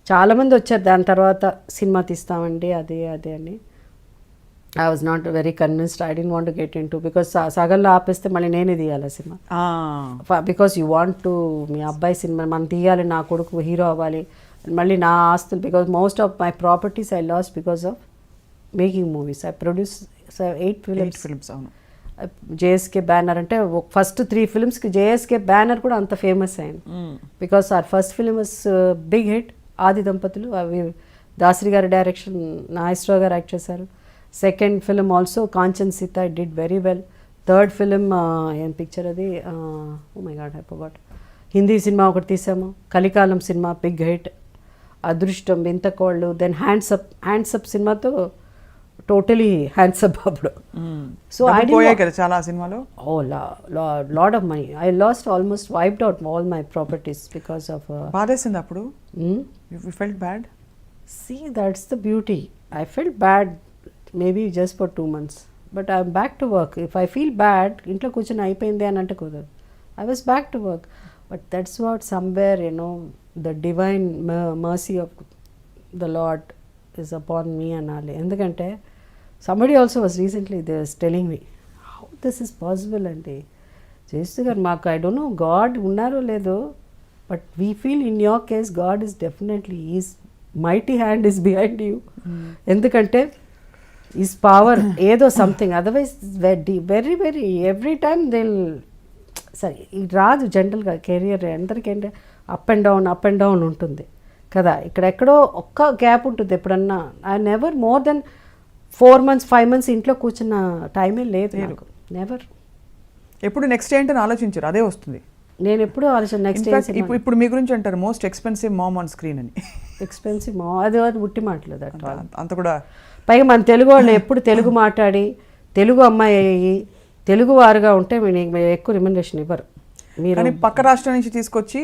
చాలామంది వచ్చారు దాని తర్వాత, సినిమా తీస్తామండి అది అని. I was not very convinced. I don't want get into, because సగంలో ఆపేస్తే మళ్ళీ నేనే తీయాలి సినిమా. బికాస్ యూ వాంట్ టు, మీ అబ్బాయి సినిమా మనం తీయాలి, నా కొడుకు హీరో అవ్వాలి, మళ్ళీ నా ఆస్తులు, because most of my properties I lost because of making movies. I produce 8 films. అవును. జేఎస్కే బ్యానర్ అంటే ఫస్ట్ 3 filmsకి జేఎస్కే బ్యానర్ కూడా అంత ఫేమస్ అయింది, because our first film was big hit, Aadi Dampathulu. అవి దాసరి గారి డైరెక్షన్, నాగేశ్వరరావు గారు యాక్ట్ చేశారు. Second film also Kanchan Sita, it did very well. Third film ఏం పిక్చర్ అది, oh my god I forgot, Hindi సినిమా ఒకటి తీసాము, కలికాలం సినిమా big hit. Adrushtam, Vinthakollu, then hands up సినిమాతో టోటలీ హ్యాండ్సప్ అప్పుడు. సో ఐ కదా చాలా సినిమాలో. A lot of money. I lost almost wiped out all my properties because of. బాధేసింది అప్పుడు? You felt bad? See that's the beauty. I felt bad maybe just for 2 months, but I'm back to work. If I feel bad, ఇంట్లో కూర్చొని అయిపోయింది అని అంటే కుదరదు. I was back to work. But that's what somewhere the divine mercy of the lord is upon me అనాలి. ఎందుకంటే somebody also was recently they was telling me how this is possible అంటే, జయసుధ గారు మాకు ఐ డోంట్ నో గాడ్ ఉన్నారో లేదో, but we feel in your case God is definitely, is mighty hand is behind you. ఎందుకంటే is power ఏదో something, otherwise very very every time దిల్. సరే ఇది రాదు జనరల్గా కెరియర్ అందరికంటే, అప్ అండ్ డౌన్ ఉంటుంది కదా. ఇక్కడెక్కడో ఒక్క గ్యాప్ ఉంటుంది ఎప్పుడన్నా. I never more than 4 months 5 months ఇంట్లో కూర్చున్న టైమే లేదు నాకు, నెవర్. ఎప్పుడు నెక్స్ట్ ఏంటని ఆలోచించారు? అదే వస్తుంది. నేను ఎప్పుడు ఆలోచన నెక్స్ట్. ఇప్పుడు మీ గురించి అంటారు most expensive mom on screen అని. ఎక్స్పెన్సివ్ మామ్, అది ఉట్టి మాటలేదు అట్లా. అంత కూడా పైగా మన తెలుగు వాళ్ళు ఎప్పుడు తెలుగు మాట్లాడి తెలుగు అమ్మాయి అయ్యి తెలుగు వారుగా ఉంటే మీకు ఎక్కువ రికమెండేషన్ ఇవ్వరు. మీరు పక్క రాష్ట్రం నుంచి తీసుకొచ్చి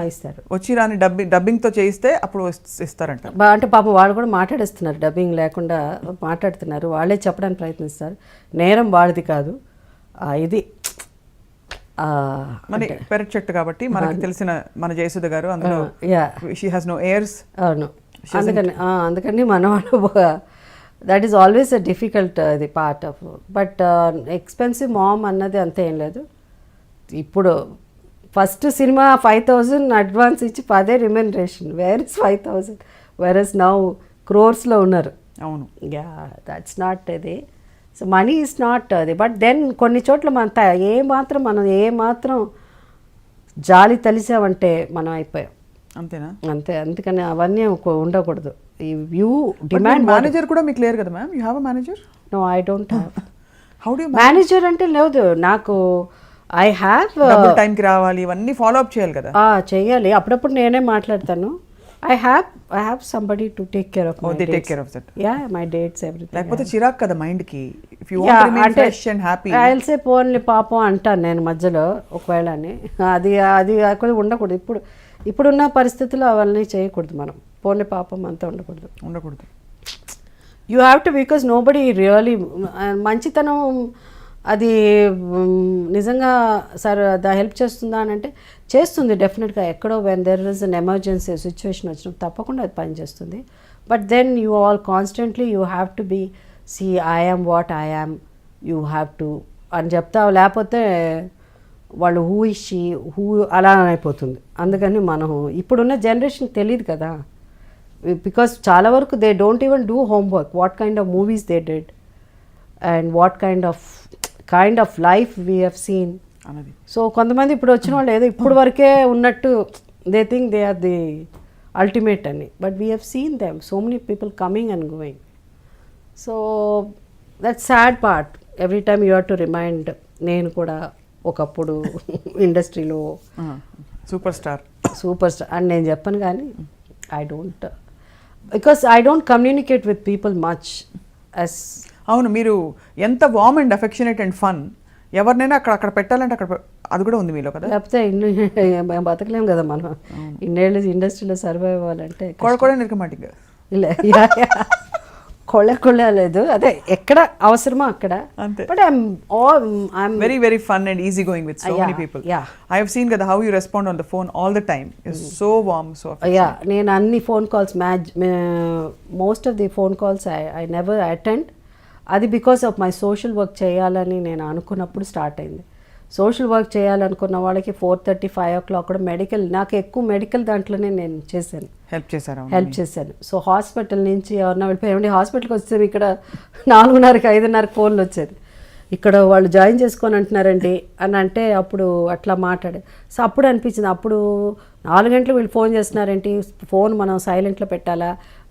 ఇస్తారు, వచ్చి రాని డబ్బింగ్తో చేయిస్తే అప్పుడు ఇస్తారంట. అంటే పాపం వాళ్ళు కూడా మాట్లాడేస్తున్నారు, డబ్బింగ్ లేకుండా మాట్లాడుతున్నారు, వాళ్ళే చెప్పడానికి ప్రయత్నిస్తారు. నేరం వాళ్ళది కాదు, ఇది మన పెరట్ చెట్టు కాబట్టి మనకి తెలిసిన మన జయసుధ గారు అందులో షీ హాస్ నో ఎయిర్స్. అవును, అందుకని మనం that is always a difficult అది part of. But expensive ma'am అన్నది అంతే ఏం లేదు. ఇప్పుడు ఫస్ట్ సినిమా 5,000 అడ్వాన్స్ ఇచ్చి 10 remuneration, where is 5,000, where is now క్రోర్స్లో ఉన్నారు. అవును, యా దట్స్ నాట్ అది. సో మనీ ఈజ్ నాట్ అది. బట్ దెన్ కొన్ని చోట్ల మనం ఏమాత్రం జాలి తలిసామంటే మనం అయిపోయాం అంతేనా? అంతే. అందుకని అవన్నీ ఉండకూడదు. ఈ వ్యూ డిమాండ్. మేనేజర్ కూడా మీకు లేరు కదా ma'am? You have a manager? No, I don't have. How do manager అంటే లేదు నాకు. ఐ హ్యావ్ టైంకి రావాలి, ఇవన్నీ ఫాలో అప్ చేయాలి కదా. చేయాలి, అప్పుడప్పుడు నేనే మాట్లాడతాను. I have somebody to take care of my they dates. take care of that. Yeah, my dates, everything. లేకపోతే చిరాక్ కదా మైండ్ కి. if you want to remain fresh and happy, I'll say పోన్లే పాపం అంటాను నేను మధ్యలో ఒకవేళని. అది కొంచెం ఉండకూడదు. ఇప్పుడున్న పరిస్థితుల్లో అవన్నీ చేయకూడదు మనం. పోన్లే పాపం అంతా ఉండకూడదు. You have to, because nobody really మంచితనం అది నిజంగా సార్ హెల్ప్ చేస్తుందా అని అంటే చేస్తుంది డెఫినెట్గా. ఎక్కడో when there is an emergency situation వచ్చినప్పుడు తప్పకుండా అది పనిచేస్తుంది. But then you all constantly you have to be I am what I am, you have to అని చెప్తావు. లేకపోతే వాళ్ళు హూ ఇస్ షీ హూ అలా అయిపోతుంది. అందుకని మనం ఇప్పుడున్న జనరేషన్ తెలియదు కదా, బికాస్ చాలా వరకు they don't even do homework, what kind of movies they did and what kind of life we have seen. So కొంతమంది ఇప్పుడు వచ్చిన వాళ్ళు ఏదో ఇప్పుడు వరకే ఉన్నట్టు they think they are the ultimate అని. But we have seen them so many people coming and going. So that sad part. Every time you have to remind. నేను కూడా ఒకప్పుడు ఇండస్ట్రీలో సూపర్ స్టార్ అని నేను చెప్పను, కానీ I don't, because I don't communicate with people much as. అవును, మీరు ఎంత warm and affectionate and fun. ఎవరినైనా అక్కడ పెట్టాలంటే అక్కడ అది కూడా ఉంది మీలో కదా. లేకపోతే మేము బతకలేము కదా మనం. ఇన్నేళ్ళు ఇండస్ట్రీలో సర్వైవ్ అవ్వాలంటే కూడా నిరకమాటిగా ఇలా కొళ్ళ లేదు. అదే ఎక్కడ అవసరమో అక్కడ. But I'm very very fun and easy going with so many people. I have seen కదా how you respond on the phone all the time. So warm, so నేను అన్ని phone calls most of the phone calls I never attend. అది because of my social work చేయాలని నేను అనుకున్నప్పుడు start అయింది. Social work చేయాలనుకున్న వాళ్ళకి 4:30, 5 o'clock కూడా మెడికల్, నాకు ఎక్కువ మెడికల్ దాంట్లోనే నేను హెల్ప్ చేశాను. సో హాస్పిటల్ నుంచి ఎవరన్నా వెళ్ళిపోయి హాస్పిటల్కి వస్తే ఇక్కడ 4:30, 5:30 ఫోన్లు వచ్చేది. ఇక్కడ వాళ్ళు జాయిన్ చేసుకొని అంటున్నారండి అని అంటే అప్పుడు అట్లా మాట్లాడే. సో అప్పుడు అనిపించింది, అప్పుడు 4 గంటలు వీళ్ళు ఫోన్ చేస్తున్నారేంటి, ఫోన్ మనం సైలెంట్లో పెట్టాలా,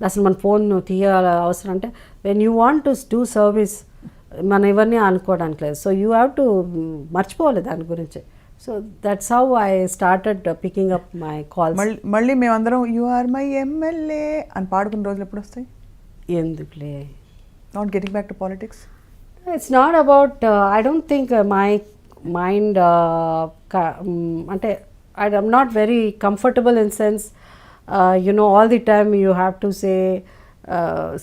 అసలు మన ఫోన్ తీయాల అవసరం అంటే when you want to do service మనం ఇవన్నీ అనుకోవడానికి లేదు. సో యూ హ్యావ్ టు మర్చిపోవాలి దాని గురించి. So that's how I started picking up my calls. మళ్ళీ మేమందరం యు ఆర్ మై ఎమ్మెల్యే అని పాడుకున్న రోజులు ఎప్పుడు వస్తాయి? ఎందుకులే, not getting back to politics. It's not about, I don't think my mind అంటే I'm not very comfortable in sense all the time you have to say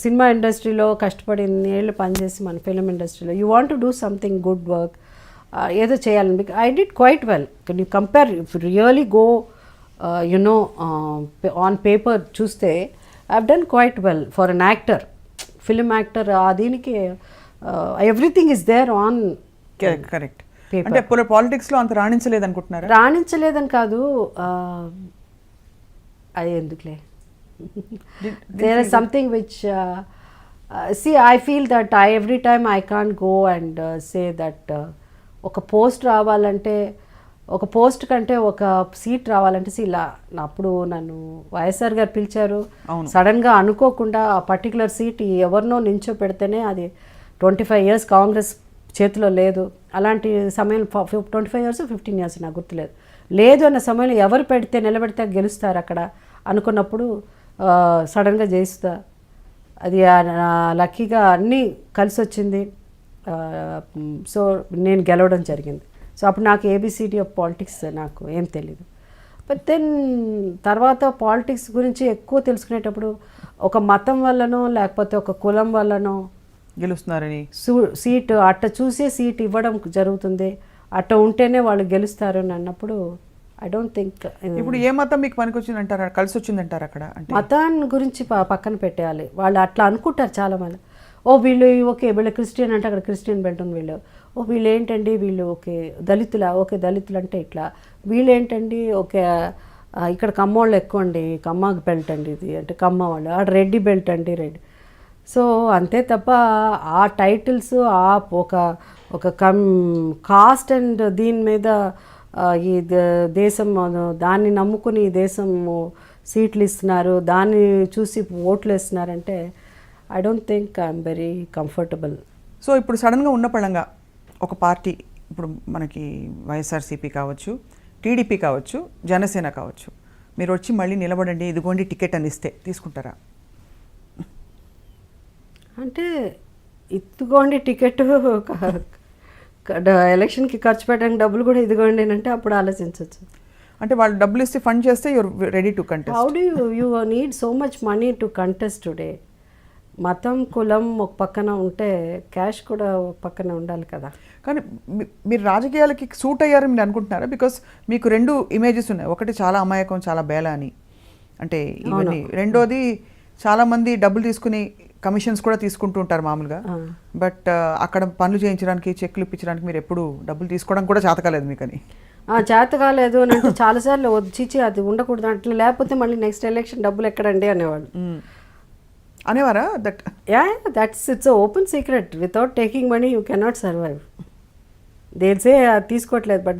సినిమా ఇండస్ట్రీలో కష్టపడి ఏళ్ళు పనిచేసి మన ఫిలిం ఇండస్ట్రీలో you want to do something good work, ఏదో చేయాలని. I did quite well. Can you compare, if really go on paper చూస్తే I have done quite well for an actor, film actor. దీనికి everything is there on correct. అంటే పాలిటిక్స్లో అంత రాణించలేదు అనుకుంటున్నారా? రాణించలేదని కాదు, అది ఎందుకులే. There is something which see I feel that every time I can't go and say that ఒక post రావాలంటే, ఒక పోస్ట్ కంటే ఒక సీట్ రావాలంటే ఇలా అప్పుడు నన్ను వైఎస్ఆర్ గారు పిలిచారు. సడన్గా అనుకోకుండా ఆ పర్టికులర్ సీట్ ఎవరినో నించో పెడితేనే అది 25 years కాంగ్రెస్ చేతిలో లేదు. అలాంటి సమయంలో 25 years 15 years నాకు గుర్తులేదు. లేదు అన్న సమయంలో ఎవరు పెడితే నిలబెడితే గెలుస్తారు అక్కడ అనుకున్నప్పుడు సడన్గా జయసుధ, అది లక్కీగా అన్నీ కలిసి వచ్చింది. సో నేను గెలవడం జరిగింది. సో అప్పుడు నాకు ఏబిసిడి ఆఫ్ పాలిటిక్స్ నాకు ఏం తెలీదు. బట్ దెన్ తర్వాత పాలిటిక్స్ గురించి ఎక్కువ తెలుసుకునేటప్పుడు ఒక మతం వల్లనో లేకపోతే ఒక కులం వల్లనో గెలుస్తున్నారని సీటు అట్ట చూసే సీట్ ఇవ్వడం జరుగుతుంది. అట్లా ఉంటేనే వాళ్ళు గెలుస్తారు అని అన్నప్పుడు ఐ డోంట్ థింక్. ఇప్పుడు ఏ మతం మీకు పనికి వచ్చిందంటారా, కలిసి వచ్చిందంటారు అక్కడ? అంటే మతాన్ని గురించి పక్కన పెట్టేయాలి. వాళ్ళు అట్లా అనుకుంటారు చాలామంది. ఓ వీళ్ళు ఓకే వీళ్ళు క్రిస్టియన్ అంటే అక్కడ క్రిస్టియన్ బెల్ట్ ఉంది, వీళ్ళు ఓ వీళ్ళు ఏంటండి వీళ్ళు ఓకే దళితులా, ఓకే దళితులు అంటే ఇట్లా, వీళ్ళు ఏంటండి ఓకే ఇక్కడ కమ్మోళ్ళు ఎక్కువ అండి, కమ్మ బెల్ట్ అండి ఇది అంటే కమ్మ వాళ్ళు, ఆడ రెడ్డి బెల్ట్ అండి రెడ్డి. సో అంతే తప్ప ఆ టైటిల్స్ ఆ ఒక ఒక కాస్ట్ అండ్ దీని మీద ఈ దేశం దాన్ని నమ్ముకుని ఈ దేశం సీట్లు ఇస్తున్నారు, దాన్ని చూసి ఓట్లు వేస్తున్నారంటే I don't think I'm very comfortable. So ఇప్పుడు సడన్గా ఉన్న పళంగా ఒక పార్టీ, ఇప్పుడు మనకి వైఎస్ఆర్సీపీ కావచ్చు, టీడీపీ కావచ్చు, జనసేన కావచ్చు, మీరు వచ్చి మళ్ళీ నిలబడండి ఇదిగోండి టికెట్ అని ఇస్తే తీసుకుంటారా? అంటే ఇదిగోండి టికెట్ ఎలక్షన్కి ఖర్చు పెట్టడానికి డబ్బులు కూడా ఇదిగోండి అంటే అప్పుడు ఆలోచించవచ్చు. అంటే వాళ్ళు డబ్బులు ఇస్తే ఫండ్ చేస్తే your ready to contest. How do you need so much money to contest today? మతం కులం ఒక పక్కన ఉంటే క్యాష్ కూడా ఒక పక్కన ఉండాలి కదా. కానీ మీరు రాజకీయాలకి సూట్ అయ్యారని మీరు అనుకుంటున్నారా? బికాస్ మీకు రెండు ఇమేజెస్ ఉన్నాయి, ఒకటి చాలా అమాయకం చాలా బేల అని, అంటే ఇవన్నీ, రెండోది చాలామంది డబ్బులు తీసుకుని కమిషన్స్ కూడా తీసుకుంటూ ఉంటారు మామూలుగా, బట్ అక్కడ పనులు చేయించడానికి చెక్లు ఇప్పించడానికి మీరు ఎప్పుడు డబ్బులు తీసుకోవడం కూడా చేత కాలేదు మీకని. చేత కాలేదు అని అంటే చాలాసార్లు వచ్చి అది ఉండకూడదు అట్లా, లేకపోతే మళ్ళీ నెక్స్ట్ ఎలక్షన్ డబ్బులు ఎక్కడండి అనేవాళ్ళు. అనేవారా? That it's open secret. Without taking money you cannot survive. దేల్సే తీసుకోవట్లేదు, but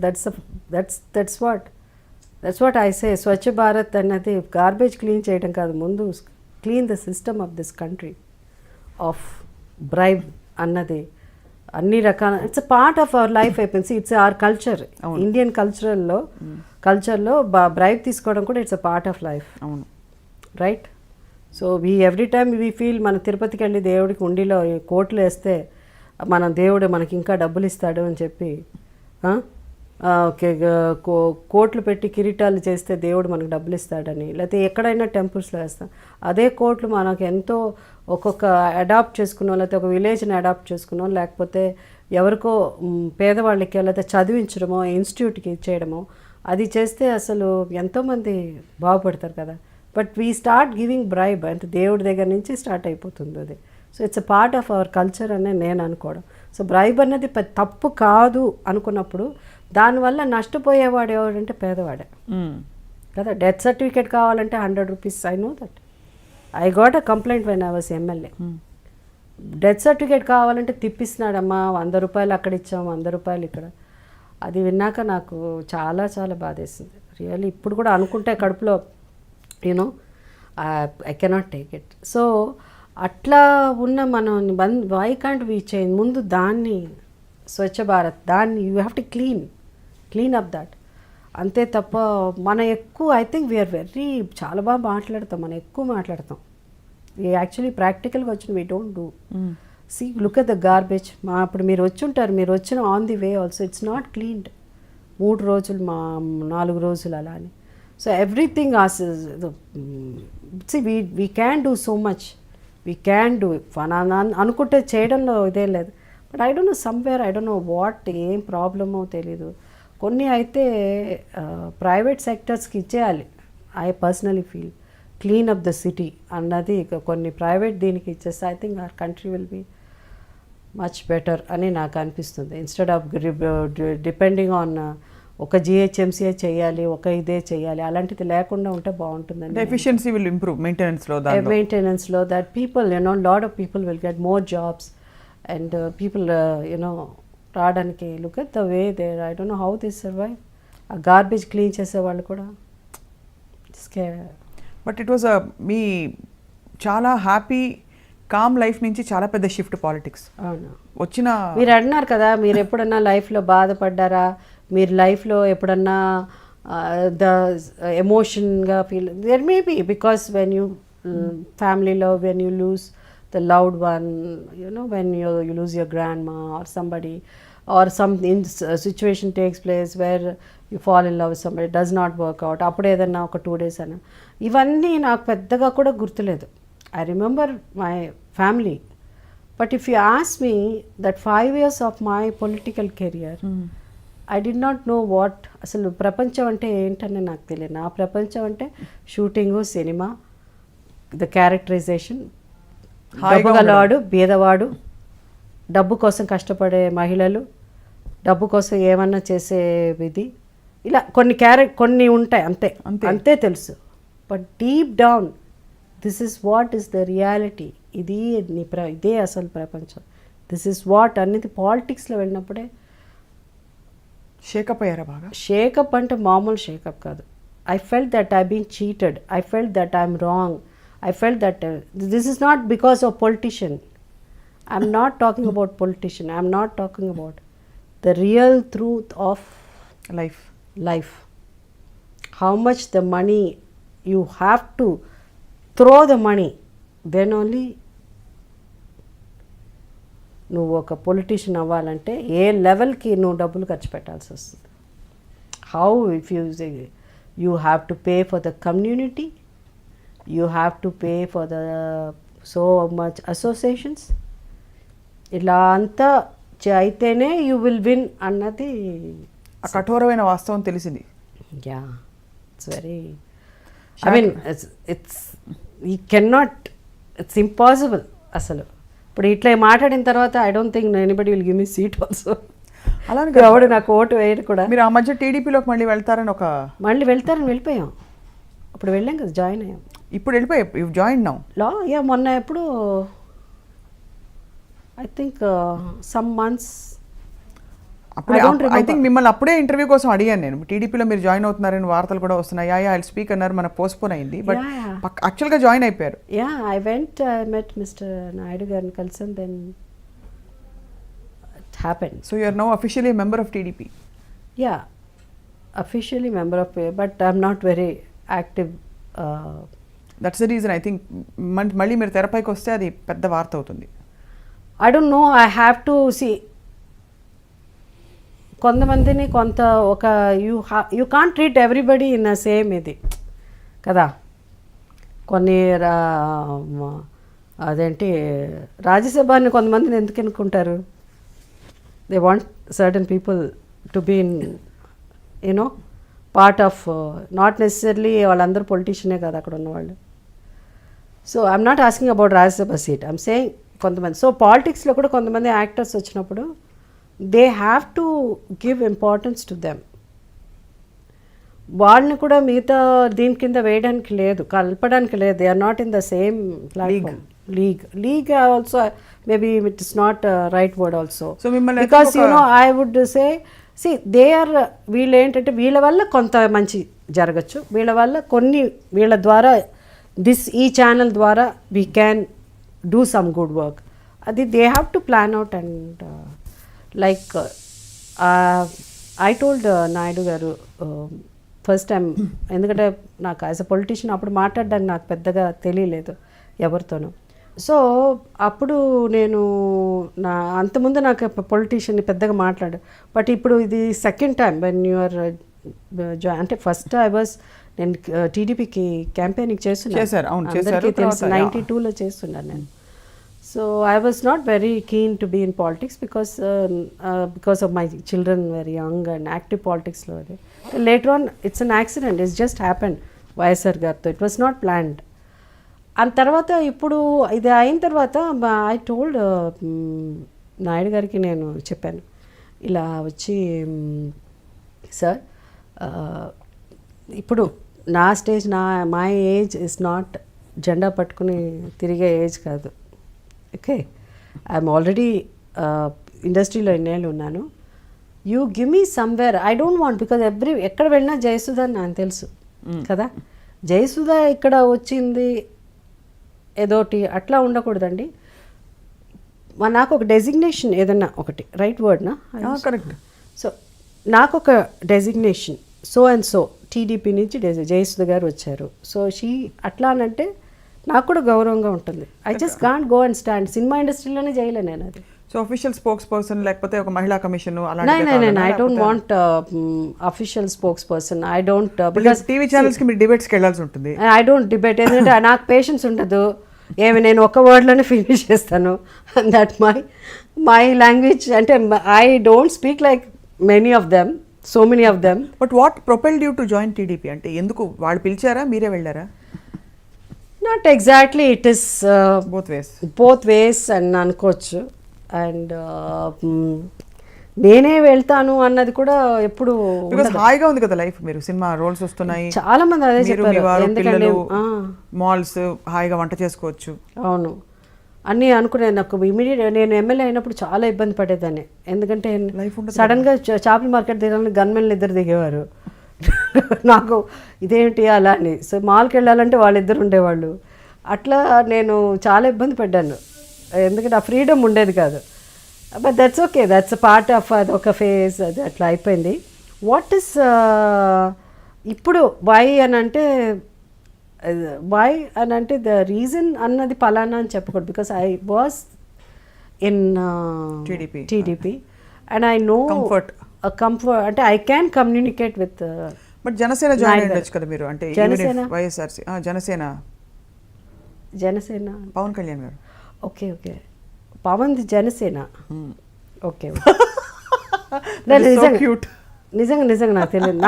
that's what I say. Swachh Bharat అన్నది గార్బేజ్ క్లీన్ చేయడం కాదు, ముందు clean the system of this country of bribe అన్నది అన్ని రకాల it's a part of our life అయిపోయింది. ఇట్స్ అవర్ కల్చర్, ఇండియన్ కల్చర్లో బ్రైబ్ తీసుకోవడం కూడా it's a part of life. అవును, right. So every time we feel మన తిరుపతికి వెళ్ళి దేవుడికి ఉండిలో కోట్లు వేస్తే మన దేవుడు మనకి ఇంకా డబ్బులు ఇస్తాడు అని చెప్పి ఓకే కోట్లు పెట్టి కిరీటాలు చేస్తే దేవుడు మనకు డబ్బులు ఇస్తాడని, లేకపోతే ఎక్కడైనా టెంపుల్స్లో వేస్తాం. అదే కోట్లు మనకు ఎంతో ఒక్కొక్క అడాప్ట్ చేసుకున్నాం, లేకపోతే ఒక విలేజ్ని అడాప్ట్ చేసుకున్నాం, లేకపోతే ఎవరికో పేదవాళ్ళకి లేకపోతే చదివించడమో ఇన్స్టిట్యూట్కి ఇచ్చేయడమో అది చేస్తే అసలు ఎంతోమంది బాగుపడతారు కదా. But we start giving bribe అంటే దేవుడి దగ్గర నుంచి స్టార్ట్ అయిపోతుంది అది. So it's a part of our culture అనే నేను అనుకోవడం. సో బ్రైబ్ అనేది తప్పు కాదు అనుకున్నప్పుడు దానివల్ల నష్టపోయేవాడు ఎవడంటే పేదవాడే కదా. డెత్ సర్టిఫికేట్ కావాలంటే 100 rupees. I know that. I got a complaint when I was MLA. Death certificate కావాలంటే తిప్పిస్తున్నాడమ్మా, 100 రూపాయలు అక్కడ ఇచ్చాం, 100 రూపాయలు ఇక్కడ. అది విన్నాక నాకు చాలా చాలా బాధేసింది రియల్లీ. ఇప్పుడు కూడా అనుకుంటే కడుపులో you know I cannot take it. So అట్లా ఉన్న మనం వై కాంట్ వీ చేంజ్? ముందు దాన్ని స్వచ్ఛ భారత్ దాన్ని you have to clean up that. అంతే తప్ప మనం ఎక్కువ ఐ థింక్ వీఆర్ వెరీ చాలా బాగా మాట్లాడతాం, మనం ఎక్కువ మాట్లాడతాం. యాక్చువల్లీ ప్రాక్టికల్గా వచ్చిన we don't do. See look at the garbage. ఇప్పుడు మీరు వచ్చి ఉంటారు, మీరు వచ్చిన on the way also it's not cleaned. 3 రోజులు 4 రోజులు అలా అని. So everything we can do so much, we can do అనుకుంటే చేయడంలో ఇదే లేదు. But I don't know somewhere I don't know what ఏం ప్రాబ్లమో తెలీదు. కొన్ని అయితే ప్రైవేట్ సెక్టర్స్కి ఇచ్చేయాలి. I personally feel clean up the city అన్నది కొన్ని ప్రైవేట్ దీనికి ఇచ్చేస్తే I think our country will be much better అని నాకు అనిపిస్తుంది. ఇన్స్టెడ్ ఆఫ్ డిపెండింగ్ ఆన్ ఒక జిహెచ్ఎంసీఏ చేయాలి, ఒక ఇదే చేయాలి, అలాంటిది లేకుండా ఉంటే బాగుంటుందండి. ఎఫిషియన్సీ విల్ ఇంప్రూవ్ మెయింటెనెన్స్లో that people lot of people will get more jobs and people రావడానికి look at the way there I don't know how they survive. ఆ గార్బేజ్ క్లీన్ చేసేవాళ్ళు కూడా. బట్ ఇట్ వాజ్ మీ చాలా happy com life నుంచి చాలా పెద్ద shift politics వచ్చిన. మీరు అన్నారు కదా, మీరు ఎప్పుడన్నా లైఫ్లో బాధపడ్డారా, మీరు లైఫ్లో ఎప్పుడన్నా ద ఎమోషన్గా feel there may be because when you ఫ్యామిలీలో when you lose the loved one, when you lose your grandma or somebody, or some situation takes place where you fall in love with somebody, does not work out, appudu edanna oka 2 days ana ivanni naaku peddaga kuda gurtuledu. I remember my family, but if you ask me that 5 years of my political career, I did not know what అసలు ప్రపంచం అంటే ఏంటని నాకు తెలియదు. నా ప్రపంచం అంటే shooting, cinema, the characterisation, డబ్బు గలవాడు, బీదవాడు, డబ్బు కోసం కష్టపడే మహిళలు, డబ్బు కోసం ఏమన్నా చేసే ఇది, ఇలా కొన్ని ఉంటాయి అంతే అంతే తెలుసు. But deep down this is what is the reality. ఇదే అసలు ప్రపంచం. దిస్ ఇస్ వాట్ అనేది పాలిటిక్స్లో వెళ్ళినప్పుడే షేకప్ అయ్యారా బాగా? షేకప్ అంటే మామూలు షేకప్ కాదు. I felt that I been cheated, I felt that I'm wrong, I felt that this is not because of politician. I'm not talking about politician, I'm not talking about the real truth of life. How much the money you have to throw the money, then only నువ్వు ఒక politician అవ్వాలంటే ఏ లెవెల్కి నువ్వు డబ్బులు ఖర్చు పెట్టాల్సి వస్తుంది. How if you have to pay for the community, you have to pay for the so much associations, ఇలా అంతా అయితేనే యూ విల్ విన్ అన్నది ఆ కఠోరమైన వాస్తవం తెలిసింది. Yeah, it's very, I mean it's you cannot, it's impossible అసలు. ఇప్పుడు ఇట్లా మాట్లాడిన తర్వాత I don't think anybody will give me seat also. అలానే ఎవడు నాకు ఓటు వేయడు కూడా. మీరు ఆ మధ్య టీడీపీలోకి మళ్ళీ వెళ్తారని వెళ్ళిపోయాం. అప్పుడు వెళ్ళాం కదా, జాయిన్ అయ్యాం. ఇప్పుడు వెళ్ళిపోయాం, యు జాయిన్ నౌ యా, మొన్న ఎప్పుడు I think some months. I think మిమ్మల్ని అప్పుడే ఇంటర్వ్యూ కోసం అడిగాను నేను. టీడీపీలో మీరు జాయిన్ అవుతున్నారని వార్తలు కూడా వస్తున్నాయి. ఐ స్పీక్ అన్నారు, మన పోస్ట్పోన్ అయింది, బట్ యాక్చువల్గా జాయిన్ అయిపోయారు. Yeah, I went, I met mister Naidu గారిని కలిసాను, then it happened. So you are now officially member of TDP? Yeah, officially member of, but I'm not very active. That's the reason I think మళ్ళీ మీరు తెరపైకి వస్తే అది పెద్ద వార్త అవుతుంది. I don't know, I have to see. కొంతమందిని ఒక you can't treat everybody in the same ఇది కదా. కొన్ని అదేంటి రాజ్యసభని కొంతమందిని ఎందుకు ఎన్నుకుంటారు? They want certain people to be in you know part of, not necessarily వాళ్ళందరూ పొలిటీషియనే కదా అక్కడ ఉన్నవాళ్ళు. So I'm not asking about Rajya Sabha seat, I'm saying కొంతమంది. సో పాలిటిక్స్లో కూడా కొంతమంది యాక్టర్స్ వచ్చినప్పుడు they have to give importance to them. వాళ్ళని కూడా మిగతా దీని కింద వేయడానికి లేదు, కలపడానికి లేదు. They are not in the same platform. League also maybe it is not right word also, because you know I would say see they are, వీళ్ళు ఏంటంటే వీళ్ళ వల్ల కొంత మంచి జరగచ్చు, వీళ్ళ ద్వారా ఈ ఛానల్ ద్వారా we can do some good work. అది they have to plan out. And like I told Naidu garu first time, ఎందుకంటే నాకు యాజ్ అ పొలిటీషియన్ అప్పుడు మాట్లాడడానికి నాకు పెద్దగా తెలియలేదు ఎవరితోనూ. సో అప్పుడు నేను అంతకుముందు నాకు పొలిటీషియన్ పెద్దగా మాట్లాడు, బట్ ఇప్పుడు ఇది సెకండ్ టైం వెన్ యూఆర్ అంటే ఫస్ట్ నేను టీడీపీకి క్యాంపెయినింగ్ చేస్తున్నాను, అందరికీ తెలుసు, 92లో చేస్తున్నాను నేను. So I was not very keen to be in politics because of my children were young and active politics lo. Later on it's an accident, it's just happened. YSR gartho it was not planned. And tarvata ippudu idi ayin tarvata I told Naidu gariki nenu cheppanu ila vachi sir ippudu na stage my age is not jenda pattukuni tirige age kaadu. Okay, I'm already ఇండస్ట్రీలో ఎన్నేళ్ళు ఉన్నాను. You give me somewhere, I don't want, because ఎక్కడ వెళ్ళినా జయసుధ అని నాకు తెలుసు కదా. జయసుధ ఇక్కడ వచ్చింది ఏదోటి అట్లా ఉండకూడదండి. నాకు ఒక డెసిగ్నేషన్ ఏదన్నా ఒకటి, రైట్ వర్డ్నా? కరెక్ట్. సో నాకు ఒక designation, so and so TDP నుంచి జయసుధ గారు వచ్చారు. సో అట్లా అనంటే నాకు కూడా గౌరవంగా ఉంటుంది. I just can't go and stand. Cinema ఇండస్ట్రీలోనే చేయలే నేను అది. సో అఫీషియల్ స్పోక్స్ పర్సన్ లేకపోతే ఒక మహిళా commission I don't want official spokes person. I don't, because TV channels కి మీరు డిబేట్స్కి వెళ్ళాల్సి ఉంటుంది. ఐ డోంట్ డిబేట్, ఎందుకంటే నాకు పేషెన్స్ ఉండదు. నేను ఒక వర్డ్లోనే ఫినిష్ చేస్తాను. That my language. అంటే I don't speak like many of them, so many of them. But what propelled you to join TDP? అంటే ఎందుకు వాళ్ళు పిలిచారా, మీరే వెళ్ళారా? Not exactly, it is both ways అని అనుకోవచ్చు. అండ్ నేనే వెళ్తాను అన్నది కూడా ఎప్పుడు హాయిగా ఉంది కదా లైఫ్, మీరు సినిమా రోల్స్ వస్తున్నాయి, చాలా మంది అదే చెప్పారు, ఎందుకంటే మాల్స్, హాయిగా వంట చేసుకోవచ్చు. అవును అన్నీ అనుకునే. నాకు ఇమీడియట్ నేను ఎమ్మెల్యే అయినప్పుడు చాలా ఇబ్బంది పడేదాన్ని, ఎందుకంటే సడన్గా చేపల మార్కెట్ దిగాలని గన్మెన్లు ఇద్దరు దిగేవారు. నాకు ఇదేంటి అలా అని. సో మాల్కి వెళ్ళాలంటే వాళ్ళిద్దరు ఉండేవాళ్ళు. అట్లా నేను చాలా ఇబ్బంది పడ్డాను, ఎందుకంటే ఆ ఫ్రీడమ్ ఉండేది కాదు. But that's okay, that's part of అది ఒక ఫేజ్, అది అట్లా అయిపోయింది. వాట్ ఈస్ ఇప్పుడు వై అని అంటే ద రీజన్ అన్నది పలానా అని చెప్పకూడదు, because I was in TDP and I know comfort, అంటే I can communicate with. But Janasena join అయ్యొచ్చు కదా మీరు, అంటే YSRC Janasena Pawan Kalyan garu. Okay okay, Pawan Janasena. Okay నిజంగా నాకు తెలియదు.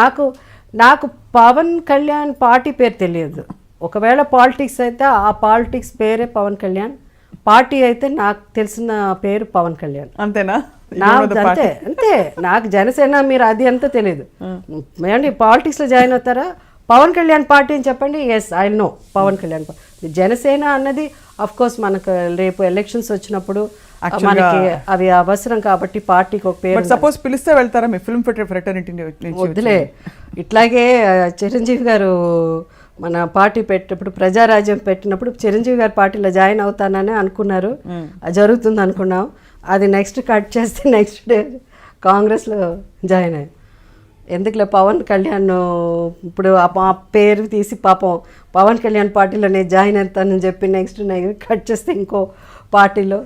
నాకు పవన్ కళ్యాణ్ పార్టీ పేరు తెలియదు. ఒకవేళ పాలిటిక్స్ అయితే ఆ పాలిటిక్స్ పేరే పవన్ కళ్యాణ్, పార్టీ అయితే నాకు తెలిసిన పేరు పవన్ కళ్యాణ్. అంతేనా? అంతే నాకు జనసేన మీరు అది అంతా తెలియదు. ఏమండి పాలిటిక్స్లో జాయిన్ అవుతారా, పవన్ కళ్యాణ్ పార్టీ అని చెప్పండి, yes I know Pawan Kalyan. Janasena అన్నది అఫ్ కోర్స్ మనకు రేపు ఎలక్షన్స్ వచ్చినప్పుడు మనకి అవి అవసరం కాబట్టి పార్టీకి ఒక పేరు. సపోజ్ పిలిస్తే వెళ్తారా మీ ఫిల్మ్ ఫ్రెటర్నిటీ? వద్దులే, ఇట్లాగే చిరంజీవి గారు మన పార్టీ పెట్టినప్పుడు, ప్రజారాజ్యం పెట్టినప్పుడు చిరంజీవి గారి పార్టీలో జాయిన్ అవుతానని అనుకున్నారు, అది జరుగుతుంది అనుకున్నాం. అది నెక్స్ట్ కట్ చేస్తే నెక్స్ట్ డే కాంగ్రెస్లో జాయిన్ అయ్యాను. ఎందుకులే పవన్ కళ్యాణ్ ఇప్పుడు ఆ పేరు తీసి పాపం పవన్ కళ్యాణ్ పార్టీలో నేను జాయిన్ అవుతానని చెప్పి నెక్స్ట్ కట్ చేస్తే ఇంకో పార్టీలో,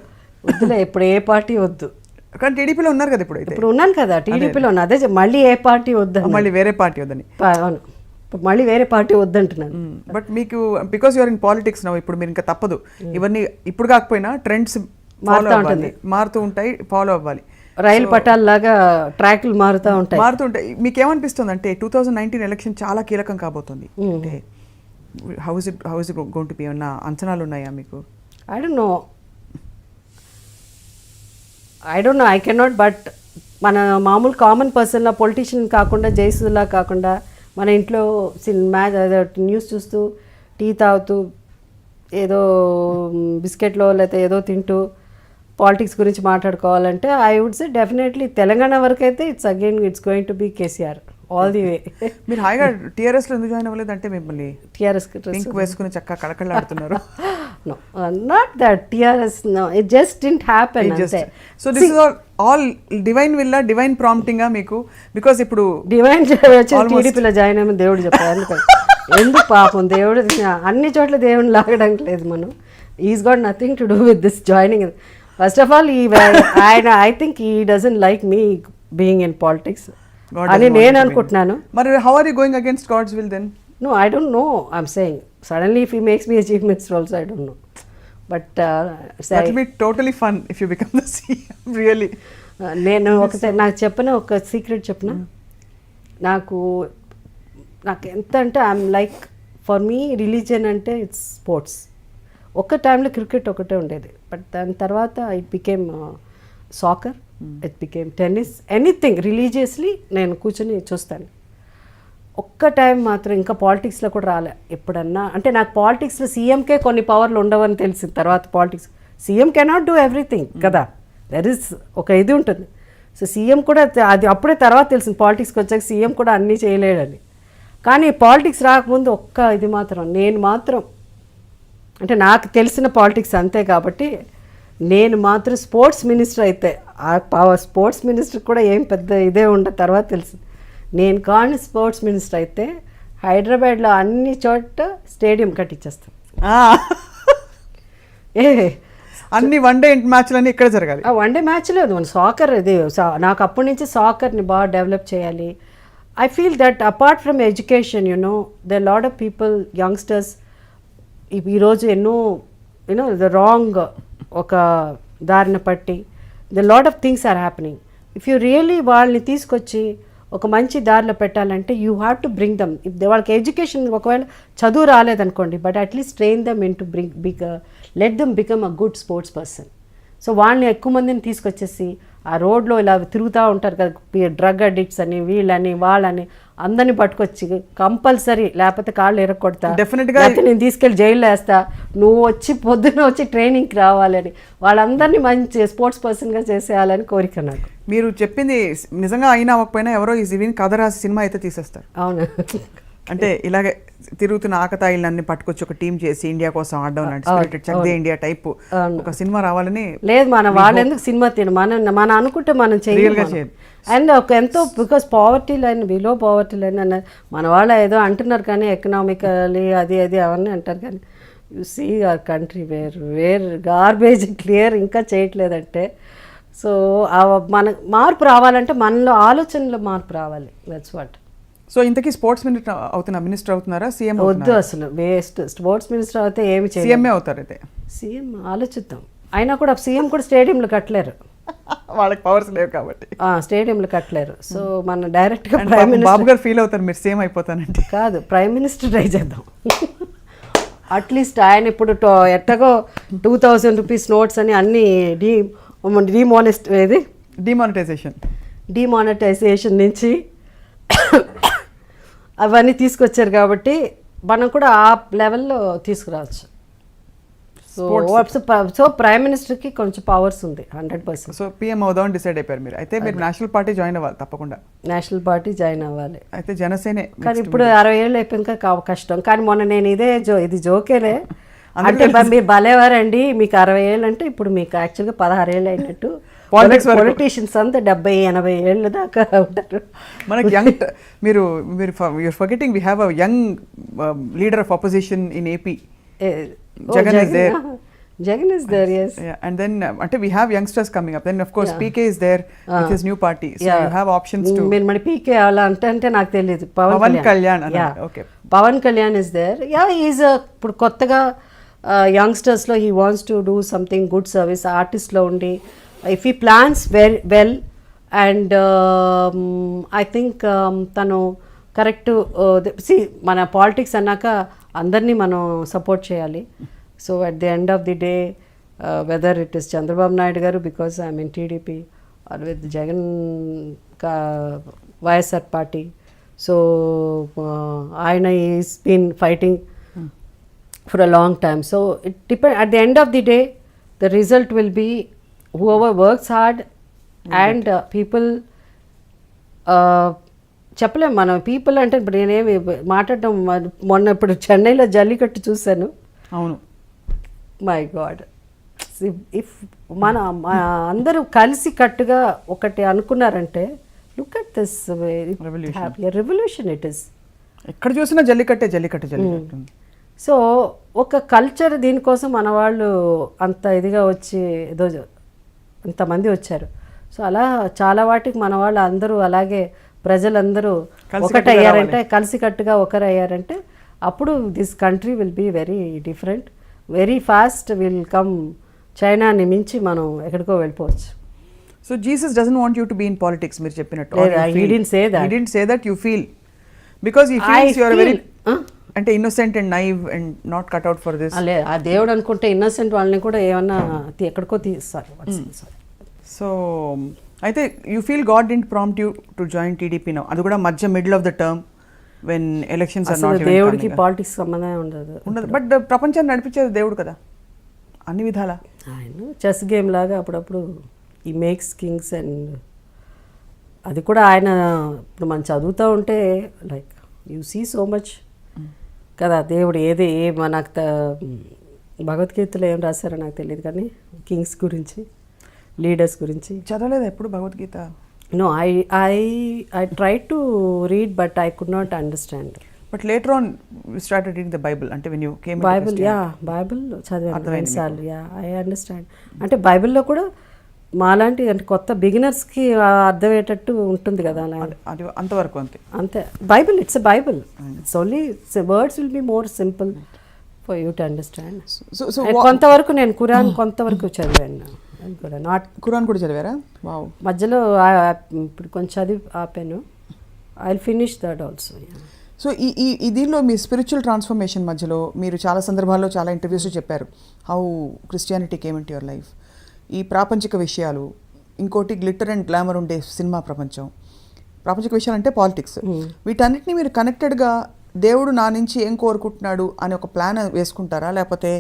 వద్దులే ఇప్పుడు ఏ పార్టీ వద్దు. కానీ టీడీపీలో ఉన్నారు కదా ఇప్పుడు ఉన్నాను కదా టీడీపీలో ఉన్నా, అదే మళ్ళీ ఏ పార్టీ వద్దు, మళ్ళీ వేరే పార్టీ వద్దని. అవును, మళ్ళీ వేరే పార్టీ వద్దంటున్నాను. బట్ మీకు because you're in politics now, ఇప్పుడు మీరు ఇంకా తప్పదు, ఇవన్నీ ఇప్పుడు కాకపోయినా ట్రెండ్స్ మారుతూ ఉంటాయి, ఫాలో అవ్వాలి. రైలు పట్టాల లాగా ట్రాక్లు మారుతూ ఉంటాయి. మీకు ఏమనిపిస్తుంది అంటే 2019 ఎలక్షన్ చాలా కీలకం కాబోతుంది, అంటే how is it going to B? ఉన్న అంచనాలు ఉన్నాయా మీకు? I don't know, I cannot. But మన మామూలు కామన్ పర్సన్లా, పొలిటీషియన్ కాకుండా, జయసుధలా కాకుండా, మన ఇంట్లో న్యూస్ చూస్తూ, టీ తాగుతూ, ఏదో బిస్కెట్లో లేకపోతే ఏదో తింటూ పాలిటిక్స్ గురించి మాట్లాడుకోవాలంటే I would say definitely Telangana వరకు అయితే it's going to be KCR all the way. మీరు హాయిగా టీఆర్ఎస్లో ఎందుకు జాయిన్ అవ్వలేదు? అంటే మిమ్మల్ని టీఆర్ఎస్ పింక్ వేసుకుని చక్కగా కళకళలాడుతున్నారు. No, not that TRS, no, it just didn't happen. So this is all divine will, divine prompting మీకు, because ఇప్పుడు డివైన్ టీడీపీలో జాయిన్ అయ్యమని దేవుడు చెప్పారు. ఎందుకు పాపం దేవుడు అన్ని చోట్ల దేవుడిని లాగడానికి లేదు. మనం is got nothing to do with this joining. First of all ఆయన I think he doesn't like me being in politics అని నేను అనుకుంటున్నాను. మరి how are you going against God's will then? No, I don't know. I'm saying suddenly if he makes me a chief minister also, I don't know. But that will be totally fun if you become the CM. Really. నేను ఒకసారి నాకు చెప్పిన ఒక secret చెప్పిన, నాకు ఎంత అంటే I'm like, for me religion అంటే ఇట్స్ స్పోర్ట్స్. ఒక్క టైంలో క్రికెట్ ఒకటే ఉండేది, బట్ దాని తర్వాత it became soccer, it became tennis, anything religiously నేను కూర్చొని చూస్తాను. ఒక్క టైం మాత్రం ఇంకా పాలిటిక్స్లో కూడా రాలే ఎప్పుడన్నా. అంటే నాకు పాలిటిక్స్లో సీఎంకే కొన్ని పవర్లు ఉండవని తెలిసిన తర్వాత, politics CM cannot do everything కదా, దర్ ఇస్ ఒక ఇది ఉంటుంది. సో సీఎం కూడా అది అప్పుడే తర్వాత తెలిసింది, పాలిటిక్స్కి వచ్చాక సీఎం కూడా అన్నీ చేయలేడని. కానీ పాలిటిక్స్ రాకముందు ఒక్క ఇది మాత్రం, నేను మాత్రం అంటే నాకు తెలిసిన పాలిటిక్స్ అంతే కాబట్టి, నేను మాత్రం స్పోర్ట్స్ మినిస్టర్ అయితే, ఆ స్పోర్ట్స్ మినిస్టర్ కూడా ఏం పెద్ద ఇదే ఉండదు తర్వాత తెలిసింది. నేను కానీ స్పోర్ట్స్ మినిస్టర్ అయితే హైదరాబాద్లో అన్ని చోట్ల స్టేడియం కట్టించేస్తాను. అన్ని వన్డే మ్యాచ్లన్నీ ఇక్కడ జరగాలి. వన్డే మ్యాచ్ లేదు, మన సాకర్ ఇది. నాకు అప్పటి నుంచి సాకర్ని బాగా డెవలప్ చేయాలి. I feel that apart from education, they lot of people, youngsters ఈరోజు ఎన్నో ద రాంగ్ ఒక దారిన పట్టి, the lot of things are happening. If you really వాళ్ళని తీసుకొచ్చి ఒక మంచి దారిలో పెట్టాలంటే you have to bring them. వాళ్ళకి ఎడ్యుకేషన్ ఒకవేళ చదువు రాలేదనుకోండి, but at least train them in to let them become a good sports person. So వాళ్ళని ఎక్కువ మందిని తీసుకొచ్చేసి ఆ రోడ్లో ఇలా తిరుగుతూ ఉంటారు కదా డ్రగ్ అడిక్ట్స్ అని వీళ్ళని వాళ్ళని అందరినీ పట్టుకొచ్చి కంపల్సరీ, లేకపోతే కాళ్ళు ఎరగొడతా, డెఫినెట్గా నేను తీసుకెళ్ళి జైల్లో వేస్తా, నువ్వు వచ్చి పొద్దున్న వచ్చి ట్రైనింగ్కి రావాలని, వాళ్ళందరినీ మంచి స్పోర్ట్స్ పర్సన్గా చేసేయాలని కోరిక నాకు. మీరు చెప్పింది నిజంగా అయినా అవ్వకపోయినా ఎవరో ఈ విని కథ రాసి సినిమా అయితే తీసేస్తారు. అవును, అంటే ఇలాగే తిరుగుతున్న ఆకతాయిలన్నీ పట్టుకొచ్చి ఒక టీం చేసి ఇండియా కోసం ఆడడం లాంటి చక్దే ఇండియా టైప్ ఒక సినిమా రావాలని. లేదు, వాళ్ళు ఎందుకు సినిమా మన అనుకుంటే మనం చేయాలి. అండ్ ఒక ఎంతో because poverty line, below poverty line అన్నది మన వాళ్ళు ఏదో అంటున్నారు కానీ ఎకనామికలీ అది అవన్నీ అంటారు కానీ you see our country where garbage clear ఇంకా చేయట్లేదంటే. సో మన మార్పు రావాలంటే మనలో ఆలోచనలో మార్పు రావాలి. That's what. సో ఇంతకీ స్పోర్ట్స్ మినిస్టర్ అవుతున్నారా, సీఎం? వద్దు, అసలు వేస్ట్. స్పోర్ట్స్ మినిస్టర్ అయితే ఏమి చేయాలి, సీఎంఏ అవుతారు. అయితే సీఎం ఆలోచిద్దాం. అయినా కూడా సీఎం కూడా స్టేడియంలు కట్టలేరు, వాళ్ళకి పవర్స్ లేవు కాబట్టి స్టేడియంలు కట్టలేరు. సో మన డైరెక్ట్గా ప్రైమ్ మినిస్టర్ బాబు గారు ఫీల్ అవుతారు మీరు సీఎం అయిపోతానంటే. కాదు, ప్రైమ్ మినిస్టర్ ట్రై చేద్దాం. అట్లీస్ట్ ఆయన ఇప్పుడు ఎట్టగో 2000 రూపీస్ నోట్స్ అని అన్ని డిమానిటైజేషన్ నుంచి అవన్నీ తీసుకొచ్చారు కాబట్టి మనం కూడా ఆ లెవెల్లో తీసుకురావచ్చు. సో ప్రైమ్ మినిస్టర్కి కొంచెం పవర్స్ ఉంది 100%. సో పిఎం అవుదామని డిసైడ్ అయిపోయారు మీరు. అయితే మీరు నేషనల్ పార్టీ జాయిన్ అవ్వాలి తప్పకుండా. నేషనల్ పార్టీ జాయిన్ అవ్వాలి. అయితే జనసేనే. కానీ ఇప్పుడు 60 ఏళ్ళు అయిపోయాక కష్టం. కానీ మొన్న నేను ఇది జోకేలే అంటే మీరు భలేవారండి, మీకు 60 ఏళ్ళు అంటే ఇప్పుడు మీకు యాక్చువల్గా 16 ఏళ్ళు అయినట్టు. పొలిటీషియన్స్ అంతా 70-80 ఏళ్ళ దాకా ఉంటారు. మనకి యంగ్ మీరు forgetting we have a young leader of opposition in AP. Jagan is there, yes. Yeah, and then ante we have youngsters coming up. Then of course PK is there with his new party. So you have options to. Mani PK ala ante నాకు తెలియదు. Pawan Kalyan. Okay. Pawan Kalyan is there. Yeah, he is ఇప్పుడు కొత్తగా youngsters లో he wants to do something good service. Artist లో ఉండి if he plans very well and I think తను correct. మన politics అన్నాక అందరినీ మనం సపోర్ట్ చేయాలి. So at the end of the day whether it is Chandrababu Naidu garu because I mean TDP or with Jagan YSR party. So ఆయన is been fighting for a long time. So it depend at the end of the day the result will be whoever works hard and people. చెప్పలేము మనం people అంటే ఇప్పుడు నేనేమి మాట్లాడటం. మొన్న ఇప్పుడు చెన్నైలో జల్లికట్టు చూశాను. అవును, మై గాడ్, ఇఫ్ మన అందరూ కలిసి కట్టుగా ఒకటి అనుకున్నారంటే look at this revolution it is. ఎక్కడ చూసినా జల్లికట్టే. సో ఒక కల్చర్ దీనికోసం మన వాళ్ళు అంత ఇదిగా వచ్చి ఏదో అంతమంది వచ్చారు. సో అలా చాలా వాటికి మన వాళ్ళు అందరూ అలాగే ప్రజలందరూ ఒకటయ్యారంటే, కలిసికట్టుగా ఒకరయ్యారంటే అప్పుడు this country will be very different, very fast will come. చైనాని మించి మనం ఎక్కడికో వెళ్ళిపోవచ్చు. So Jesus doesn't want you to be in politics మీరు చెప్పినట్టు. He didn't say that. He didn't say that. You feel because he feels you are very అంటే innocent and naive and not cut out for this. అలే ఆ దేవుడు అనుకుంటే innocent వాళ్ళని కూడా ఏమన్నా ఎక్కడికో తీస్తారు. సో అయితే you feel God didn't prompt you to join TDP now. అది కూడా మధ్య middle of the term when elections are not. దేవుడికి పాలిటిక్స్ సంబంధం ఉండదు. బట్ ప్రపంచాన్ని నడిపించేది దేవుడు కదా అన్ని విధాలా. ఆయన చెస్ గేమ్ లాగా అప్పుడప్పుడు ఈ మేక్స్ కింగ్స్ అండ్ అది కూడా ఆయన ఇప్పుడు మనం చదువుతూ ఉంటే like you see so much కదా. దేవుడు నాకు భగవద్గీతలో ఏం రాశారో నాకు తెలియదు కానీ కింగ్స్ గురించి, లీడర్స్ గురించి చదవలేదు ఎప్పుడు Bhagavad Gita. No, I try to read but I could not understand. But later on you started reading the Bible. అంటే when you came Bible, Bible చదివాను ఎన్నిసార్లు. I understand. అంటే బైబిల్లో కూడా మాలాంటి అంటే కొత్త బిగినర్స్కి అర్థమయ్యేటట్టు ఉంటుంది కదా అలా. అది అంతవరకు అంతే. Bible it's a Bible. It's only words will be more simple for you to understand. కొంతవరకు నేను ఖురాన్ కొంతవరకు చదివాను. అది కూడా నాట్ ఖురాన్ కూడా చదివారా? వావ్. మధ్యలో ఇప్పుడు కొంచెం చదివి ఆపాను. I will finish that also. So ఈ దీనిలో మీ స్పిరిచువల్ ట్రాన్స్ఫర్మేషన్ మధ్యలో మీరు చాలా సందర్భాల్లో చాలా ఇంటర్వ్యూస్లో చెప్పారు how Christianity came in to your life. ఈ ప్రాపంచిక విషయాలు, ఇంకోటి గ్లిటర్ అండ్ గ్లామర్ ఉండే సినిమా ప్రపంచం, ప్రాపంచిక విషయాలు అంటే పాలిటిక్స్, వీటన్నిటిని మీరు కనెక్టెడ్గా దేవుడు నా నుంచి ఏం కోరుకుంటున్నాడు అని ఒక ప్లాన్ వేసుకుంటారా, లేకపోతే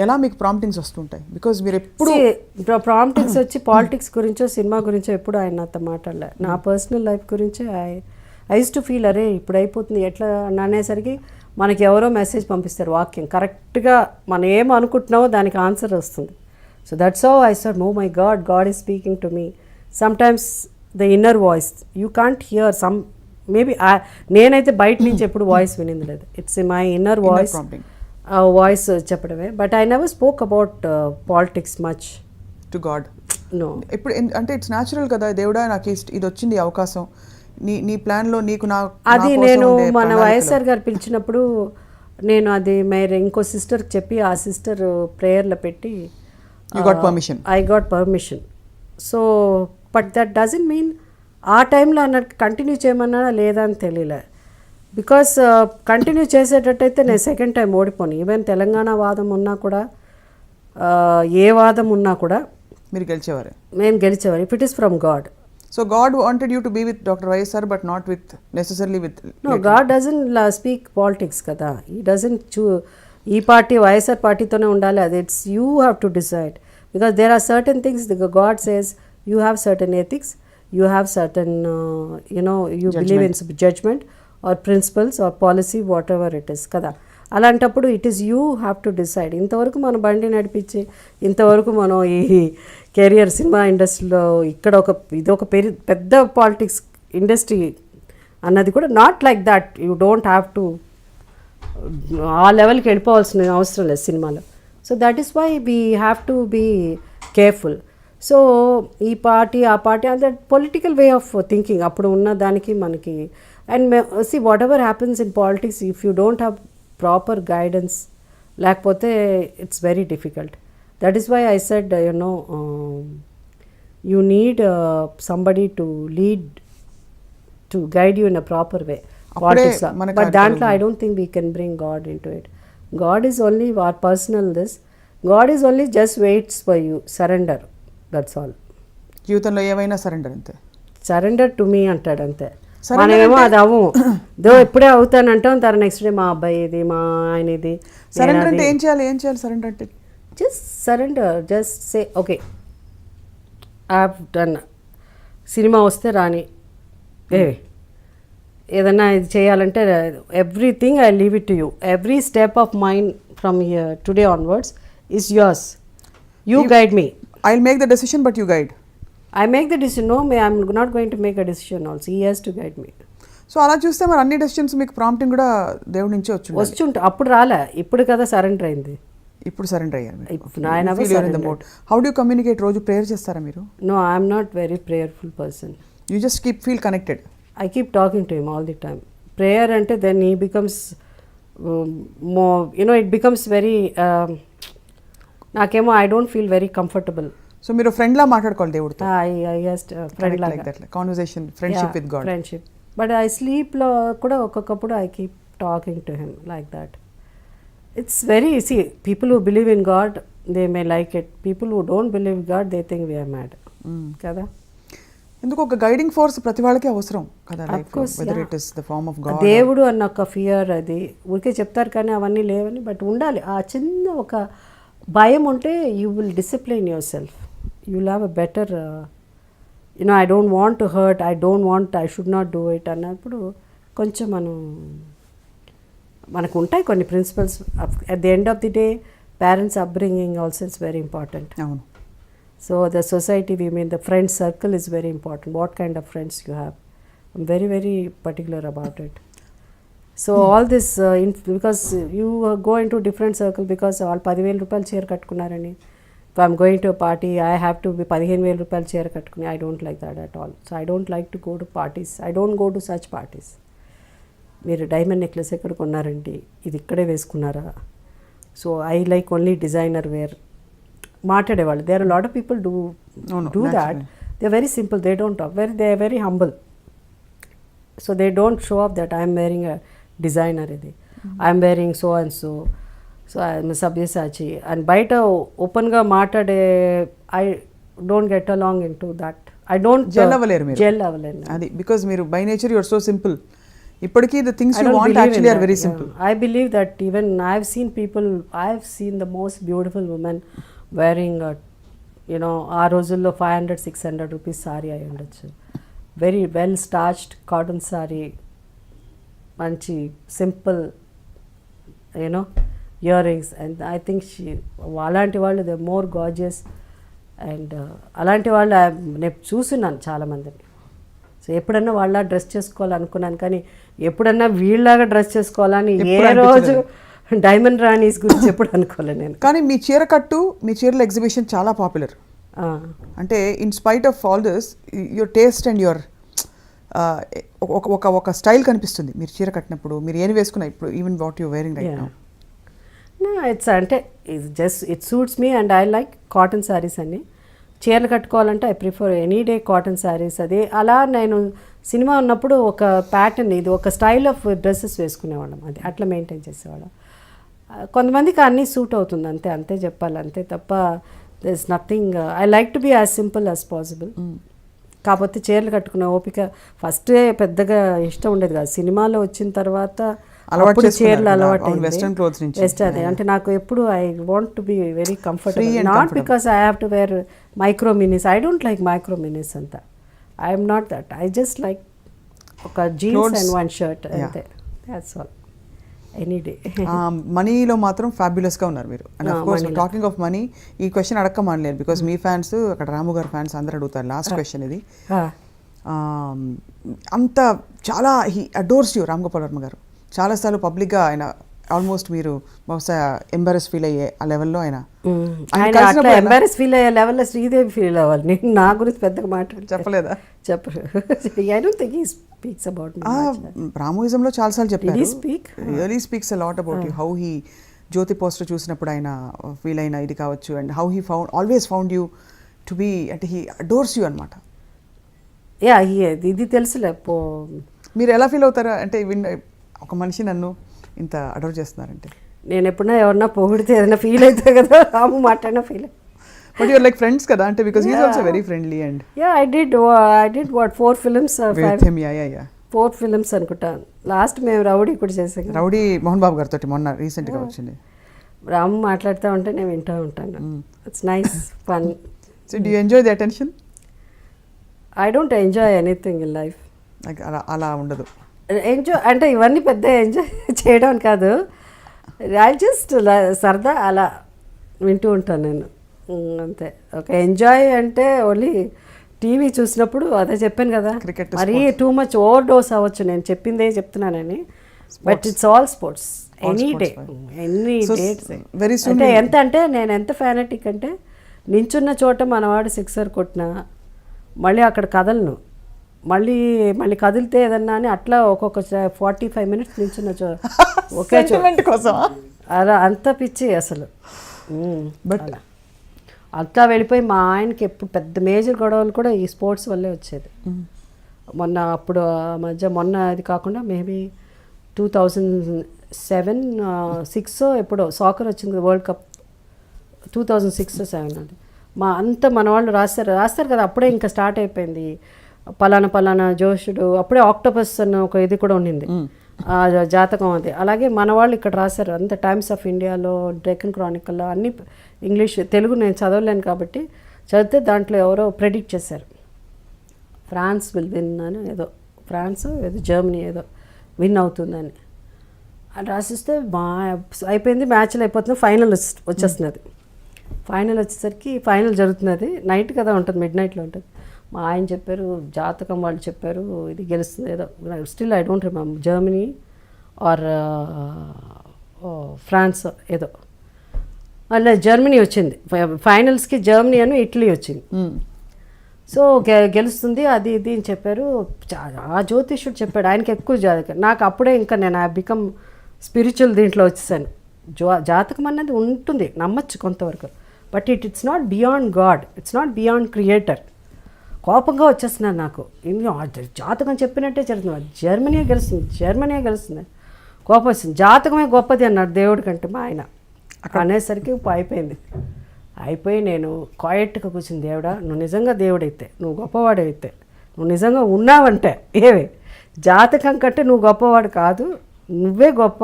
ఎలా మీకు ప్రాంప్టింగ్స్ వస్తుంటాయి? బికాజ్ మీరు ఎప్పుడు ప్రాంప్టింగ్స్ వచ్చి పాలిటిక్స్ గురించో సినిమా గురించో ఎప్పుడు ఆయన నాతో మాట్లాడలే. నా పర్సనల్ లైఫ్ గురించే ఐ యూస్ టు ఫీల్ అరే ఇప్పుడు అయిపోతుంది ఎట్లా అనేసరికి మనకి ఎవరో మెసేజ్ పంపిస్తారు, వాక్యం కరెక్ట్గా మనం ఏం అనుకుంటున్నామో దానికి ఆన్సర్ వస్తుంది. So that's how I said oh my God, God is speaking to me. Sometimes the inner voice you can't hear some maybe. నేనైతే బయట నుంచి ఎప్పుడు వాయిస్ వినింది లేదు. ఇట్స్ మై ఇన్నర్ వాయిస్ చెప్పడమే. But I never spoke about politics much to God. No. ఇప్పుడు అంటే it's natural కదా, దేవుడా నాకు ఇది వచ్చింది అవకాశం, నీ ప్లాన్లో నీకు నా అది నేను మన వైఎస్ఆర్ గారు పిలిచినప్పుడు నేను అది మరి ఇంకో సిస్టర్కి చెప్పి ఆ సిస్టర్ ప్రేయర్లో పెట్టి I got permission. So but that doesn't mean ఆ టైంలో అన్నట్టు కంటిన్యూ చేయమన్నాడా లేదా అని తెలియలే. బికాస్ కంటిన్యూ చేసేటట్టయితే నేను సెకండ్ టైం ఓడిపోను. ఈవెన్ తెలంగాణ వాదం ఉన్నా కూడా ఏ వాదం ఉన్నా కూడా మీరు గెలిచేవారు, నేను గెలిచేవారు if it is from God. So God wanted you to be with Dr. YSR but not with necessarily with. No, God doesn't speak politics kada. He doesn't choose ee party YSR party tone undali. It's you have to decide, because there are certain things the God says you have certain ethics, you have certain you judgment. Believe in judgment or principles or policy whatever it is kada. అలాంటప్పుడు it is you have to decide. ఇంతవరకు మనం బండి నడిపించి ఇంతవరకు మనం ఈ career cinema ఇండస్ట్రీలో ఇక్కడ ఇదొక పెద్ద పాలిటిక్స్ ఇండస్ట్రీ అన్నది కూడా not like that. You don't have to ఆ లెవెల్కి వెళ్ళిపోవాల్సిన అవసరం లేదు సినిమాలో. So that is why we have to be careful. So ఈ పార్టీ ఆ పార్టీ అంటే పొలిటికల్ వే ఆఫ్ థింకింగ్ అప్పుడు ఉన్న దానికి మనకి. And see what happens in politics if you don't have proper guidance లేకపోతే it's very difficult. That is why I said you need somebody to lead to guide you in a proper way పాలిటిక్స్లో. But దాంట్లో I don't think we can bring God in to it. God is only our personal this. God is only just waits for you. Surrender, that's all. జీవితంలో ఏమైనా surrender అంతే. Surrender to me అంటాడు అంతే. మనమేమో అది అవ్వము. దో ఇప్పుడే అవుతానంటాం, తర్వాత నెక్స్ట్ డే మా అబ్బాయి ఇది మా ఆయన ఇది. సరెండర్ అంటే ఏం చేయాలి సరెండర్ అంటే? Just surrender, just say okay I have done. Cinema వస్తే రాని ఏదన్నా ఇది చేయాలంటే everything I leave it to you. Every step of mind from today onwards is yours. You guide me. I will make the decision but you guide. I make the decision. No, I'm not going to make a decision also. He has to guide me. So అలా చూస్తే మరి అన్ని decisions మీకు prompting కూడా దేవుడి నుంచి వచ్చుంటే అప్పుడు రాలే, ఇప్పుడు కదా సరెండర్ అయింది. ఇప్పుడు సరెండర్ అయ్యారు. How do you communicate? రోజు ప్రేయర్ చేస్తారా మీరు? No, I'm not very prayerful person. You just feel connected. I keep talking to him all the time. Prayer అంటే then he becomes more, it becomes very నాకేమో I don't feel very comfortable. So మీరు friend లా మాట్లాడుకోవాలి దేవుడితో. Friend లాగా conversation, friendship with God. Friendship. But I sleep లో కూడా ఒక్కొక్కప్పుడు I keep talking to him like that. It's very see people who believe in God they may like it. People who don't believe God they think we are mad కదా. ఎందుకు ఒక guiding force ప్రతి వాళ్ళకి అవసరం కదా. Whether it is the form of God, దేవుడు అన్న ఒక ఫియర్, అది ఊరికే చెప్తారు కానీ అవన్నీ లేవని. బట్ ఉండాలి ఆ చిన్న ఒక భయం ఉంటే you will discipline your self. you'll have a better I don't want to hurt, I should not do it అన్నప్పుడు కొంచెం మనకు ఉంటాయి కొన్ని principles. At the end of the day parents upbringing also it's very important. అవును. So the society we mean the friend circle is very important. What kind of friends you have, I'm very very particular about it. So all this because you go in to different circle because వాళ్ళు 10,000 రూపాయలు చీర కట్టుకున్నారని if I'm going to a party I have to be 15,000 రూపాయలు చీర కట్టుకుని. I don't like that at all. So I don't like to go to parties. I don't go to such parties. మీరు diamond necklace ఎక్కడ కొన్నారండి, ఇది ఇక్కడే వేసుకున్నారా? So I like only designer wear. మాట్లాడేవాళ్ళు. There are lot of people do that. They very simple, they don't talk, they are very humble. So they don't show off that I'm wearing a designer, ఇది I'm wearing so and so, so I'm Sabyasachi అని బయట ఓపెన్గా మాట్లాడే. I don't get along in to that. I don't gel అవ్వలేరు. అది because మీరు by nature your so simple. ఇప్పటికీ the things you want actually are very simple. I believe that even I've seen people, I've seen the most beautiful women wearing ఆ రోజుల్లో 500-600 rupees sorry అయి ఉండొచ్చు. Very well స్టార్చ్డ్ cotton sorry, మంచి simple ear rings. And I think అలాంటి వాళ్ళు they more gorgeous. And అలాంటి వాళ్ళు నేను చూస్తున్నాను చాలామందిని. సో ఎప్పుడన్నా వాళ్ళ డ్రెస్ చేసుకోవాలనుకున్నాను, కానీ ఎప్పుడన్నా వీళ్ళలాగా డ్రెస్ చేసుకోవాలని ఏ రోజు డైమండ్ రాణీస్ గురించి ఎప్పుడు అనుకోలేదు నేను. కానీ మీ చీర కట్టు, మీ చీరల ఎగ్జిబిషన్ చాలా పాపులర్. అంటే in spite of all this your taste and your ఒక స్టైల్ కనిపిస్తుంది మీరు చీర కట్టినప్పుడు. మీరు ఏం వేసుకున్నా ఇప్పుడు, even what you wearing right now. It's అంటే just it suits me and I like cotton saris అన్ని. చీరలు కట్టుకోవాలంటే I prefer any day cotton saris. అది అలా నేను సినిమా ఉన్నప్పుడు ఒక ప్యాటర్న్, ఇది ఒక స్టైల్ ఆఫ్ డ్రెస్సెస్ వేసుకునేవాళ్ళం, అది అట్లా మెయింటైన్ చేసేవాళ్ళం. కొంతమందికి అన్నీ సూట్ అవుతుంది, అంతే చెప్పాలి, అంతే తప్ప there is nothing. I like to be as simple as possible. కాకపోతే చీరలు కట్టుకునే ఓపిక ఫస్టే పెద్దగా ఇష్టం ఉండేది కాదు. సినిమాలో వచ్చిన తర్వాత అప్పుడు చీరలు అలవాటు వెస్ట్. అదే అంటే నాకు ఎప్పుడు I want to be very comfortable, not because I have to wear micro minis. I don't like micro minis అంతా. I'm not that. I just like ఒక జీన్స్ అండ్ వన్ షర్ట్ అంతే, దాట్స్ ఆల్, ఎనీ డే. మనీలో మాత్రం ఫ్యాబ్యులస్గా ఉన్నారు మీరు. And of course talking of money, ఈ question అడక్కమానలేదు బికాస్ మీ ఫ్యాన్స్ అక్కడ రాము గారు ఫ్యాన్స్ అందరూ అడుగుతారు. లాస్ట్ క్వశ్చన్ ఇది. అంత చాలా he adores you Ram Gopal Varma గారు. చాలాసార్లు పబ్లిక్గా ఆయన ఆల్మోస్ట్ మీరు బహుశా ఎంబారెస్ ఫీల్ అయ్యే ఆ లెవెల్లో ఆయన ఎంబారెస్ ఫీల్ అయ్యే లెవెల్లో శ్రీదేవి ఫీల్ అవ్వాలి. నేను నా గురించి పెద్దగా చెప్పలేదా? చెప్పరు. I don't think he speaks about me. రామోయిజంలో చాలాసార్లు చెప్పారు. Really speaks a lot about you. How he Jyothi poster చూసినప్పుడు ఆయన ఫీల్ అయిన ఇది కావచ్చు, and how he always found you to be, అంటే హీ అడోర్స్ యూ అనమాట. యా, ఇది తెలుసులే. మీరు ఎలా ఫీల్ అవుతారా అంటే ఒక మనిషి నన్ను ఇంత అడోర్ చేస్తున్నారంటే? నేను ఎప్పుడన్నా ఎవరన్నా పొగిడితే ఏదైనా ఫీల్ అవుతా కదా, రాము మాట్లాడినా feel. But you're like friends కదా, అంటే because he's also very friendly. And yeah, I did what 4 films with him. Yeah. 4 films అనుకుంటా. లాస్ట్ మేము రౌడీ కూడా చేసాం. రౌడీ మోహన్ బాబు గారితో మొన్న రీసెంట్గా వచ్చింది. రాము మాట్లాడుతూ ఉంటే నేను వింటూ ఉంటాను. It's nice fun. So do you enjoy the attention? I don't enjoy anything in life. అలా ఉండదు. ఎంజాయ్ అంటే ఇవన్నీ పెద్ద ఎంజాయ్ చేయడం కాదు. ఐ జస్ట్ సరదా అలా వింటూ ఉంటాను నేను, అంతే. ఒక ఎంజాయ్ అంటే ఓన్లీ టీవీ చూసినప్పుడు, అదే చెప్పాను కదా, మరీ టూ మచ్ ఓవర్ డోస్ అవ్వచ్చు. నేను చెప్పిందే చెప్తున్నానని, but it's all sports any day, any dates. అంటే ఎంత అంటే నేను ఎంత ఫ్యానటిక్ అంటే, నించున్న చోట మనవాడు సిక్సర్ కొట్టినా మళ్ళీ అక్కడ కదలను, మళ్ళీ కదిలితే ఏదన్నా అని అట్లా ఒక్కొక్క 45 minutes నించున్న ఒకే కోసం అలా అంత పిచ్చి అసలు. బట్ అంతా వెళ్ళిపోయి మా ఆయనకి ఎప్పుడు పెద్ద మేజర్ గొడవలు కూడా ఈ స్పోర్ట్స్ వల్లే వచ్చేది. మొన్న అప్పుడు మొన్న అది కాకుండా మేబీ 2007-06 ఎప్పుడో సాకర్ వచ్చింది కదా, వరల్డ్ కప్ 2006-07 అది. మన వాళ్ళు రాస్తారు కదా, అప్పుడే ఇంకా స్టార్ట్ అయిపోయింది. పలానా జోషుడు, అప్పుడే ఆక్టోపస్ అన్న ఒక ఇది కూడా ఉండింది, జాతకం అది. అలాగే మన వాళ్ళు ఇక్కడ రాశారు అంత. టైమ్స్ ఆఫ్ ఇండియాలో, డెక్కన్ క్రానికల్లో అన్ని ఇంగ్లీష్, తెలుగు నేను చదవలేను కాబట్టి చదివితే దాంట్లో ఎవరో ప్రెడిక్ట్ చేశారు ఫ్రాన్స్ విల్ విన్ అని, ఫ్రాన్స్ జర్మనీ విన్ అవుతుందని అని రాసిస్తే అయిపోయింది. మ్యాచ్లు అయిపోతుంది, ఫైనల్ వచ్చేస్తున్నది. ఫైనల్ వచ్చేసరికి ఫైనల్ జరుగుతున్నది, నైట్ కదా ఉంటుంది, మిడ్ నైట్లో ఉంటుంది. మా ఆయన చెప్పారు, జాతకం వాళ్ళు చెప్పారు ఇది గెలుస్తుంది still I don't remember, Germany or France అలా జర్మనీ వచ్చింది ఫైనల్స్కి. జర్మనీ అని ఇటలీ వచ్చింది. సో గెలుస్తుంది అది ఇది అని చెప్పారు. ఆ జ్యోతిష్యుడు చెప్పాడు, ఆయనకి ఎక్కువ జాతకం. నాకు అప్పుడే ఇంకా నేను ఐ బికమ్ స్పిరిచువల్ దీంట్లో వచ్చేసాను. జాతకం అన్నది ఉంటుంది, నమ్మచ్చు కొంతవరకు. But it's not beyond God, it's not beyond creator. కోపంగా వచ్చేస్తున్నాను నాకు. జాతకం చెప్పినట్టే జరుగుతుంది, జర్మనీ గెలుస్తుంది. కోపం వస్తుంది. జాతకమే గొప్పది అన్నాడు దేవుడి కంటే మా ఆయన. అనేసరికి అయిపోయి నేను క్వైట్గా కూర్చుని, దేవుడా నువ్వు నిజంగా దేవుడైతే, నువ్వు గొప్పవాడైతే, నువ్వు నిజంగా ఉన్నావంటే జాతకం కంటే నువ్వు గొప్పవాడు కాదు, నువ్వే గొప్ప,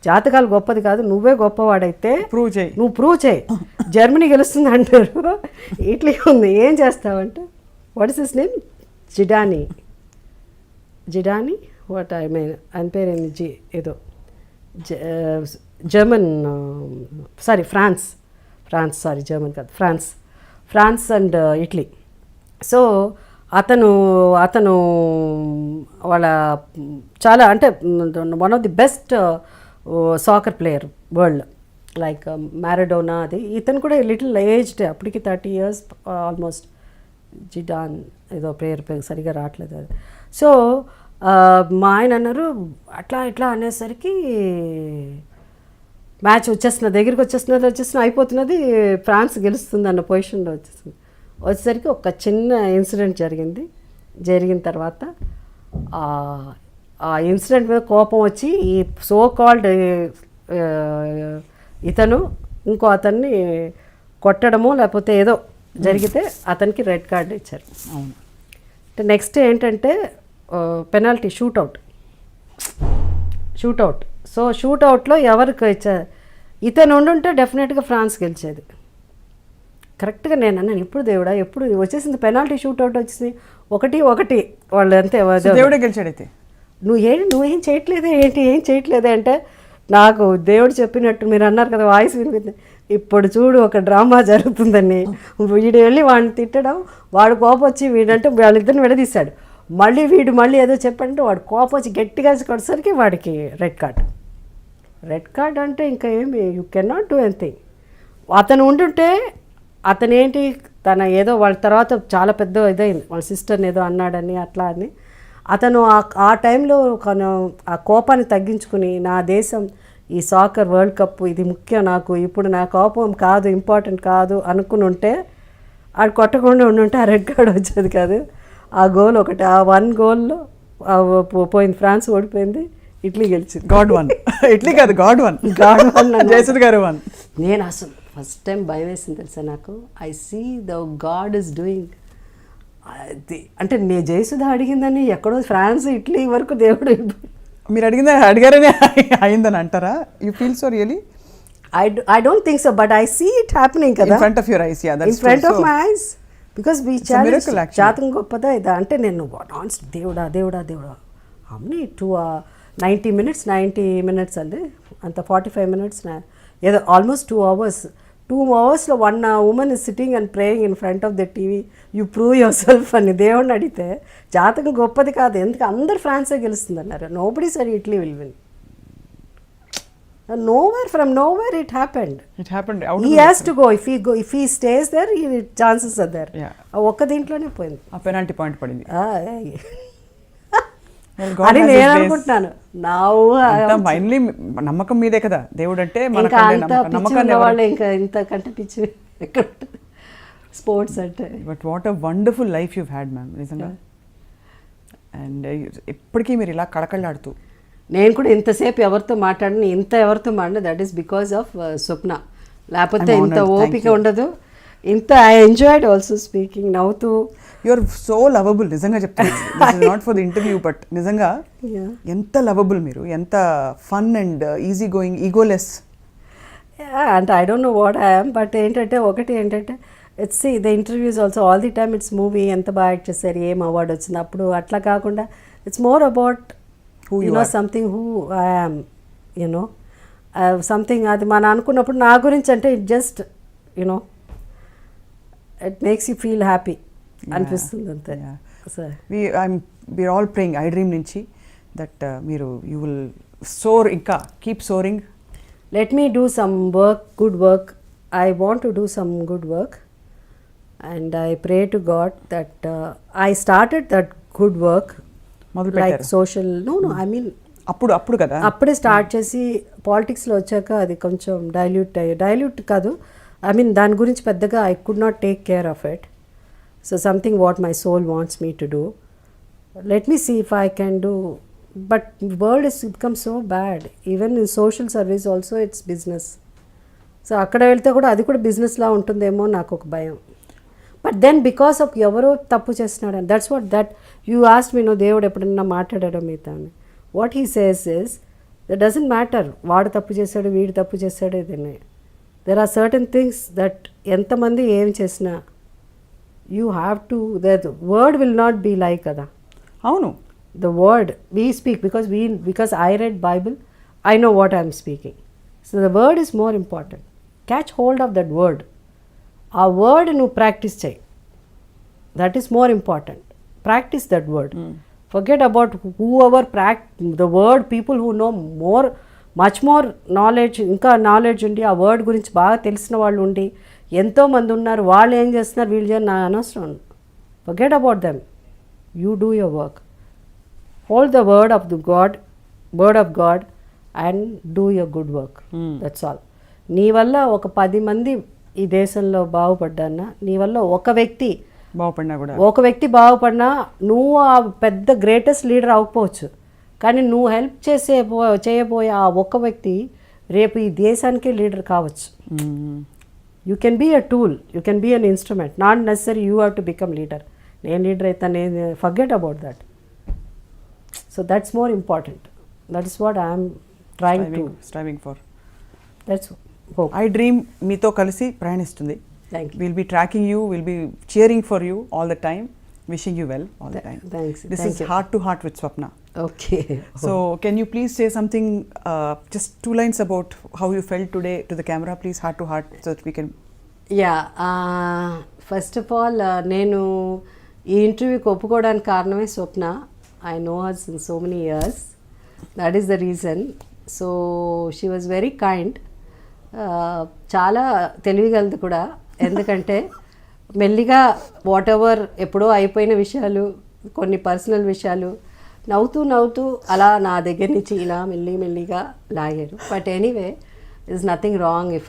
జాతకాలు గొప్పది కాదు, నువ్వే గొప్పవాడైతే నువ్వు ప్రూవ్ చేయి, జర్మనీ గెలుస్తుంది అంటారు. ఇట్లీ ఉంది, ఏం చేస్తావంటే what is his name, Zidane what I mean ఆయన పేరేంది, ఏదో German, sorry France, sorry German కాదు, ఫ్రాన్స్ అండ్ ఇటలీ. సో అతను వాళ్ళ చాలా అంటే one of the best soccer player world, like Maradona. అది ఇతను కూడా లిటిల్ ఏజ్డ్, అప్పటికి 30 years ఆల్మోస్ట్. జిడాన్ ఏదో పేరు సరిగా రావట్లేదు అది. సో మా ఆయన అన్నారు అట్లా అనేసరికి మ్యాచ్ దగ్గరికి వచ్చేస్తున్నది, అయిపోతున్నది, ఫ్రాన్స్ గెలుస్తుంది అన్న పొజిషన్లో వచ్చేసరికి ఒక చిన్న ఇన్సిడెంట్ జరిగిన తర్వాత ఆ ఇన్సిడెంట్ మీద కోపం వచ్చి ఈ సో కాల్డ్ ఇతను ఇంకో అతన్ని కొట్టడము లేకపోతే ఏదో జరిగితే అతనికి రెడ్ కార్డు ఇచ్చారు. అవును. అంటే నెక్స్ట్ ఏంటంటే పెనాల్టీ షూట్అవుట్. సో షూట్అవుట్లో ఎవరికి ఇచ్చారు, ఇతను ఉండుంటే డెఫినెట్గా ఫ్రాన్స్ గెలిచేది. కరెక్ట్గా నేను అన్నాను, ఇప్పుడు దేవుడా ఎప్పుడు వచ్చేసింది, పెనాల్టీ షూట్అవుట్ వచ్చేసింది, 1-1 వాళ్ళు అంతే, దేవుడే గెలిచాడైతే. నువ్వేం చేయట్లేదే అంటే, నాకు దేవుడు చెప్పినట్టు మీరు అన్నారు కదా, వాయిస్ వినిపింది, ఇప్పుడు చూడు ఒక డ్రామా జరుగుతుందని. వీడు వెళ్ళి వాడిని తిట్టడం, వాడు కోపం వచ్చి వీడంటే వాళ్ళిద్దరిని విడదీశాడు, వీడు ఏదో చెప్పంటే వాడు కోపం వచ్చి గట్టిగా కొట్టేసరికి వాడికి రెడ్ కార్డ్ అంటే ఇంకా ఏమి, you can not do anything. అతను ఉండుంటే అతనేంటి తన ఏదో వాళ్ళ తర్వాత చాలా పెద్ద ఇదైంది, వాళ్ళ సిస్టర్ని ఏదో అన్నాడని అట్లా అని అతను ఆ టైంలో ఆ కోపాన్ని తగ్గించుకుని, నా దేశం ఈ సాకర్ వరల్డ్ కప్ ఇది ముఖ్యం నాకు, ఇప్పుడు నా కోపం కాదు ఇంపార్టెంట్ కాదు అనుకుని ఉంటే, ఆడు కొట్టకుండా ఉండుంటే ఆ రెడ్ కార్డ్ వచ్చేది కాదు. ఆ గోల్ ఒకటి, ఆ 1 goalలో పోయింది, ఫ్రాన్స్ ఓడిపోయింది, ఇటలీ గెలిచింది. ఇటలీ కాదు, గాడ్ వన్ జయసుధ గారు వన్. నేను అసలు ఫస్ట్ టైం భయం వేసింది తెలుసా నాకు. I see the God is doing అది. అంటే నేను జయసుధ అడిగిందని ఎక్కడో ఫ్రాన్స్ ఇటలీ వరకు దేవుడు, మీరు అడిగారనే అయిందని అంటారా? You feel so really? I don't think so, but I see it happening kada, in front of your eyes. Yeah, that's in front true. of my eyes, because we challenge జాతకం గొప్పదా ఇదా అంటే నేను దేవుడా how many 90 minutes అండి, అంత 45 minutes ఏదో almost 2 hours. 2 hours one woman is sitting and praying in front of the TV, you prove yourself అని దేవుడిని అడిగితే, జాతకం గొప్పది కాదు, ఎందుకు అందరు ఫ్రాన్సే గెలుస్తుంది అన్నారు. Nobody said Italy will win. From nowhere it happened. Out he has to go. If he stays there, chances are there. ఒక్క దీంట్లోనే పోయింది, ఆ పెనాల్టీ పాయింట్ పడింది అని నేను అనుకుంటున్నాను. ఫైనలీ నమ్మకం మీదే కదా దేవుడు అంటే, వాళ్ళు ఇంకా ఇంతకంటే పిచ్చి ఎక్కడ స్పోర్ట్స్ అంటే. But what a wonderful life you had ma'am, నిజంగా. అండ్ ఇప్పటికీ మీరు ఇలా కళకళలాడుతూ. నేను కూడా ఇంతసేపు ఎవరితో మాట్లాడిన that is because of Swapna, లేకపోతే ఇంత ఓపిక ఉండదు. ఐ ఎంజాయ్డ్ ఆల్సో స్పీకింగ్, నవ్వుతూ. యు ఆర్ సో లవబుల్, నిజంగా చెప్తాను, not for the interview but నిజంగా ఎంత లవబుల్ మీరు, ఎంత fun and easy going, egoless. అంటే I don't know what I am, but ఏంటంటే it's the interviews also all the time it's movie, ఎంత బాగా యాక్ట్ చేశారు, ఏం అవార్డు వచ్చింది అప్పుడు, అట్లా కాకుండా it's more about something who I am, something అది మనం అనుకున్నప్పుడు నా గురించి అంటే it just it makes you feel happy అనిపిస్తుంది అంతే. we are all praying iDream నుంచి that you will soar, ఇంకా keep soaring. Let me do some good work. I want to do some good work and I pray to God that I started that good work, like social I mean అప్పుడు కదా, అప్పుడే start చేసి పాలిటిక్స్లో వచ్చాక అది కొంచెం dilute కాదు, I mean దాని గురించి పెద్దగా I could not take care of it. So something what my soul wants me to do. Let me see if I can do. But world is become so bad. Even in social service also it's business. So అక్కడ వెళ్తే కూడా అది కూడా బిజినెస్లా ఉంటుందేమో నాకు ఒక భయం. బట్ దెన్ బికాస్ ఆఫ్ ఎవరో తప్పు చేస్తున్నాడు అని that's what that you asked me, దేవుడు ఎప్పుడన్నా మాట్లాడాడో మీతో అని. What he says is that doesn't matter వాడు తప్పు చేశాడు వీడు తప్పు చేశాడు ఇదనే. There are certain things that ఎంతమంది ఏం చేసినా you have to, that word will not be like కదా. అవును, the word we speak because I read Bible, I know what I am speaking. So the word is more important. Catch hold of that word. ఆ word nu practice చేయి. That is more important. Practice that word. Forget about whoever the word, people who know more, much more knowledge, ఇంకా knowledge ఉండి ఆ word గురించి బాగా తెలిసిన వాళ్ళు ఉండి ఎంతోమంది ఉన్నారు. వాళ్ళు ఏం చేస్తున్నారు వీళ్ళు చేయని నా అనవసరం. Forget about them. You do your work. Hold the word of God and do your good work. That's all. నీ వల్ల ఒక 10 మంది ఈ దేశంలో బాగుపడ్డానా, నీ వల్ల ఒక వ్యక్తి బాగుపడినా నువ్వు ఆ పెద్ద గ్రేటెస్ట్ లీడర్ అవ్వకపోవచ్చు, కానీ నువ్వు హెల్ప్ చేయబోయే ఆ ఒక్క వ్యక్తి రేపు ఈ దేశానికే లీడర్ కావచ్చు. You can be a tool, you can be an instrument, not necessary you have to become leader. నేను లీడర్ అయితే నేను forget about that. So that's more important. That is what I am striving for. That's hope. iDream మీతో కలిసి ప్రయాణిస్తుంది. Thank you. We'll be tracking you, we'll be cheering for you all the time, wishing you well all the time. Thanks. This is Heart to Heart with Swapna. Okay. So can you please say something, just 2 lines about how you felt today to the camera, please, heart to heart, so that we can. Yeah. First of all, నేను ఈ ఇంటర్వ్యూకి ఒప్పుకోవడానికి కారణమే స్వప్న. I know her since so many years. That is the reason. So she was very kind. చాలా తెలివిగలదు కూడా. ఎందుకంటే మెల్లిగా what ever ఎప్పుడో అయిపోయిన విషయాలు, కొన్ని పర్సనల్ విషయాలు నవ్వుతూ అలా నా దగ్గర నుంచి ఇలా మెల్లిగా లాగారు. But anyway is nothing wrong if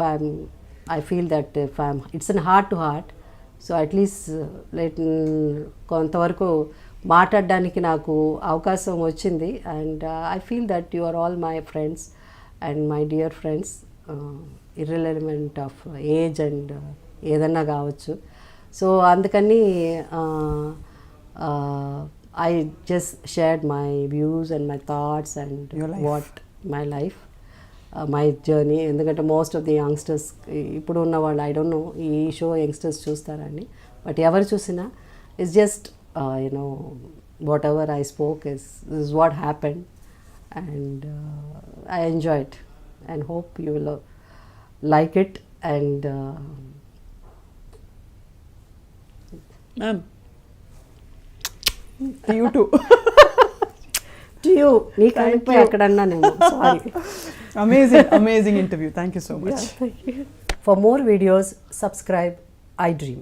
I feel that if it's an heart to heart. So at least కొంతవరకు మాట్లాడడానికి నాకు అవకాశం వచ్చింది. And I feel that you are all my friends and my dear friends, irrelevant of age and ఏదన్నా కావచ్చు. So అందుకని I just shared my views and my thoughts and what my life, my journey. ఎందుకంటే most of the youngsters ఇప్పుడు ఉన్న వాళ్ళు, I don't no ఈ show youngsters చూస్తారండి, but ఎవరు చూసినా it's just whatever I spoke is what happened, and I enjoy it and hope you will like it. And ma'am, to you too. To you, nee kanipoi akkadanna nenu sorry. Amazing interview, thank you so much. Yeah, thank you. For more videos subscribe iDream.